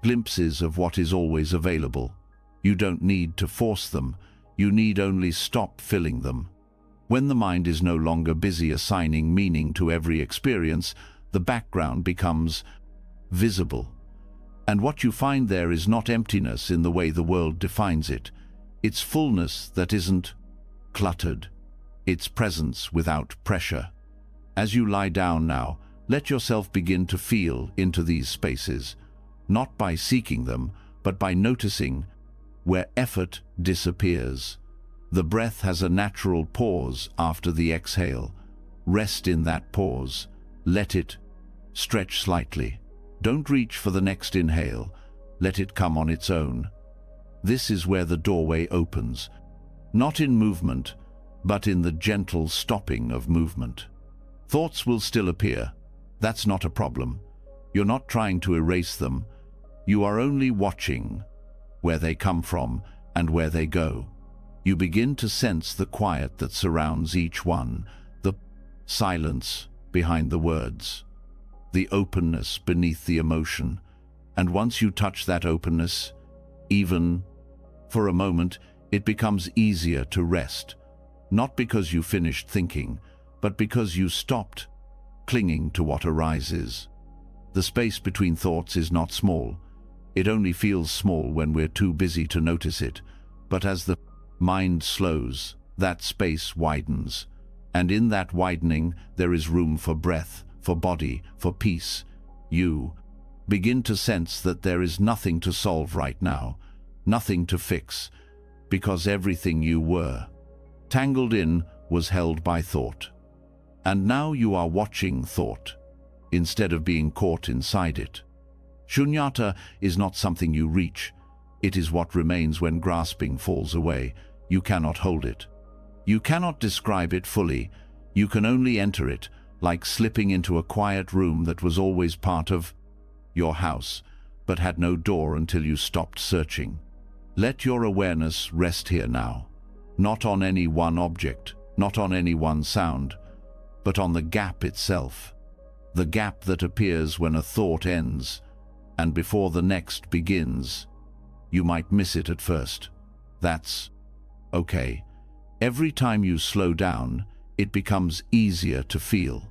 glimpses of what is always available. You don't need to force them, you need only stop filling them. When the mind is no longer busy assigning meaning to every experience, the background becomes visible. And what you find there is not emptiness in the way the world defines it. It's fullness that isn't cluttered. It's presence without pressure. As you lie down now, let yourself begin to feel into these spaces, not by seeking them, but by noticing where effort disappears. The breath has a natural pause after the exhale. Rest in that pause. Let it stretch slightly. Don't reach for the next inhale. Let it come on its own. This is where the doorway opens, not in movement, but in the gentle stopping of movement. Thoughts will still appear. That's not a problem. You're not trying to erase them. You are only watching where they come from and where they go. You begin to sense the quiet that surrounds each one, the silence behind the words, the openness beneath the emotion. And once you touch that openness, even for a moment, it becomes easier to rest, not because you finished thinking, but because you stopped clinging to what arises. The space between thoughts is not small. It only feels small when we're too busy to notice it. But as the mind slows, that space widens. And in that widening, there is room for breath, for body, for peace. You begin to sense that there is nothing to solve right now, nothing to fix, because everything you were tangled in was held by thought. And now you are watching thought, instead of being caught inside it. Shunyata is not something you reach. It is what remains when grasping falls away. You cannot hold it. You cannot describe it fully. You can only enter it, like slipping into a quiet room that was always part of your house, but had no door until you stopped searching. Let your awareness rest here now, not on any one object, not on any one sound, but on the gap itself, the gap that appears when a thought ends, and before the next begins. You might miss it at first. That's okay. Every time you slow down, it becomes easier to feel.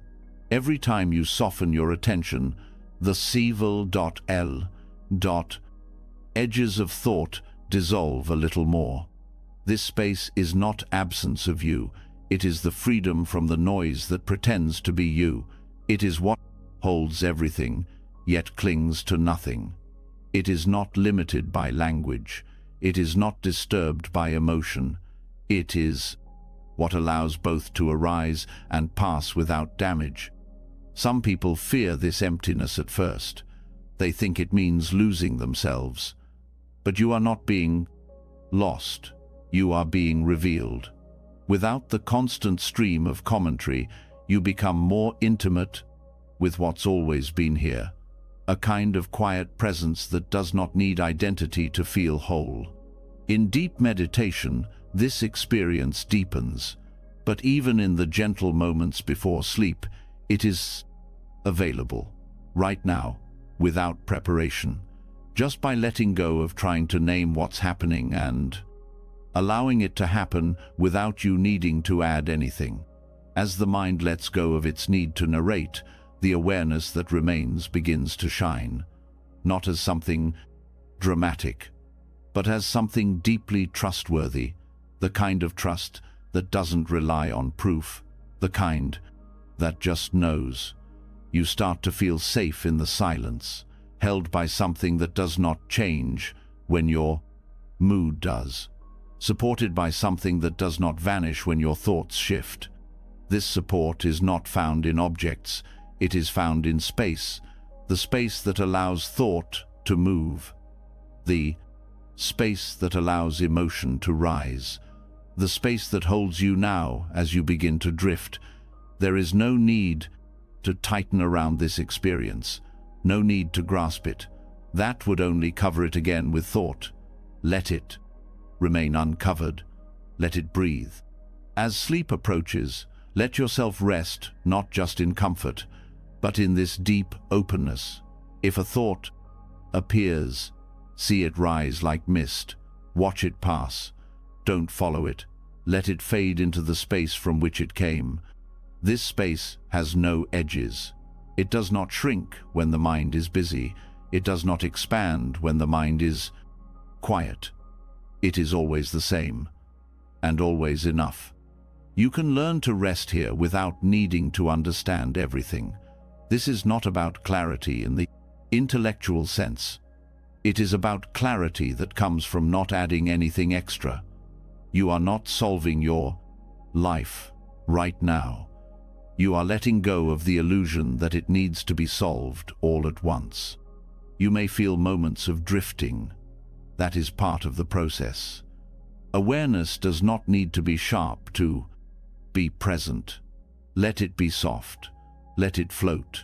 Every time you soften your attention, the civil.l. edges of thought dissolve a little more. This space is not absence of you. It is the freedom from the noise that pretends to be you. It is what holds everything, yet clings to nothing. It is not limited by language. It is not disturbed by emotion. It is what allows both to arise and pass without damage. Some people fear this emptiness at first. They think it means losing themselves. But you are not being lost. You are being revealed. Without the constant stream of commentary, you become more intimate with what's always been here. A kind of quiet presence that does not need identity to feel whole. In deep meditation, this experience deepens, but even in the gentle moments before sleep, it is available, right now, without preparation, just by letting go of trying to name what's happening and allowing it to happen without you needing to add anything. As the mind lets go of its need to narrate, the awareness that remains begins to shine, not as something dramatic, but as something deeply trustworthy, the kind of trust that doesn't rely on proof, the kind that just knows. You start to feel safe in the silence, held by something that does not change when your mood does, supported by something that does not vanish when your thoughts shift. This support is not found in objects, it is found in space, the space that allows thought to move, the space that allows emotion to rise, the space that holds you now as you begin to drift. There is no need to tighten around this experience, no need to grasp it. That would only cover it again with thought. Let it remain uncovered. Let it breathe. As sleep approaches, let yourself rest not just in comfort, but in this deep openness. If a thought appears, see it rise like mist. Watch it pass. Don't follow it. Let it fade into the space from which it came. This space has no edges. It does not shrink when the mind is busy. It does not expand when the mind is quiet. It is always the same, and always enough. You can learn to rest here without needing to understand everything. This is not about clarity in the intellectual sense. It is about clarity that comes from not adding anything extra. You are not solving your life right now. You are letting go of the illusion that it needs to be solved all at once. You may feel moments of drifting. That is part of the process. Awareness does not need to be sharp to be present. Let it be soft. Let it float.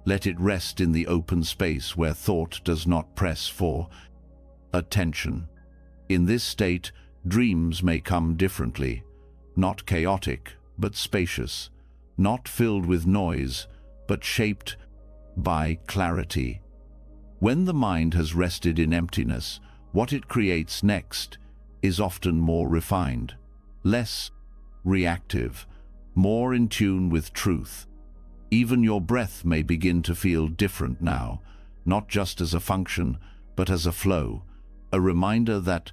Let it rest in the open space where thought does not press for attention. In this state, dreams may come differently, not chaotic, but spacious, not filled with noise, but shaped by clarity. When the mind has rested in emptiness, what it creates next is often more refined, less reactive, more in tune with truth. Even your breath may begin to feel different now, not just as a function, but as a flow, a reminder that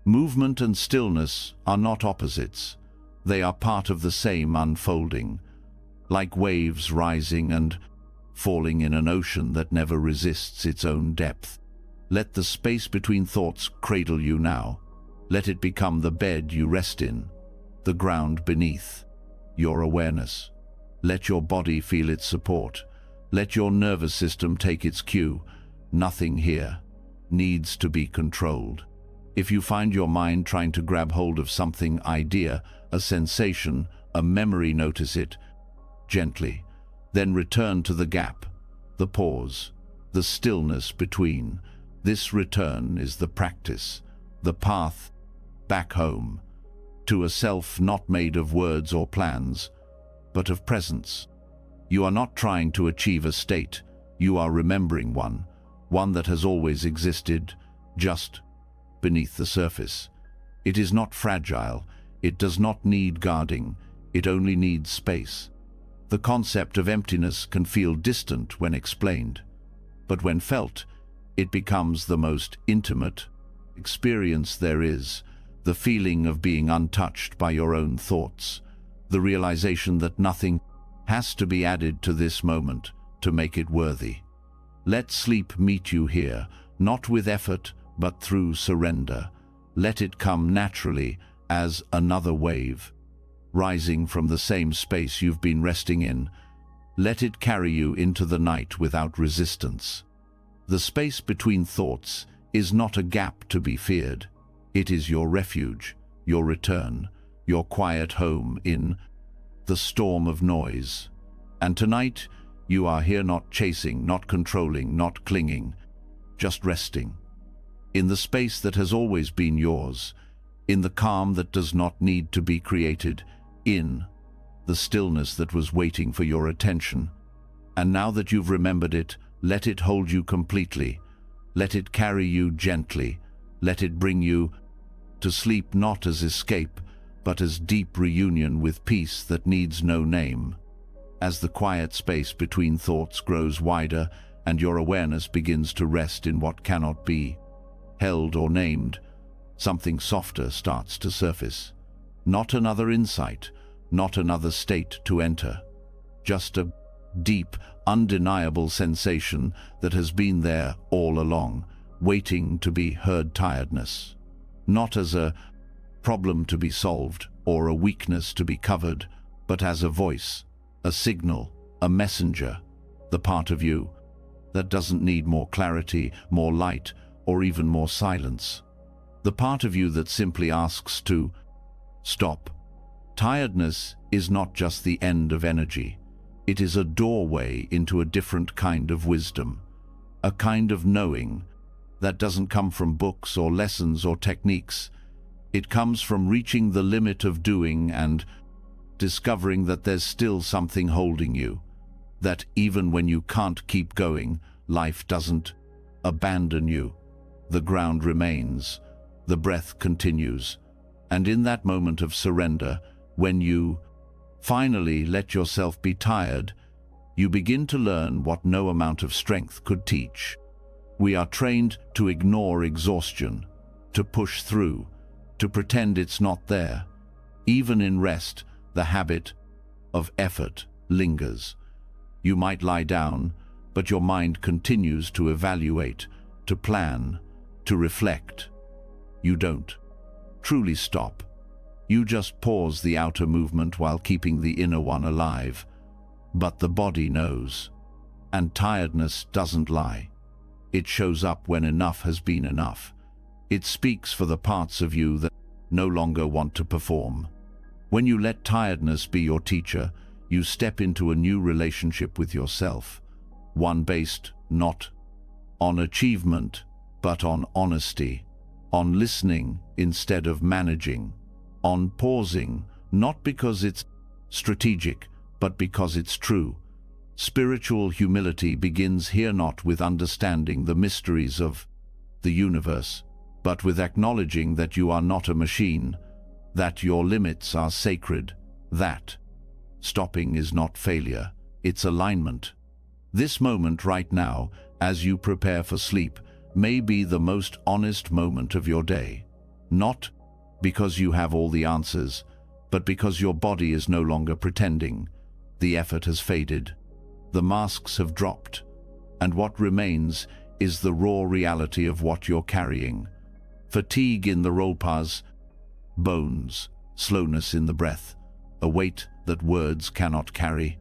movement and stillness are not opposites. They are part of the same unfolding, like waves rising and falling in an ocean that never resists its own depth. Let the space between thoughts cradle you now. Let it become the bed you rest in, the ground beneath your awareness. Let your body feel its support. Let your nervous system take its cue. Nothing here needs to be controlled. If you find your mind trying to grab hold of something, idea, a sensation, a memory, notice it gently. Then return to the gap, the pause, the stillness between. This return is the practice, the path back home, to a self not made of words or plans, but of presence. You are not trying to achieve a state, you are remembering one that has always existed, just beneath the surface. It is not fragile, it does not need guarding, it only needs space. The concept of emptiness can feel distant when explained, but when felt, it becomes the most intimate experience there is, the feeling of being untouched by your own thoughts, the realization that nothing has to be added to this moment to make it worthy. Let sleep meet you here, not with effort, but through surrender. Let it come naturally as another wave, rising from the same space you've been resting in. Let it carry you into the night without resistance. The space between thoughts is not a gap to be feared. It is your refuge, your return, your quiet home in the storm of noise. And tonight, you are here not chasing, not controlling, not clinging, just resting. In the space that has always been yours, in the calm that does not need to be created, in the stillness that was waiting for your attention. And now that you've remembered it, let it hold you completely. Let it carry you gently. Let it bring you to sleep not as escape, but as deep reunion with peace that needs no name. As the quiet space between thoughts grows wider and your awareness begins to rest in what cannot be held or named, something softer starts to surface. Not another insight, not another state to enter, just a deep, undeniable sensation that has been there all along, waiting to be heard. Tiredness, not as a problem to be solved or a weakness to be covered, but as a voice, a signal, a messenger, the part of you that doesn't need more clarity, more light, or even more silence. The part of you that simply asks to stop. Tiredness is not just the end of energy. It is a doorway into a different kind of wisdom, a kind of knowing that doesn't come from books or lessons or techniques. It comes from reaching the limit of doing and discovering that there's still something holding you, that even when you can't keep going, life doesn't abandon you. The ground remains, the breath continues, and in that moment of surrender, when you finally let yourself be tired, you begin to learn what no amount of strength could teach. We are trained to ignore exhaustion, to push through, to pretend it's not there. Even in rest, the habit of effort lingers. You might lie down, but your mind continues to evaluate, to plan, to reflect. You don't truly stop. You just pause the outer movement while keeping the inner one alive. But the body knows. And tiredness doesn't lie. It shows up when enough has been enough. It speaks for the parts of you that no longer want to perform. When you let tiredness be your teacher, you step into a new relationship with yourself, one based not on achievement, but on honesty, on listening instead of managing, on pausing, not because it's strategic, but because it's true. Spiritual humility begins here not with understanding the mysteries of the universe, but with acknowledging that you are not a machine, that your limits are sacred, that stopping is not failure, it's alignment. This moment right now, as you prepare for sleep, may be the most honest moment of your day. Not because you have all the answers, but because your body is no longer pretending. The effort has faded. The masks have dropped. And what remains is the raw reality of what you're carrying. Fatigue in the rollpas, bones, slowness in the breath, a weight that words cannot carry.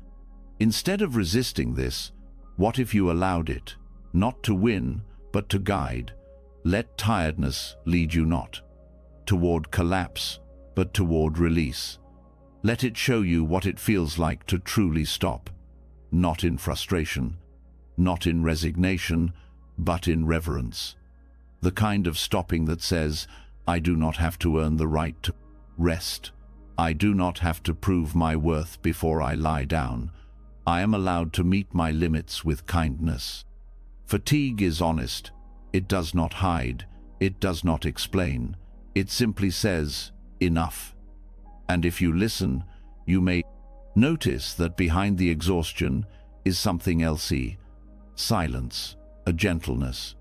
Instead of resisting this, what if you allowed it, not to win, but to guide? Let tiredness lead you not toward collapse, but toward release. Let it show you what it feels like to truly stop, not in frustration, not in resignation, but in reverence. The kind of stopping that says, I do not have to earn the right to rest. I do not have to prove my worth before I lie down. I am allowed to meet my limits with kindness. Fatigue is honest. It does not hide. It does not explain. It simply says, enough. And if you listen, you may notice that behind the exhaustion is something else: silence, a gentleness,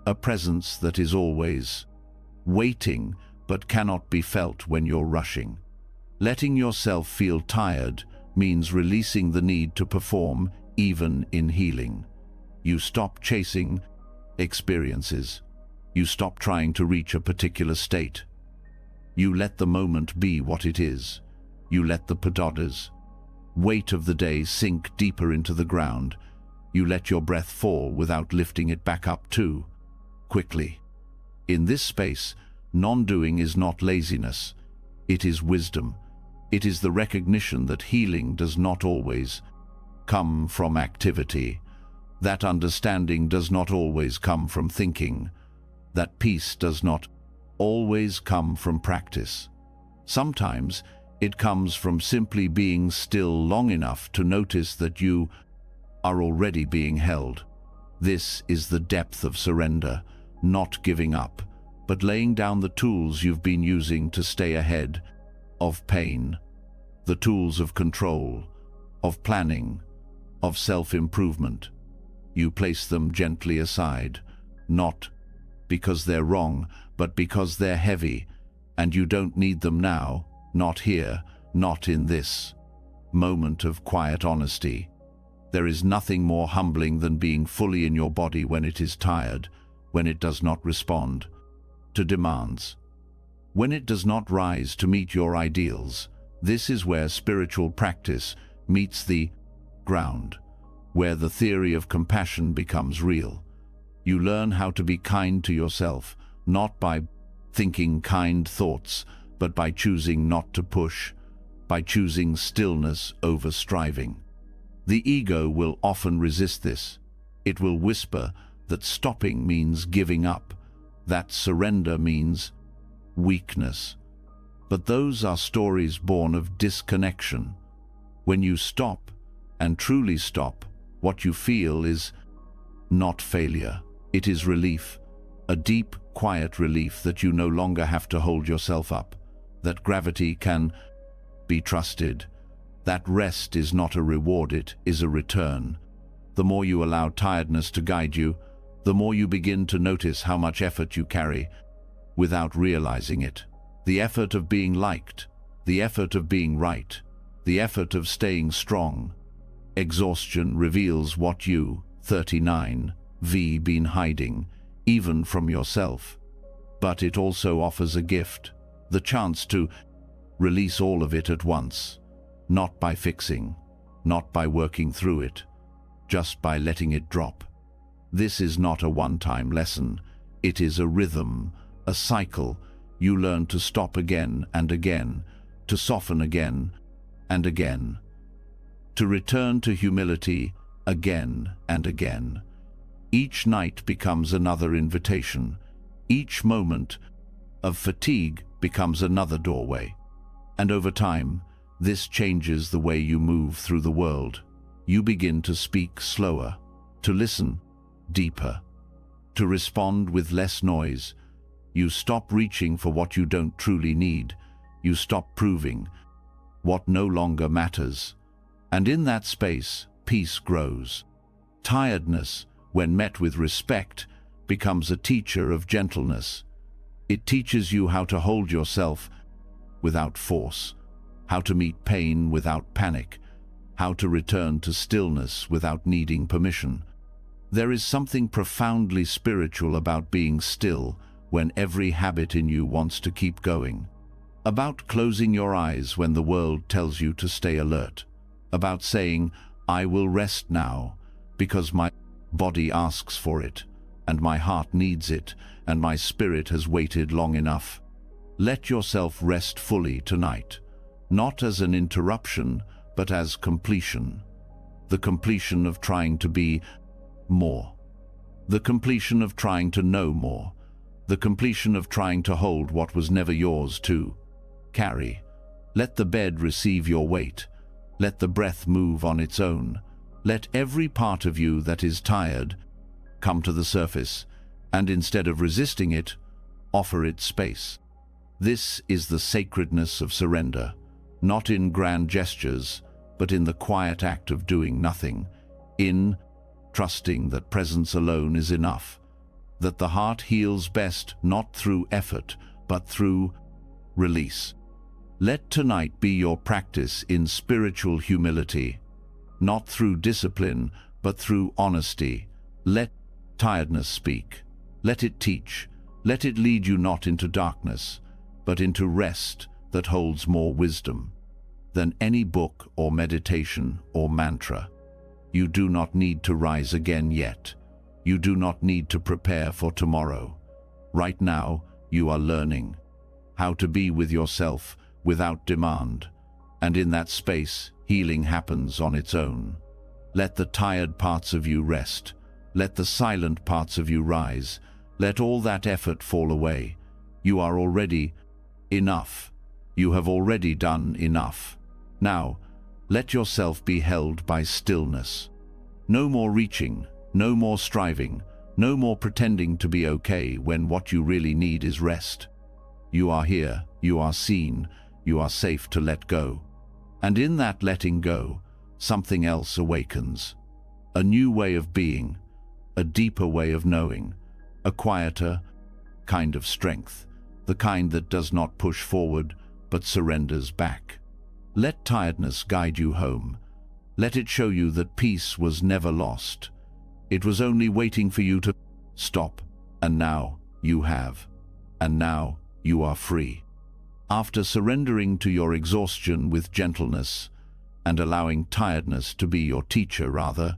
a presence that is always waiting but cannot be felt when you're rushing. Letting yourself feel tired means releasing the need to perform, even in healing. You stop chasing experiences. You stop trying to reach a particular state. You let the moment be what it is. You let the pagodas, weight of the day sink deeper into the ground. You let your breath fall without lifting it back up too quickly. In this space, non-doing is not laziness. It is wisdom. It is the recognition that healing does not always come from activity, that understanding does not always come from thinking, that peace does not always come from practice. Sometimes it comes from simply being still long enough to notice that you are already being held. This is the depth of surrender, not giving up, but laying down the tools you've been using to stay ahead of pain, the tools of control, of planning, of self-improvement. You place them gently aside, not because they're wrong, but because they're heavy, and you don't need them now, not here, not in this moment of quiet honesty. There is nothing more humbling than being fully in your body when it is tired, when it does not respond to demands, when it does not rise to meet your ideals. This is where spiritual practice meets the ground, where the theory of compassion becomes real. You learn how to be kind to yourself, not by thinking kind thoughts, but by choosing not to push, by choosing stillness over striving. The ego will often resist this. It will whisper that stopping means giving up, that surrender means weakness. But those are stories born of disconnection. When you stop, and truly stop, what you feel is not failure. It is relief, a deep, quiet relief that you no longer have to hold yourself up, that gravity can be trusted, that rest is not a reward, it is a return. The more you allow tiredness to guide you, the more you begin to notice how much effort you carry without realizing it. The effort of being liked, the effort of being right, the effort of staying strong. Exhaustion reveals what you, 39, been hiding, even from yourself. But it also offers a gift, the chance to release all of it at once, not by fixing, not by working through it, just by letting it drop. This is not a one-time lesson. It is a rhythm, a cycle. You learn to stop again and again, to soften again and again, to return to humility again and again. Each night becomes another invitation. Each moment of fatigue becomes another doorway. And over time, this changes the way you move through the world. You begin to speak slower, to listen deeper, to respond with less noise. You stop reaching for what you don't truly need. You stop proving what no longer matters. And in that space, peace grows. Tiredness, when met with respect, becomes a teacher of gentleness. It teaches you how to hold yourself without force, how to meet pain without panic, how to return to stillness without needing permission. There is something profoundly spiritual about being still when every habit in you wants to keep going, about closing your eyes when the world tells you to stay alert, about saying, "I will rest now, because my body asks for it, and my heart needs it, and my spirit has waited long enough." Let yourself rest fully tonight, not as an interruption, but as completion. The completion of trying to be more. The completion of trying to know more. The completion of trying to hold what was never yours to carry. Let the bed receive your weight. Let the breath move on its own. Let every part of you that is tired come to the surface, and instead of resisting it, offer it space. This is the sacredness of surrender, not in grand gestures, but in the quiet act of doing nothing, in trusting that presence alone is enough, that the heart heals best not through effort, but through release. Let tonight be your practice in spiritual humility, not through discipline, but through honesty. Let tiredness speak. Let it teach. Let it lead you not into darkness, but into rest that holds more wisdom than any book or meditation or mantra. You do not need to rise again yet. You do not need to prepare for tomorrow. Right now, you are learning how to be with yourself without demand, and in that space, healing happens on its own. Let the tired parts of you rest. Let the silent parts of you rise. Let all that effort fall away. You are already enough. You have already done enough. Now, let yourself be held by stillness. No more reaching, no more striving, no more pretending to be okay when what you really need is rest. You are here, you are seen, you are safe to let go. And in that letting go, something else awakens. A new way of being, a deeper way of knowing, a quieter kind of strength, the kind that does not push forward but surrenders back. Let tiredness guide you home. Let it show you that peace was never lost. It was only waiting for you to stop, and now you have. And now you are free. After surrendering to your exhaustion with gentleness, and allowing tiredness to be your teacher rather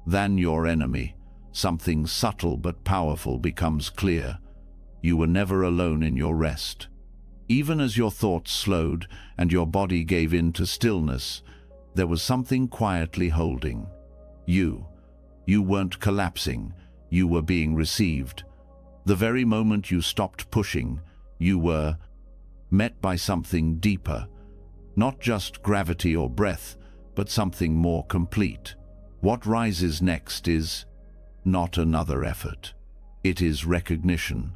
than your enemy, something subtle but powerful becomes clear. You were never alone in your rest. Even as your thoughts slowed and your body gave in to stillness, there was something quietly holding you. You weren't collapsing, you were being received. The very moment you stopped pushing, you were met by something deeper, not just gravity or breath, but something more complete. What rises next is not another effort. It is recognition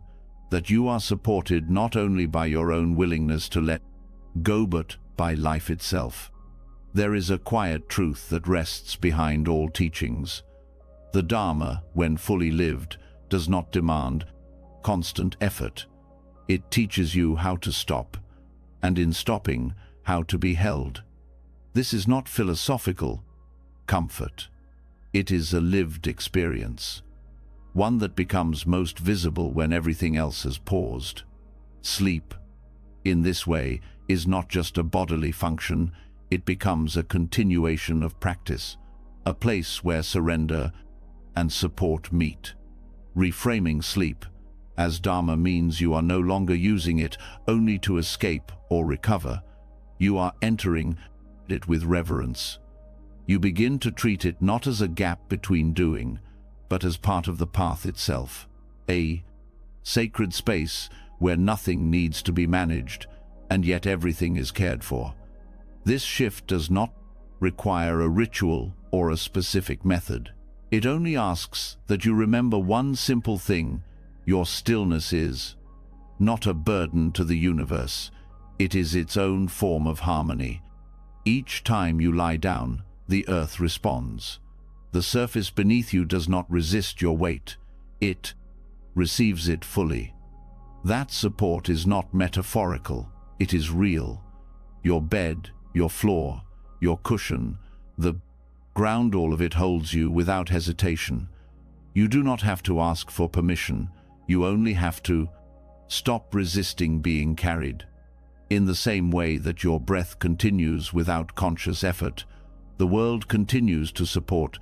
that you are supported not only by your own willingness to let go, but by life itself. There is a quiet truth that rests behind all teachings. The Dharma, when fully lived, does not demand constant effort. It teaches you how to stop, and in stopping, how to be held. This is not philosophical comfort. It is a lived experience, one that becomes most visible when everything else has paused. Sleep, in this way, is not just a bodily function, it becomes a continuation of practice, a place where surrender and support meet. Reframing sleep as Dharma means you are no longer using it only to escape or recover. You are entering it with reverence. You begin to treat it not as a gap between doing, but as part of the path itself, a sacred space where nothing needs to be managed, and yet everything is cared for. This shift does not require a ritual or a specific method. It only asks that you remember one simple thing: your stillness is not a burden to the universe. It is its own form of harmony. Each time you lie down, the earth responds. The surface beneath you does not resist your weight. It receives it fully. That support is not metaphorical. It is real. Your bed, your floor, your cushion, the ground, all of it holds you without hesitation. You do not have to ask for permission. You only have to stop resisting being carried. In the same way that your breath continues without conscious effort, the world continues to support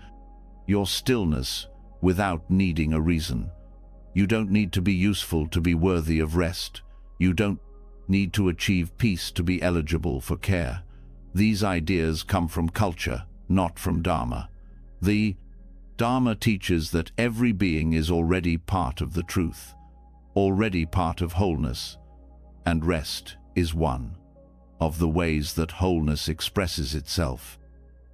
your stillness without needing a reason. You don't need to be useful to be worthy of rest. You don't need to achieve peace to be eligible for care. These ideas come from culture, not from Dharma. The Dharma teaches that every being is already part of the truth, already part of wholeness, and rest is one of the ways that wholeness expresses itself.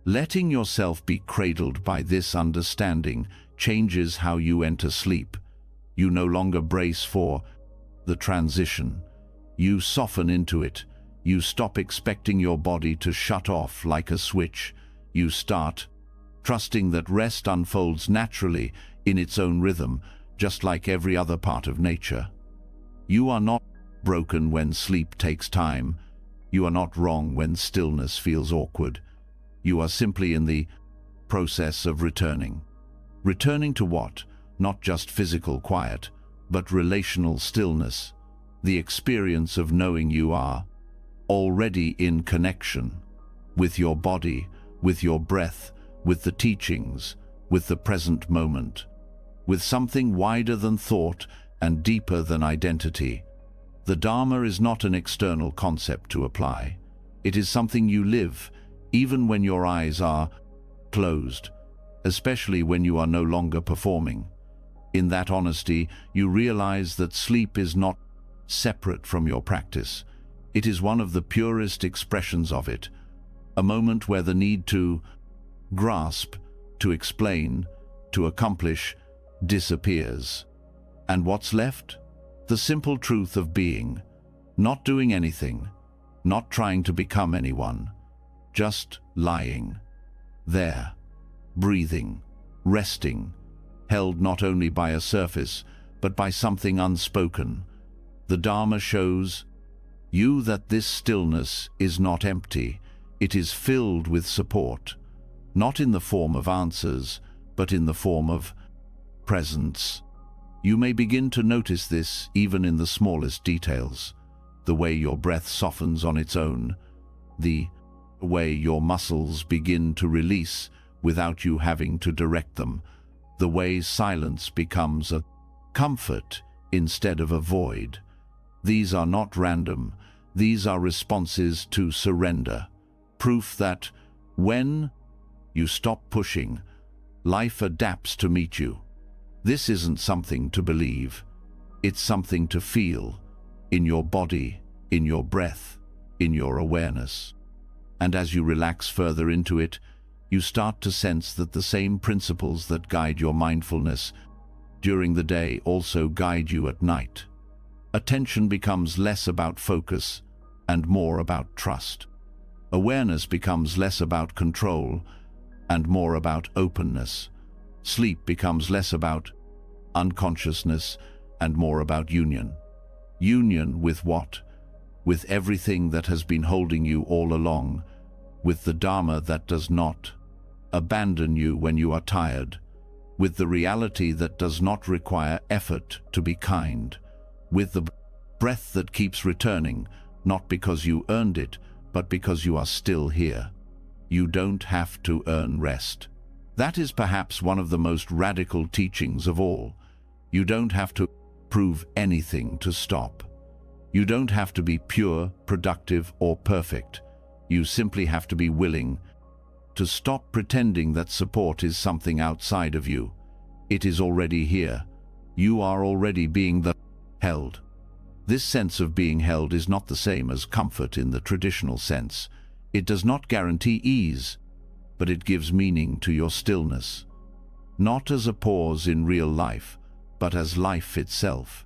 Letting yourself be cradled by this understanding changes how you enter sleep. You no longer brace for the transition. You soften into it. You stop expecting your body to shut off like a switch. You start trusting that rest unfolds naturally in its own rhythm, just like every other part of nature. You are not broken when sleep takes time. You are not wrong when stillness feels awkward. You are simply in the process of returning. Returning to what? Not just physical quiet, but relational stillness. The experience of knowing you are already in connection with your body, with your breath, with the teachings, with the present moment, with something wider than thought and deeper than identity. The Dharma is not an external concept to apply. It is something you live, even when your eyes are closed, especially when you are no longer performing. In that honesty, you realize that sleep is not separate from your practice. It is one of the purest expressions of it, a moment where the need to grasp, to explain, to accomplish, disappears. And what's left? The simple truth of being, not doing anything, not trying to become anyone, just lying there, breathing, resting, held not only by a surface, but by something unspoken. The Dharma shows you that this stillness is not empty, it is filled with support, not in the form of answers, but in the form of presence. You may begin to notice this even in the smallest details. The way your breath softens on its own, the way your muscles begin to release without you having to direct them, the way silence becomes a comfort instead of a void. These are not random. These are responses to surrender. Proof that when you stop pushing, life adapts to meet you. This isn't something to believe. It's something to feel in your body, in your breath, in your awareness. And as you relax further into it, you start to sense that the same principles that guide your mindfulness during the day also guide you at night. Attention becomes less about focus and more about trust. Awareness becomes less about control and more about openness. Sleep becomes less about unconsciousness and more about union. Union with what? With everything that has been holding you all along, with the Dharma that does not abandon you when you are tired, with the reality that does not require effort to be kind, with the breath that keeps returning, not because you earned it, but because you are still here. You don't have to earn rest. That is perhaps one of the most radical teachings of all. You don't have to prove anything to stop. You don't have to be pure, productive, or perfect. You simply have to be willing to stop pretending that support is something outside of you. It is already here. You are already being held. This sense of being held is not the same as comfort in the traditional sense. It does not guarantee ease, but it gives meaning to your stillness. Not as a pause in real life, but as life itself.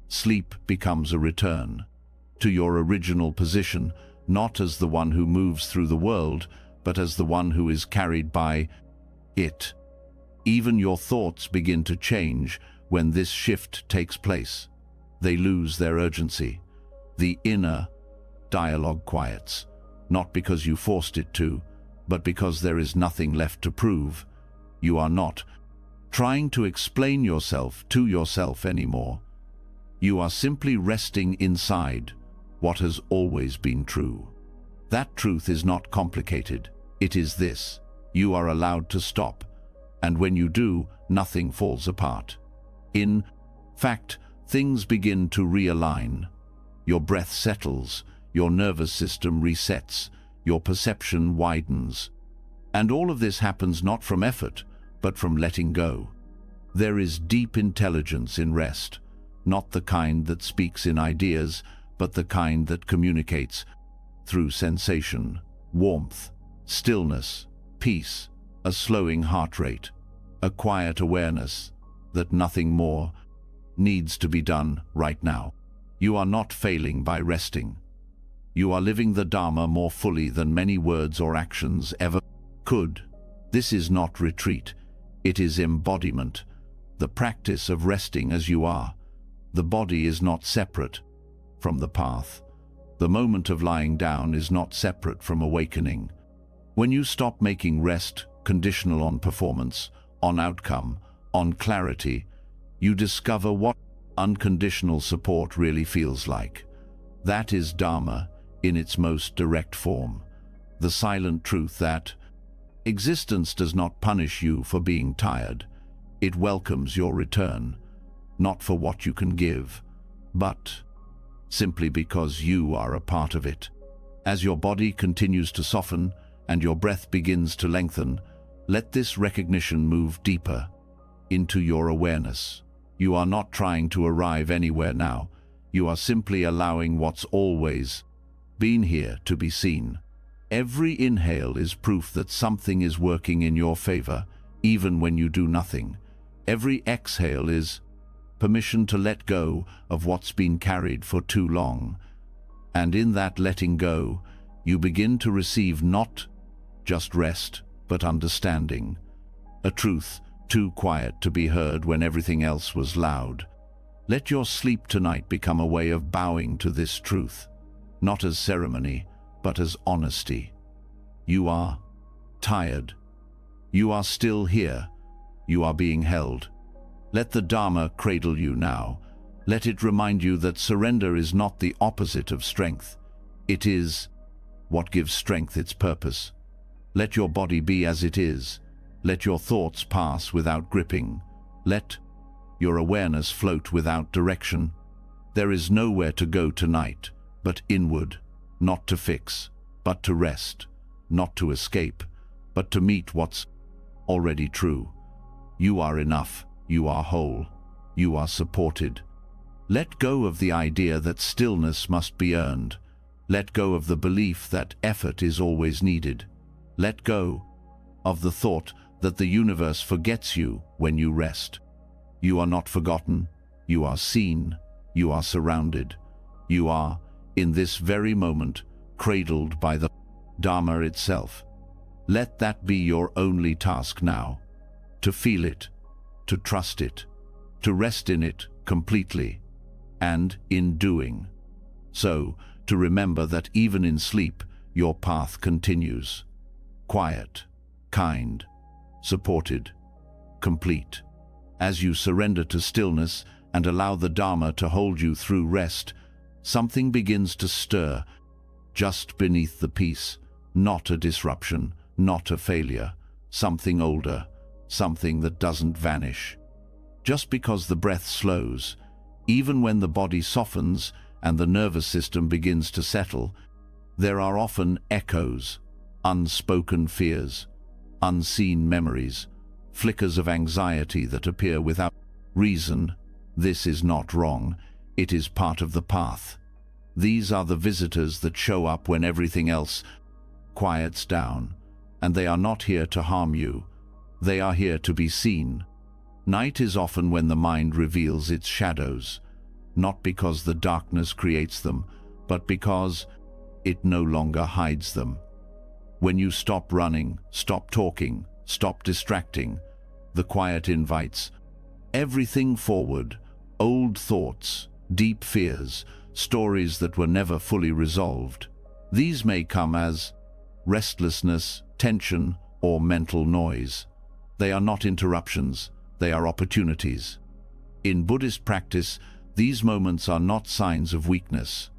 Sleep becomes a return to your original position, not as the one who moves through the world, but as the one who is carried by it. Even your thoughts begin to change when this shift takes place. They lose their urgency. The inner dialogue quiets, not because you forced it to, but because there is nothing left to prove. You are not trying to explain yourself to yourself anymore. You are simply resting inside what has always been true. That truth is not complicated. It is this: you are allowed to stop, and when you do, nothing falls apart. In fact, things begin to realign. Your breath settles, your nervous system resets, your perception widens. And all of this happens not from effort, but from letting go. There is deep intelligence in rest, not the kind that speaks in ideas, but the kind that communicates through sensation, warmth, stillness, peace, a slowing heart rate, a quiet awareness that nothing more needs to be done right now. You are not failing by resting. You are living the Dharma more fully than many words or actions ever could. This is not retreat. It is embodiment, the practice of resting as you are. The body is not separate from the path. The moment of lying down is not separate from awakening. When you stop making rest conditional on performance, on outcome, on clarity, you discover what unconditional support really feels like. That is Dharma in its most direct form. The silent truth that existence does not punish you for being tired. It welcomes your return, not for what you can give, but simply because you are a part of it. As your body continues to soften and your breath begins to lengthen, let this recognition move deeper into your awareness. You are not trying to arrive anywhere now. You are simply allowing what's always been here to be seen. Every inhale is proof that something is working in your favor, even when you do nothing. Every exhale is permission to let go of what's been carried for too long. And in that letting go, you begin to receive not just rest, but understanding. A truth too quiet to be heard when everything else was loud. Let your sleep tonight become a way of bowing to this truth, not as ceremony, but as honesty. You are tired, You are still here. You are being held. Let the Dharma cradle you now. Let it remind you that surrender is not the opposite of strength. It is what gives strength its purpose. Let your body be as it is. Let your thoughts pass without gripping. Let your awareness float without direction. There is nowhere to go tonight, but inward, not to fix, but to rest, not to escape, but to meet what's already true. You are enough. You are whole. You are supported. Let go of the idea that stillness must be earned. Let go of the belief that effort is always needed. Let go of the thought that the universe forgets you when you rest. You are not forgotten. You are seen. You are surrounded. You are, in this very moment, cradled by the Dharma itself. Let that be your only task now. To feel it, to trust it, to rest in it completely, and in doing so, to remember that even in sleep, your path continues. Quiet, kind, supported, complete. As you surrender to stillness and allow the Dharma to hold you through rest, something begins to stir just beneath the peace, not a disruption, not a failure, something older, something that doesn't vanish. Just because the breath slows, even when the body softens and the nervous system begins to settle, there are often echoes, unspoken fears, unseen memories, flickers of anxiety that appear without reason. This is not wrong. It is part of the path. These are the visitors that show up when everything else quiets down, and they are not here to harm you. They are here to be seen. Night is often when the mind reveals its shadows, not because the darkness creates them, but because it no longer hides them. When you stop running, stop talking, stop distracting, the quiet invites everything forward, old thoughts, deep fears, stories that were never fully resolved. These may come as restlessness, tension, or mental noise. They are not interruptions, they are opportunities. In Buddhist practice, these moments are not signs of weakness.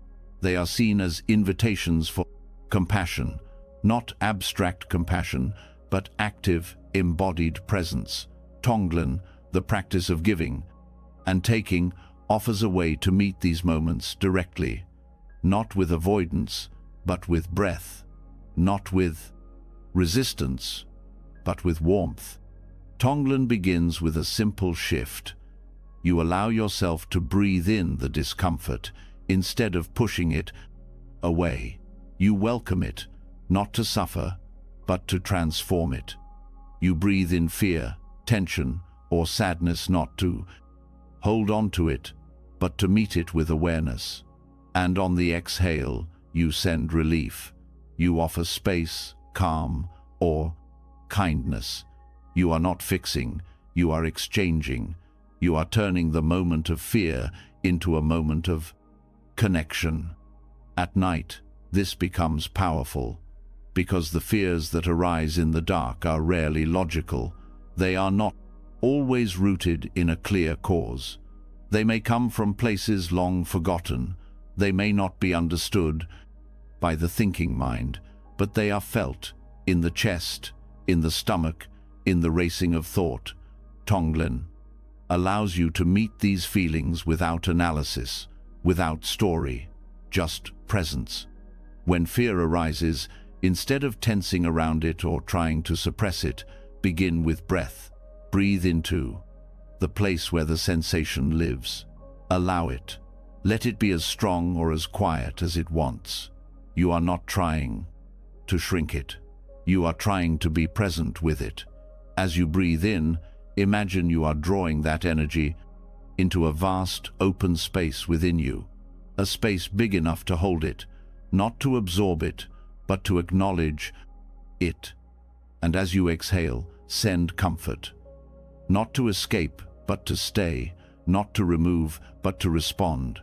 They are seen as invitations for compassion, not abstract compassion, but active, embodied presence. Tonglen, the practice of giving and taking, offers a way to meet these moments directly, not with avoidance, but with breath, not with resistance, but with warmth. Tonglen begins with a simple shift. You allow yourself to breathe in the discomfort instead of pushing it away. You welcome it, not to suffer, but to transform it. You breathe in fear, tension, or sadness, not to hold on to it, but to meet it with awareness. And on the exhale, you send relief. You offer space, calm, or kindness. You are not fixing, you are exchanging. You are turning the moment of fear into a moment of connection. At night, this becomes powerful, because the fears that arise in the dark are rarely logical. They are not always rooted in a clear cause. They may come from places long forgotten. They may not be understood by the thinking mind, but they are felt in the chest, in the stomach, in the racing of thought. Tonglen allows you to meet these feelings without analysis, without story, just presence. When fear arises, instead of tensing around it or trying to suppress it, begin with breath. Breathe into the place where the sensation lives. Allow it. Let it be as strong or as quiet as it wants. You are not trying to shrink it. You are trying to be present with it. As you breathe in, imagine you are drawing that energy into a vast, open space within you, a space big enough to hold it, not to absorb it, but to acknowledge it. And as you exhale, send comfort. Not to escape, but to stay, not to remove, but to respond.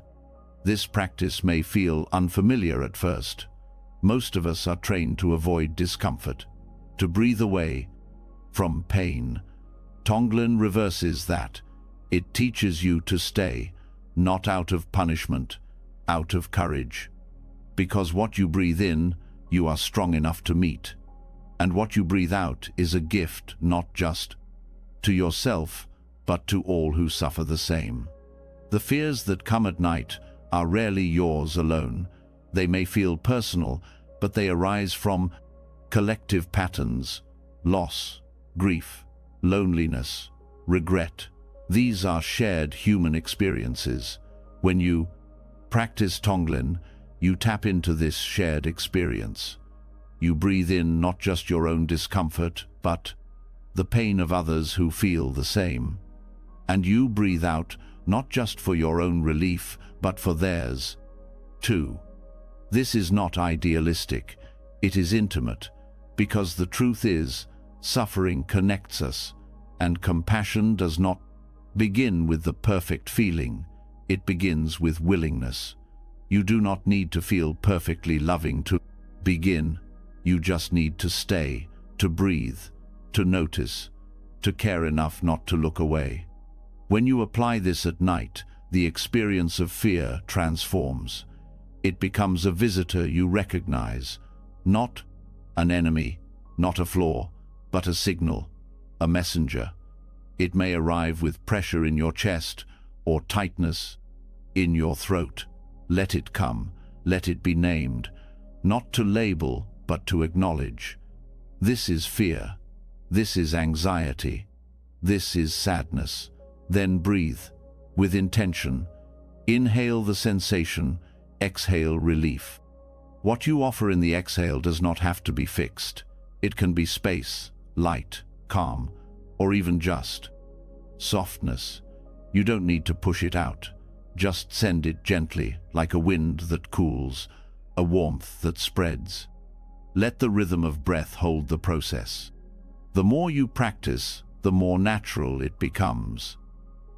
This practice may feel unfamiliar at first. Most of us are trained to avoid discomfort, to breathe away, from pain. Tonglen reverses that. It teaches you to stay, not out of punishment, out of courage. Because what you breathe in, you are strong enough to meet. And what you breathe out is a gift, not just to yourself, but to all who suffer the same. The fears that come at night are rarely yours alone. They may feel personal, but they arise from collective patterns: loss, grief, loneliness, regret. These are shared human experiences. When you practice Tonglen, you tap into this shared experience. You breathe in not just your own discomfort, but the pain of others who feel the same. And you breathe out not just for your own relief, but for theirs too. This is not idealistic, it is intimate, because the truth is, suffering connects us, and compassion does not begin with the perfect feeling, it begins with willingness. You do not need to feel perfectly loving to begin, you just need to stay, to breathe, to notice, to care enough not to look away. When you apply this at night, the experience of fear transforms. It becomes a visitor you recognize, not an enemy, not a flaw, but a signal, a messenger. It may arrive with pressure in your chest or tightness in your throat. Let it come, let it be named, not to label, but to acknowledge. This is fear, this is anxiety, this is sadness. Then breathe, with intention. Inhale the sensation, exhale relief. What you offer in the exhale does not have to be fixed. It can be space, light, calm, or even just softness. You don't need to push it out. Just send it gently, like a wind that cools, a warmth that spreads. Let the rhythm of breath hold the process. The more you practice, the more natural it becomes.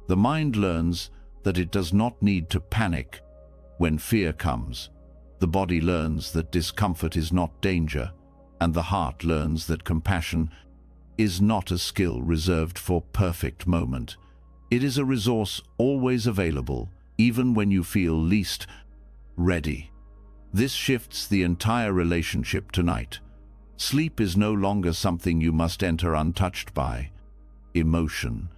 The mind learns that it does not need to panic when fear comes. The body learns that discomfort is not danger, and the heart learns that compassion is not a skill reserved for perfect moment. It is a resource always available, even when you feel least ready. This shifts the entire relationship tonight. Sleep is no longer something you must enter untouched by emotion.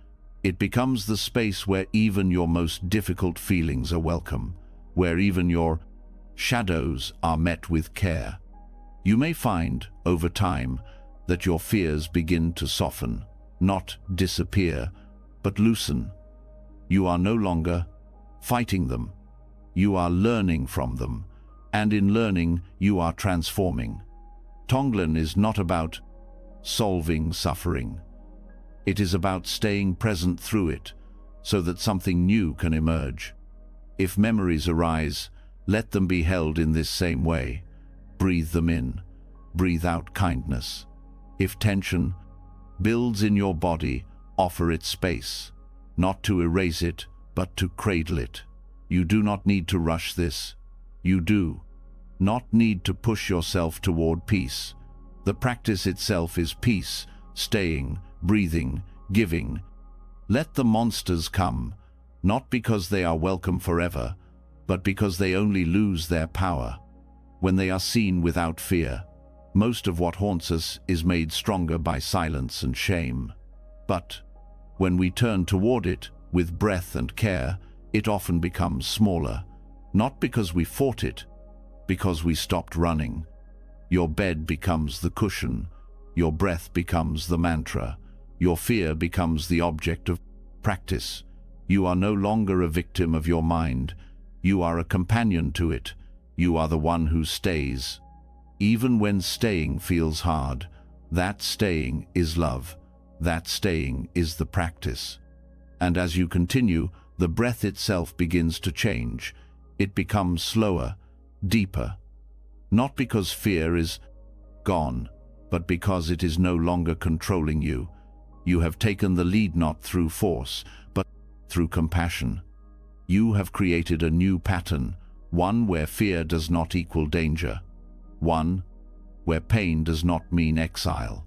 It becomes the space where even your most difficult feelings are welcome, where even your shadows are met with care. You may find, over time, that your fears begin to soften, not disappear, but loosen. You are no longer fighting them. You are learning from them, and in learning, you are transforming. Tonglen is not about solving suffering. It is about staying present through it, so that something new can emerge. If memories arise, let them be held in this same way. Breathe them in, breathe out kindness. If tension builds in your body, offer it space, not to erase it, but to cradle it. You do not need to rush this. You do not need to push yourself toward peace. The practice itself is peace, staying, breathing, giving. Let the monsters come, not because they are welcome forever, but because they only lose their power when they are seen without fear. Most of what haunts us is made stronger by silence and shame. But when we turn toward it with breath and care, it often becomes smaller, not because we fought it, because we stopped running. Your bed becomes the cushion, your breath becomes the mantra, your fear becomes the object of practice. You are no longer a victim of your mind. You are a companion to it. You are the one who stays. Even when staying feels hard, that staying is love. That staying is the practice. And as you continue, the breath itself begins to change. It becomes slower, deeper. Not because fear is gone, but because it is no longer controlling you. You have taken the lead not through force, but through compassion. You have created a new pattern, one where fear does not equal danger, one where pain does not mean exile,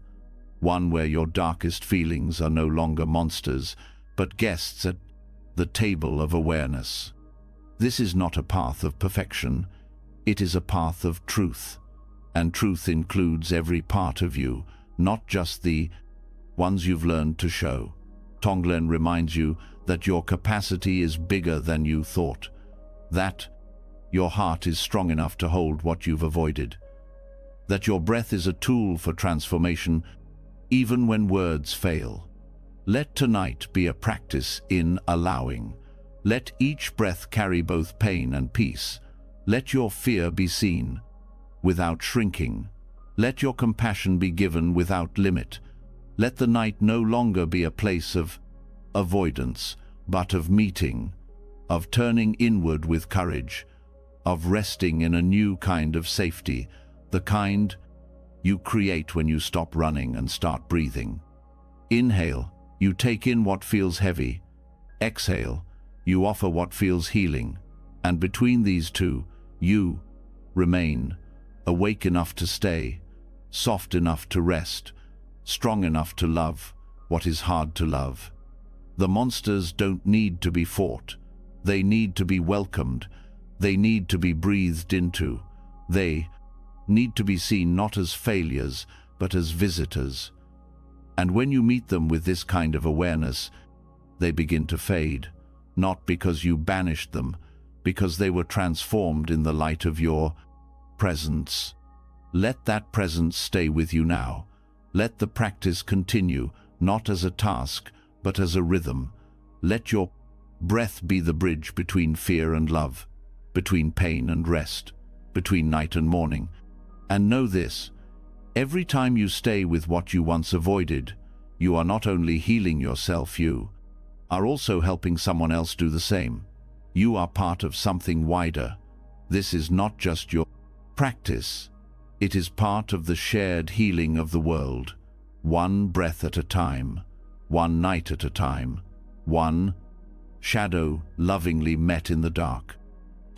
one where your darkest feelings are no longer monsters, but guests at the table of awareness. This is not a path of perfection, it is a path of truth, and truth includes every part of you, not just the ones you've learned to show. Tonglen reminds you that your capacity is bigger than you thought, that your heart is strong enough to hold what you've avoided, that your breath is a tool for transformation even when words fail. Let tonight be a practice in allowing. Let each breath carry both pain and peace. Let your fear be seen without shrinking. Let your compassion be given without limit. Let the night no longer be a place of avoidance, but of meeting, of turning inward with courage, of resting in a new kind of safety, the kind you create when you stop running and start breathing. Inhale, you take in what feels heavy. Exhale, you offer what feels healing. And between these two, you remain, awake enough to stay, soft enough to rest, strong enough to love what is hard to love. The monsters don't need to be fought. They need to be welcomed. They need to be breathed into. They need to be seen not as failures, but as visitors. And when you meet them with this kind of awareness, they begin to fade, not because you banished them, because they were transformed in the light of your presence. Let that presence stay with you now. Let the practice continue, not as a task, but as a rhythm. Let your breath be the bridge between fear and love, between pain and rest, between night and morning. And know this, every time you stay with what you once avoided, you are not only healing yourself, you are also helping someone else do the same. You are part of something wider. This is not just your practice. It is part of the shared healing of the world, one breath at a time, one night at a time, one shadow lovingly met in the dark.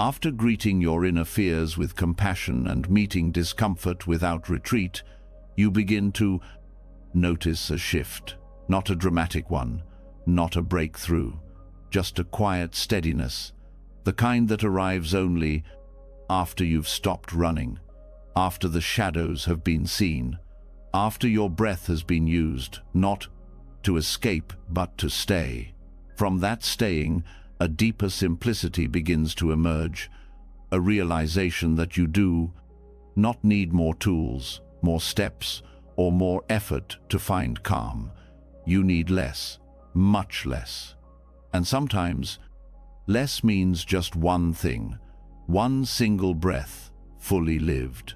After greeting your inner fears with compassion and meeting discomfort without retreat, you begin to notice a shift, not a dramatic one, not a breakthrough, just a quiet steadiness, the kind that arrives only after you've stopped running, after the shadows have been seen, after your breath has been used, not to escape but to stay. From that staying, a deeper simplicity begins to emerge, a realization that you do not need more tools, more steps, or more effort to find calm. You need less, much less. And sometimes, less means just one thing, one single breath, fully lived.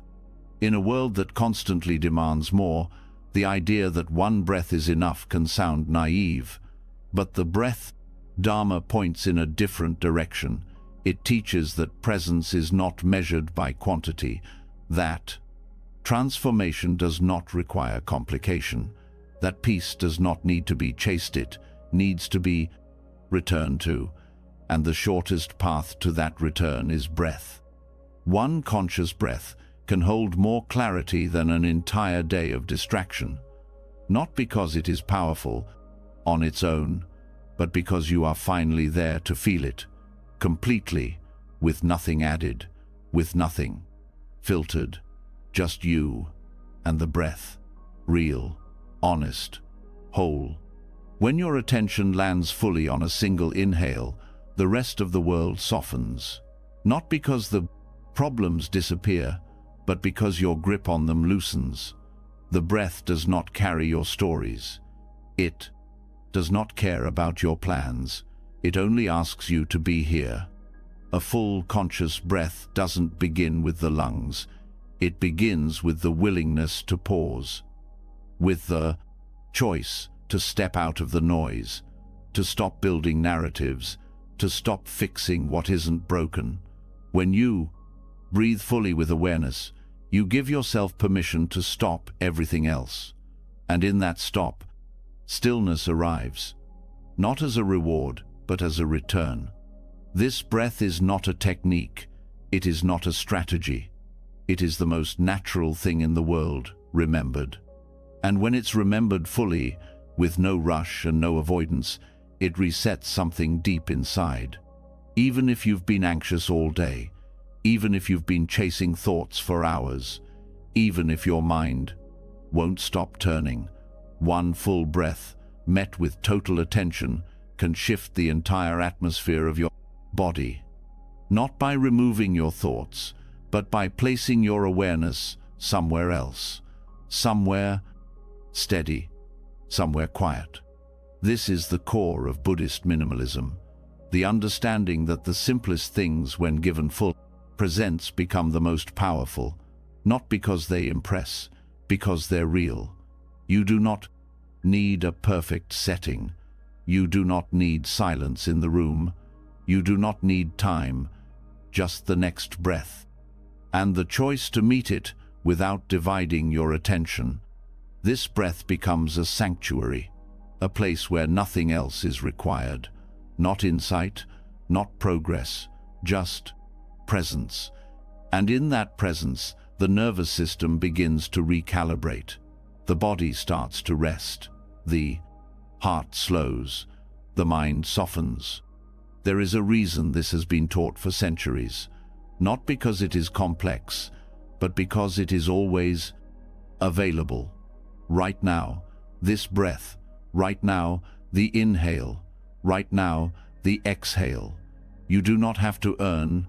In a world that constantly demands more, the idea that one breath is enough can sound naive, but the breath Dharma points in a different direction. It teaches that presence is not measured by quantity, that transformation does not require complication, that peace does not need to be chased, it needs to be returned to, and the shortest path to that return is breath. One conscious breath can hold more clarity than an entire day of distraction, not because it is powerful on its own, but because you are finally there to feel it, completely, with nothing added, with nothing filtered, just you and the breath, real, honest, whole. When your attention lands fully on a single inhale, the rest of the world softens, not because the problems disappear, but because your grip on them loosens. The breath does not carry your stories. It does not care about your plans. It only asks you to be here. A full conscious breath doesn't begin with the lungs. It begins with the willingness to pause, with the choice to step out of the noise, to stop building narratives, to stop fixing what isn't broken. When you breathe fully with awareness, you give yourself permission to stop everything else. And in that stop, stillness arrives, not as a reward, but as a return. This breath is not a technique. It is not a strategy. It is the most natural thing in the world, remembered. And when it's remembered fully, with no rush and no avoidance, it resets something deep inside. Even if you've been anxious all day, even if you've been chasing thoughts for hours, even if your mind won't stop turning, one full breath, met with total attention, can shift the entire atmosphere of your body. Not by removing your thoughts, but by placing your awareness somewhere else, somewhere steady, somewhere quiet. This is the core of Buddhist minimalism, the understanding that the simplest things, when given full presence, become the most powerful, not because they impress, because they're real. You do not need a perfect setting. You do not need silence in the room. You do not need time, just the next breath, and the choice to meet it without dividing your attention. This breath becomes a sanctuary, a place where nothing else is required. Not insight, not progress, just presence. And in that presence, the nervous system begins to recalibrate. The body starts to rest. The heart slows. The mind softens. There is a reason this has been taught for centuries, not because it is complex, but because it is always available. Right now, this breath. Right now, the inhale. Right now, the exhale. You do not have to earn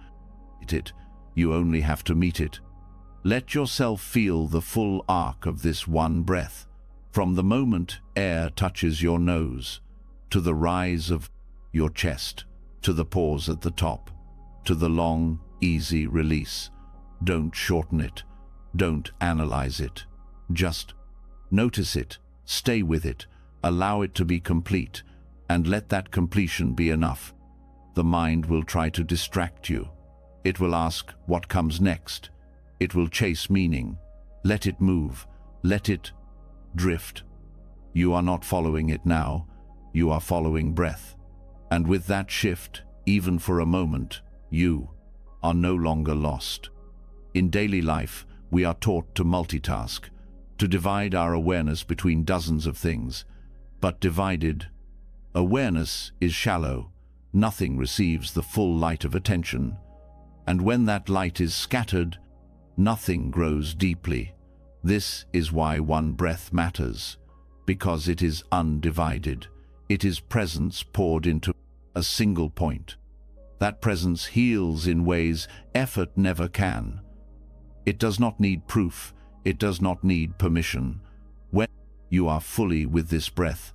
it, you only have to meet it. Let yourself feel the full arc of this one breath, from the moment air touches your nose, to the rise of your chest, to the pause at the top, to the long, easy release. Don't shorten it. Don't analyze it. Just notice it, stay with it, allow it to be complete, and let that completion be enough. The mind will try to distract you. It will ask what comes next. It will chase meaning. Let it move. Let it drift. You are not following it now. You are following breath. And with that shift, even for a moment, you are no longer lost. In daily life, we are taught to multitask, to divide our awareness between dozens of things. But divided awareness is shallow. Nothing receives the full light of attention. And when that light is scattered, nothing grows deeply. This is why one breath matters, because it is undivided. It is presence poured into a single point. That presence heals in ways effort never can. It does not need proof. It does not need permission. When you are fully with this breath,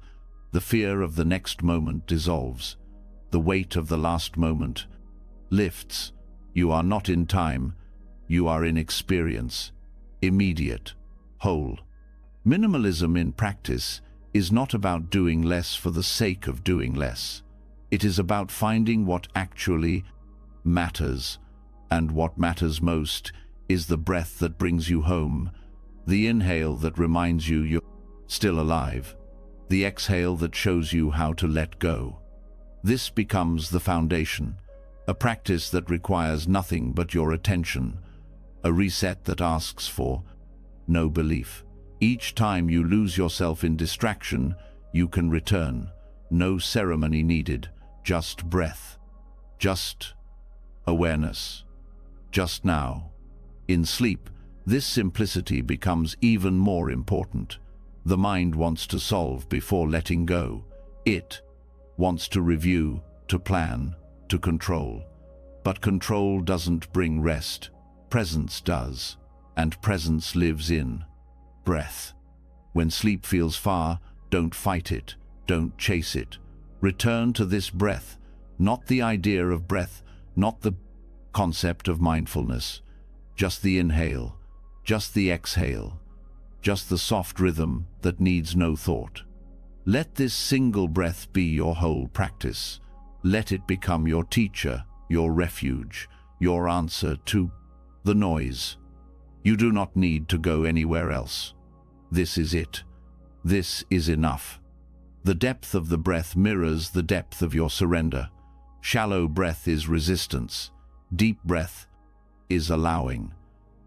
the fear of the next moment dissolves. The weight of the last moment lifts. You are not in time. You are in experience, immediate, whole. Minimalism in practice is not about doing less for the sake of doing less. It is about finding what actually matters, and what matters most is the breath that brings you home, the inhale that reminds you you're still alive, the exhale that shows you how to let go. This becomes the foundation, a practice that requires nothing but your attention, a reset that asks for no belief. Each time you lose yourself in distraction, you can return. No ceremony needed, just breath, just awareness, just now. In sleep, this simplicity becomes even more important. The mind wants to solve before letting go. It wants to review, to plan, to control. But control doesn't bring rest. Presence does, and presence lives in breath. When sleep feels far, don't fight it, don't chase it. Return to this breath, not the idea of breath, not the concept of mindfulness, just the inhale, just the exhale, just the soft rhythm that needs no thought. Let this single breath be your whole practice. Let it become your teacher, your refuge, your answer to the noise. You do not need to go anywhere else. This is it. This is enough. The depth of the breath mirrors the depth of your surrender. Shallow breath is resistance. Deep breath is allowing.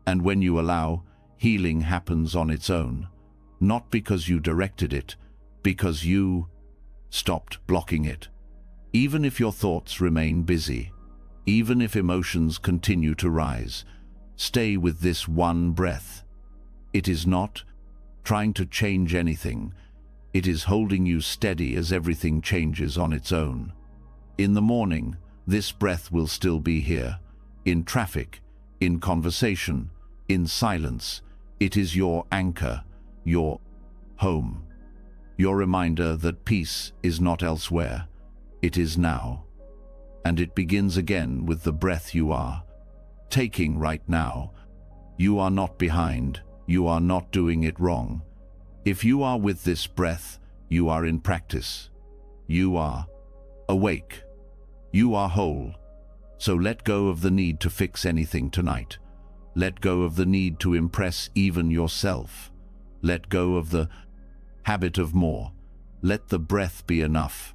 And when you allow, healing happens on its own. not because you directed it, because you stopped blocking it. Even if your thoughts remain busy, even if emotions continue to rise, stay with this one breath. It is not trying to change anything. It is holding you steady as everything changes on its own. In the morning, this breath will still be here. In traffic, in conversation, in silence. It is your anchor, your home. Your reminder that peace is not elsewhere. It is now. And it begins again with the breath you are taking right now. You are not behind. You are not doing it wrong. If you are with this breath, you are in practice. You are awake. You are whole. So let go of the need to fix anything tonight. Let go of the need to impress even yourself. Let go of the habit of more. Let the breath be enough.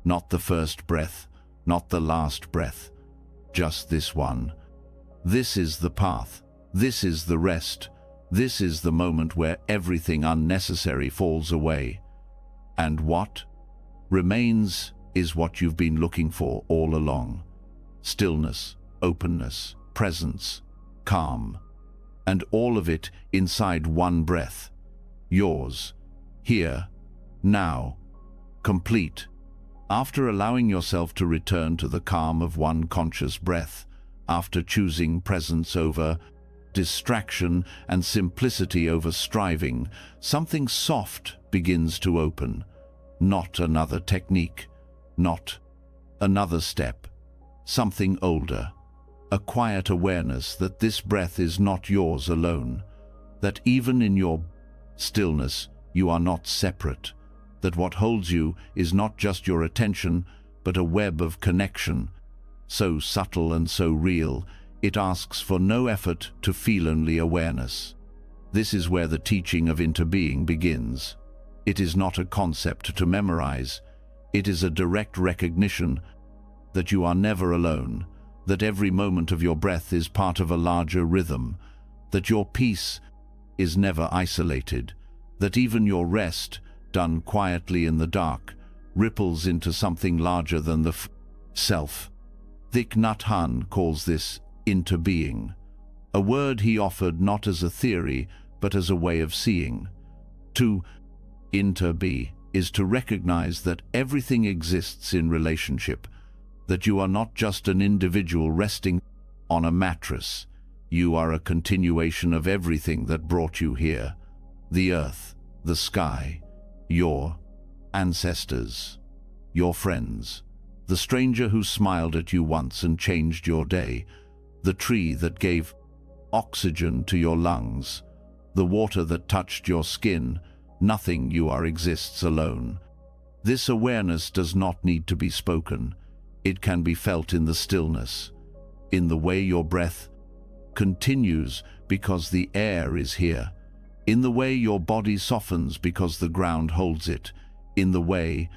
Not the first breath, not the last breath, just this one. This is the path. This is the rest. This is the moment where everything unnecessary falls away. And what remains is what you've been looking for all along. Stillness, openness, presence, calm. And all of it inside one breath. Yours. Here. Now. Complete. After allowing yourself to return to the calm of one conscious breath, after choosing presence over distraction and simplicity over striving, something soft begins to open. Not another technique, not another step, something older. A quiet awareness that this breath is not yours alone, that even in your stillness you are not separate, that what holds you is not just your attention, but a web of connection, so subtle and so real, it asks for no effort to feel only awareness. This is where the teaching of interbeing begins. It is not a concept to memorize. It is a direct recognition that you are never alone, that every moment of your breath is part of a larger rhythm, that your peace is never isolated, that even your rest, done quietly in the dark, ripples into something larger than the self. Thich Nhat Hanh calls this interbeing, a word he offered not as a theory, but as a way of seeing. To interbe is to recognize that everything exists in relationship, that you are not just an individual resting on a mattress. You are a continuation of everything that brought you here. The earth, the sky, your ancestors, your friends, the stranger who smiled at you once and changed your day, the tree that gave oxygen to your lungs, the water that touched your skin. Nothing you are exists alone. This awareness does not need to be spoken. It can be felt in the stillness, in the way your breath continues because the air is here, in the way your body softens because the ground holds it, in the way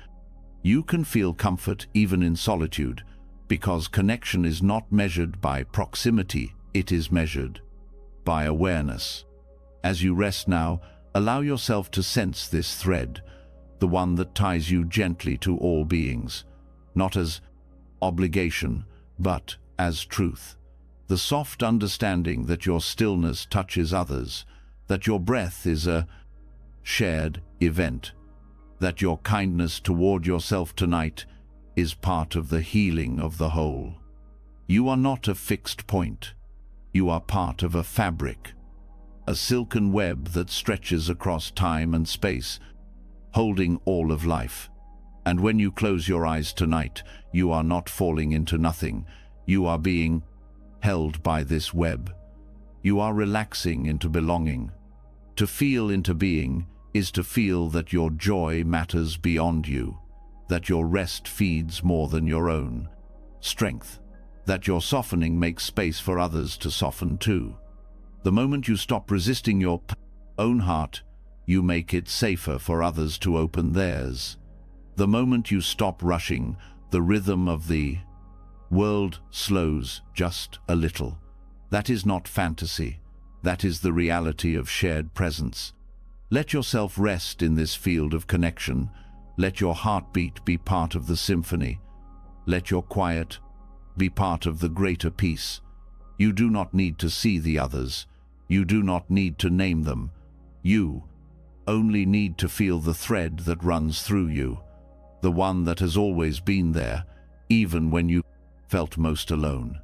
you can feel comfort even in solitude, because connection is not measured by proximity, it is measured by awareness. As you rest now, allow yourself to sense this thread, the one that ties you gently to all beings, not as obligation, but as truth. The soft understanding that your stillness touches others, that your breath is a shared event, that your kindness toward yourself tonight is part of the healing of the whole. You are not a fixed point. You are part of a fabric, a silken web that stretches across time and space, holding all of life. And when you close your eyes tonight, you are not falling into nothing. You are being held by this web. You are relaxing into belonging. To feel into being is to feel that your joy matters beyond you, that your rest feeds more than your own strength, that your softening makes space for others to soften too. The moment you stop resisting your own heart, you make it safer for others to open theirs. The moment you stop rushing, the rhythm of the world slows just a little. That is not fantasy. That is the reality of shared presence. Let yourself rest in this field of connection. Let your heartbeat be part of the symphony. Let your quiet be part of the greater peace. You do not need to see the others. You do not need to name them. You only need to feel the thread that runs through you, the one that has always been there, even when you felt most alone.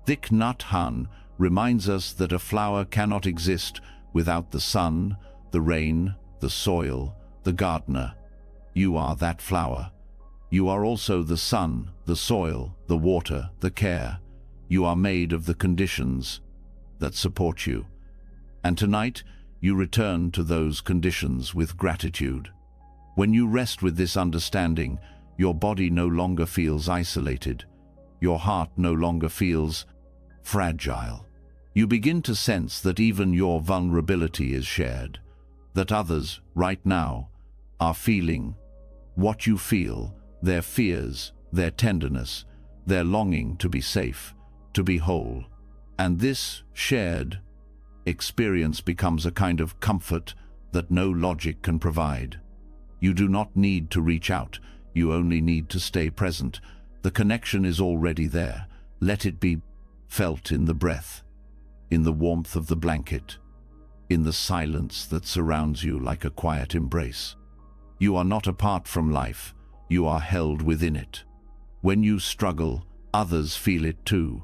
Thich Nhat Hanh reminds us that a flower cannot exist without the sun, the rain, the soil, the gardener. You are that flower. You are also the sun, the soil, the water, the care. You are made of the conditions that support you. And tonight, you return to those conditions with gratitude. When you rest with this understanding, your body no longer feels isolated. Your heart no longer feels fragile. You begin to sense that even your vulnerability is shared, that others, right now, are feeling what you feel, their fears, their tenderness, their longing to be safe, to be whole. And this shared experience becomes a kind of comfort that no logic can provide. You do not need to reach out, you only need to stay present. The connection is already there. Let it be felt in the breath, in the warmth of the blanket, in the silence that surrounds you like a quiet embrace. You are not apart from life, you are held within it. When you struggle, others feel it too.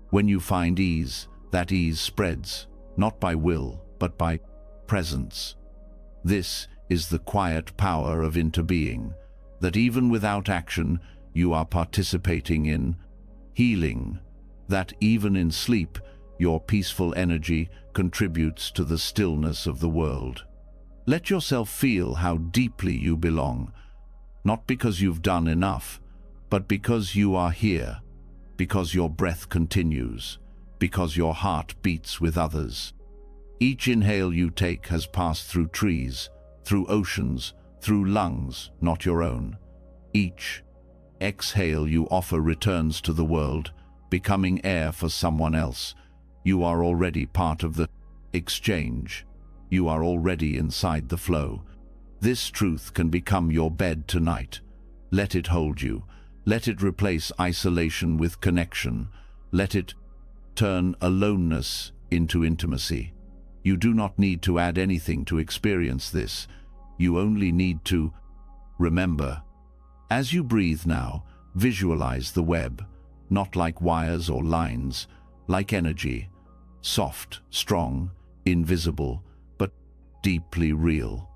When you find ease, that ease spreads, not by will, but by presence. This is the quiet power of interbeing, that even without action, you are participating in healing, that even in sleep, your peaceful energy contributes to the stillness of the world. Let yourself feel how deeply you belong, not because you've done enough, but because you are here, because your breath continues, because your heart beats with others. Each inhale you take has passed through trees, through oceans, through lungs, not your own. Each exhale you offer returns to the world, becoming air for someone else. You are already part of the exchange. You are already inside the flow. This truth can become your bed tonight. Let it hold you. Let it replace isolation with connection. Let it turn aloneness into intimacy. You do not need to add anything to experience this. You only need to remember. As you breathe now, visualize the web, not like wires or lines, like energy, soft, strong, invisible, but deeply real.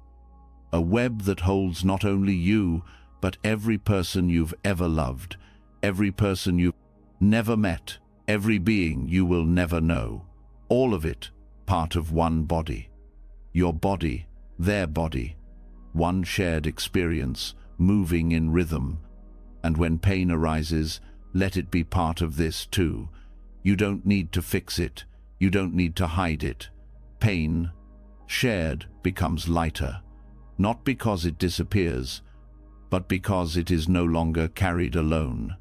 A web that holds not only you, but every person you've ever loved, every person you've never met, every being you will never know. All of it part of one body. Your body, their body. One shared experience, moving in rhythm. And when pain arises, let it be part of this too. You don't need to fix it. You don't need to hide it. Pain, shared, becomes lighter. Not because it disappears, but because it is no longer carried alone.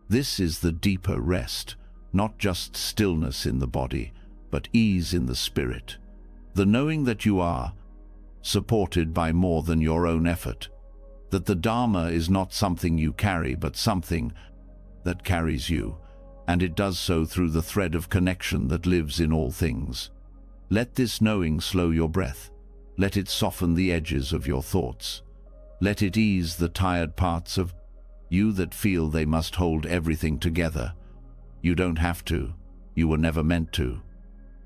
This is the deeper rest, not just stillness in the body, but ease in the spirit. The knowing that you are supported by more than your own effort, that the Dharma is not something you carry, but something that carries you, and it does so through the thread of connection that lives in all things. Let this knowing slow your breath. Let it soften the edges of your thoughts. Let it ease the tired parts of you that feel they must hold everything together. You don't have to. You were never meant to.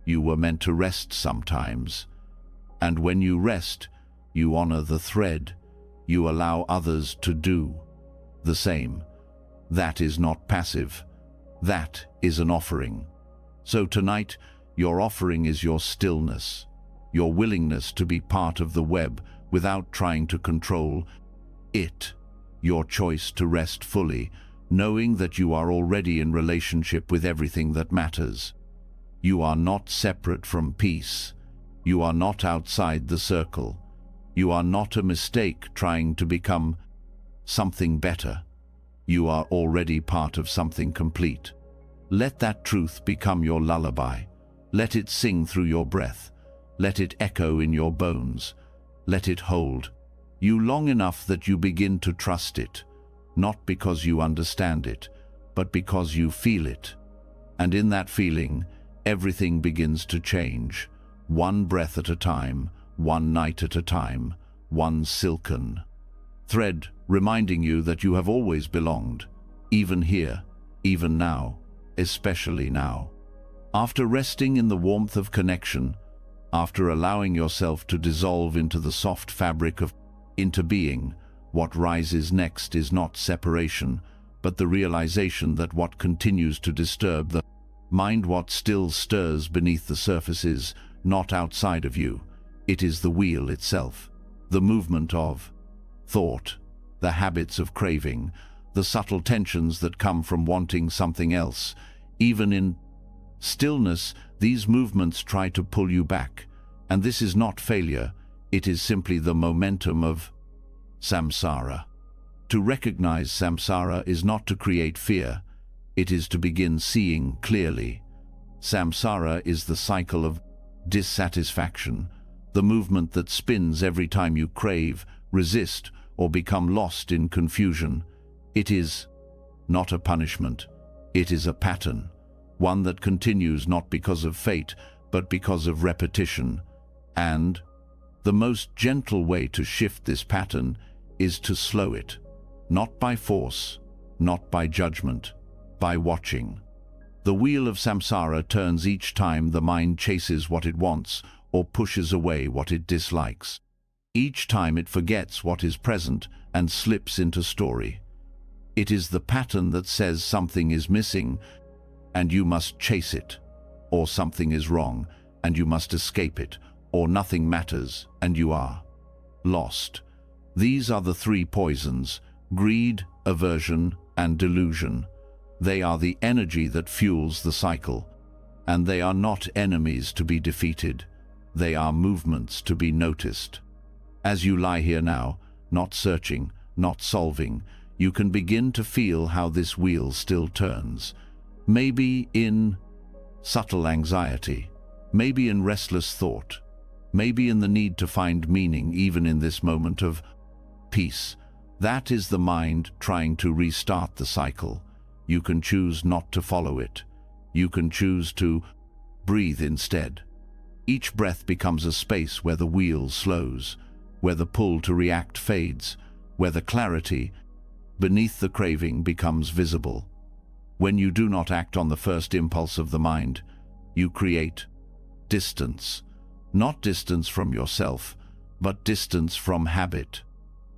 You were meant to rest sometimes. And when you rest, you honor the thread. You allow others to do the same. That is not passive. That is an offering. So tonight, your offering is your stillness, your willingness to be part of the web without trying to control it, your choice to rest fully, knowing that you are already in relationship with everything that matters. You are not separate from peace. You are not outside the circle. You are not a mistake trying to become something better. You are already part of something complete. Let that truth become your lullaby. Let it sing through your breath. Let it echo in your bones. Let it hold you long enough that you begin to trust it, not because you understand it, but because you feel it. And in that feeling, everything begins to change, one breath at a time, one night at a time, one silken thread reminding you that you have always belonged, even here, even now, especially now. After resting in the warmth of connection, after allowing yourself to dissolve into the soft fabric of being, what rises next is not separation, but the realization that what continues to disturb the mind, what still stirs beneath the surface, is not outside of you. It is the wheel itself, the movement of thought, the habits of craving, the subtle tensions that come from wanting something else. Even in stillness, these movements try to pull you back, and this is not failure, it is simply the momentum of samsara. To recognize samsara is not to create fear, it is to begin seeing clearly. Samsara is the cycle of dissatisfaction, the movement that spins every time you crave, resist, or become lost in confusion. It is not a punishment, it is a pattern, one that continues not because of fate, but because of repetition. And the most gentle way to shift this pattern is to slow it, not by force, not by judgment, by watching. The wheel of samsara turns each time the mind chases what it wants or pushes away what it dislikes. Each time it forgets what is present and slips into story. It is the pattern that says something is missing and you must chase it, or something is wrong and you must escape it, or nothing matters and you are lost. These are the three poisons: greed, aversion, and delusion. They are the energy that fuels the cycle, and they are not enemies to be defeated. They are movements to be noticed. As you lie here now, not searching, not solving, you can begin to feel how this wheel still turns. Maybe in subtle anxiety, maybe in restless thought, maybe in the need to find meaning even in this moment of peace. That is the mind trying to restart the cycle. You can choose not to follow it. You can choose to breathe instead. Each breath becomes a space where the wheel slows, where the pull to react fades, where the clarity beneath the craving becomes visible. When you do not act on the first impulse of the mind, you create distance. Not distance from yourself, but distance from habit.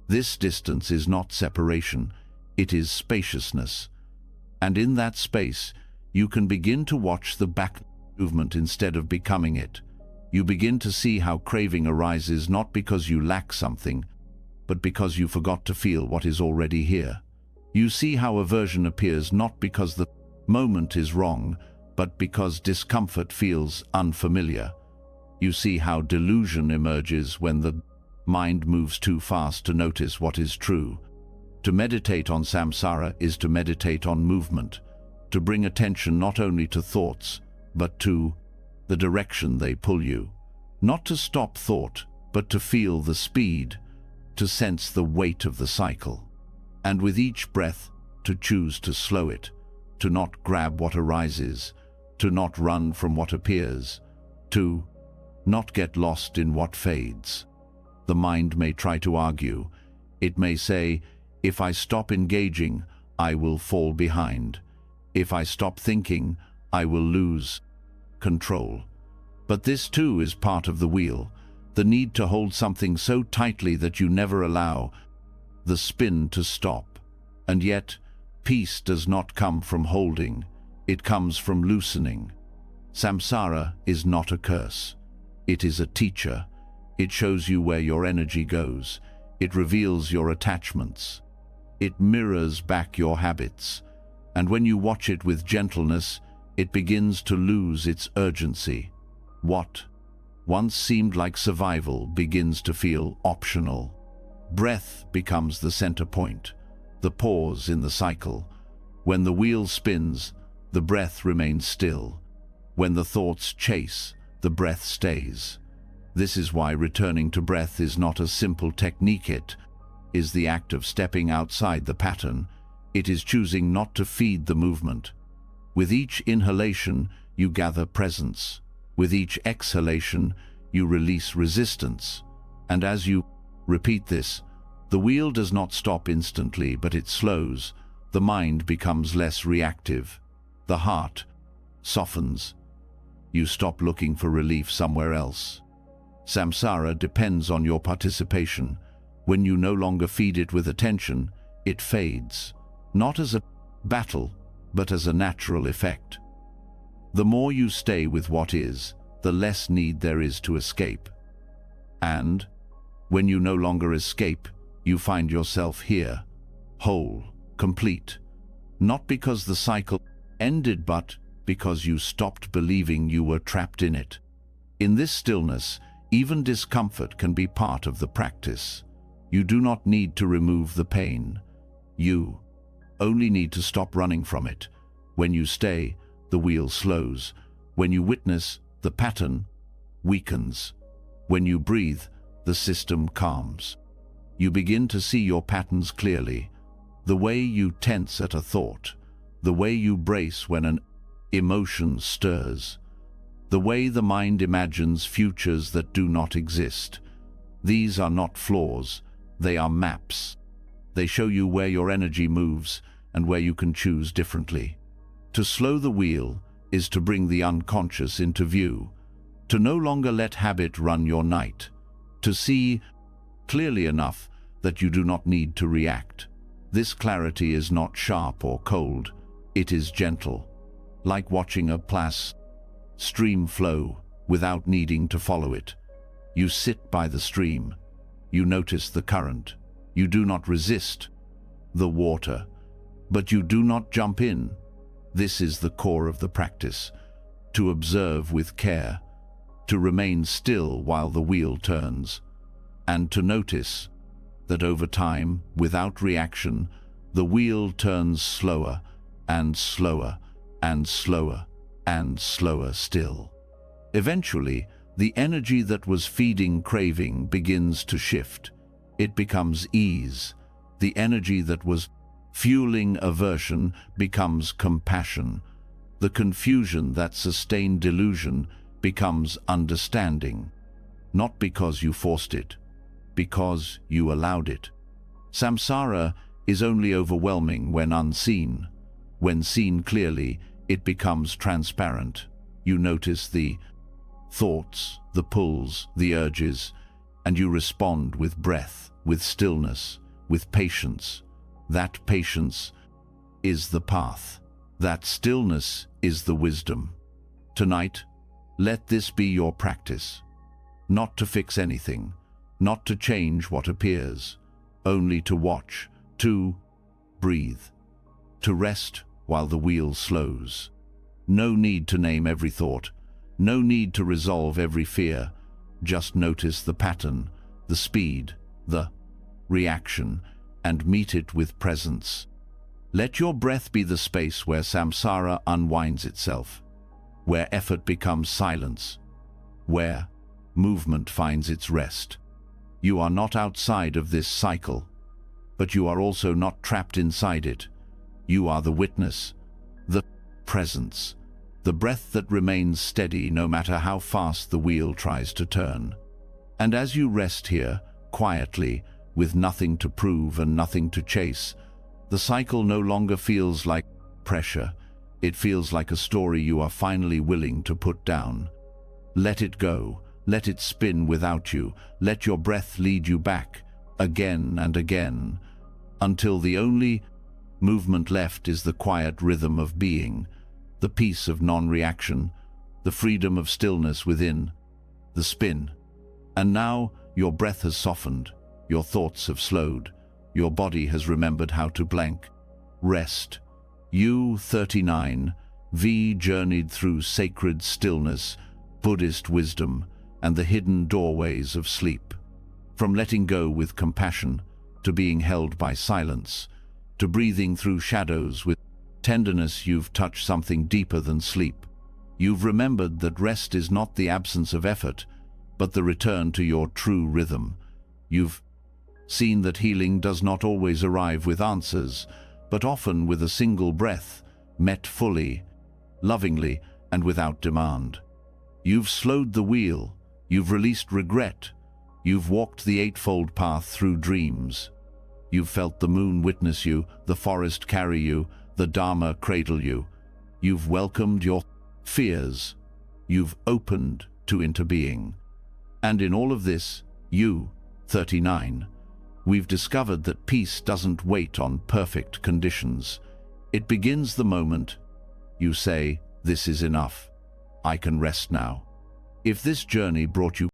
This distance is not separation, it is spaciousness. And in that space, you can begin to watch the back movement instead of becoming it. You begin to see how craving arises not because you lack something, but because you forgot to feel what is already here. You see how aversion appears not because the moment is wrong, but because discomfort feels unfamiliar. You see how delusion emerges when the mind moves too fast to notice what is true. To meditate on samsara is to meditate on movement, to bring attention not only to thoughts, but to the direction they pull you. Not to stop thought, but to feel the speed, to sense the weight of the cycle. And with each breath, to choose to slow it, to not grab what arises, to not run from what appears, to not get lost in what fades. The mind may try to argue. It may say, if I stop engaging, I will fall behind. If I stop thinking, I will lose control. But this too is part of the wheel, the need to hold something so tightly that you never allow the spin to stop. And yet, peace does not come from holding, it comes from loosening. Samsara is not a curse. It is a teacher. It shows you where your energy goes. It reveals your attachments. It mirrors back your habits. And when you watch it with gentleness, it begins to lose its urgency. What once seemed like survival begins to feel optional. Breath becomes the center point, the pause in the cycle. When the wheel spins, the breath remains still. When the thoughts chase, the breath stays. This is why returning to breath is not a simple technique. It is the act of stepping outside the pattern. It is choosing not to feed the movement. With each inhalation, you gather presence. With each exhalation, you release resistance. And as you repeat this, the wheel does not stop instantly, but it slows. The mind becomes less reactive. The heart softens. You stop looking for relief somewhere else. Samsara depends on your participation. When you no longer feed it with attention, it fades, not as a battle, but as a natural effect. The more you stay with what is, the less need there is to escape. And when you no longer escape, you find yourself here, whole, complete, not because the cycle ended, but because you stopped believing you were trapped in it. In this stillness, even discomfort can be part of the practice. You do not need to remove the pain. You only need to stop running from it. When you stay, the wheel slows. When you witness, the pattern weakens. When you breathe, the system calms. You begin to see your patterns clearly. The way you tense at a thought, the way you brace when an emotion stirs, the way the mind imagines futures that do not exist. These are not flaws, they are maps. They show you where your energy moves and where you can choose differently. To slow the wheel is to bring the unconscious into view, to no longer let habit run your night, to see clearly enough that you do not need to react. This clarity is not sharp or cold, it is gentle, like watching a stream flow without needing to follow it. You sit by the stream, you notice the current, you do not resist the water, but you do not jump in. This is the core of the practice, to observe with care, to remain still while the wheel turns, and to notice that over time, without reaction, the wheel turns slower and slower and slower and slower still. Eventually, the energy that was feeding craving begins to shift. It becomes ease. The energy that was fueling aversion becomes compassion. The confusion that sustained delusion becomes understanding. Not because you forced it, because you allowed it. Samsara is only overwhelming when unseen. When seen clearly, it becomes transparent. You notice the thoughts, the pulls, the urges, and you respond with breath, with stillness, with patience. That patience is the path. That stillness is the wisdom. Tonight, let this be your practice. Not to fix anything, not to change what appears, only to watch, to breathe, to rest while the wheel slows. No need to name every thought, no need to resolve every fear. Just notice the pattern, the speed, the reaction, and meet it with presence. Let your breath be the space where samsara unwinds itself, where effort becomes silence, where movement finds its rest. You are not outside of this cycle, but you are also not trapped inside it. You are the witness, the presence, the breath that remains steady no matter how fast the wheel tries to turn. And as you rest here, quietly, with nothing to prove and nothing to chase, the cycle no longer feels like pressure. It feels like a story you are finally willing to put down. Let it go. Let it spin without you. Let your breath lead you back, again and again, until the only movement left is the quiet rhythm of being, the peace of non-reaction, the freedom of stillness within, the spin. And now your breath has softened, your thoughts have slowed, your body has remembered how to blank. Rest. You, 39, V journeyed through sacred stillness, Buddhist wisdom, and the hidden doorways of sleep. From letting go with compassion, to being held by silence, to breathing through shadows with tenderness, you've touched something deeper than sleep. You've remembered that rest is not the absence of effort, but the return to your true rhythm. You've seen that healing does not always arrive with answers, but often with a single breath, met fully, lovingly, and without demand. You've slowed the wheel, you've released regret, you've walked the eightfold path through dreams. You've felt the moon witness you, the forest carry you, the Dharma cradle you. You've welcomed your fears. You've opened to interbeing. And in all of this, you, 39, we've discovered that peace doesn't wait on perfect conditions. It begins the moment you say, "This is enough. I can rest now." If this journey brought you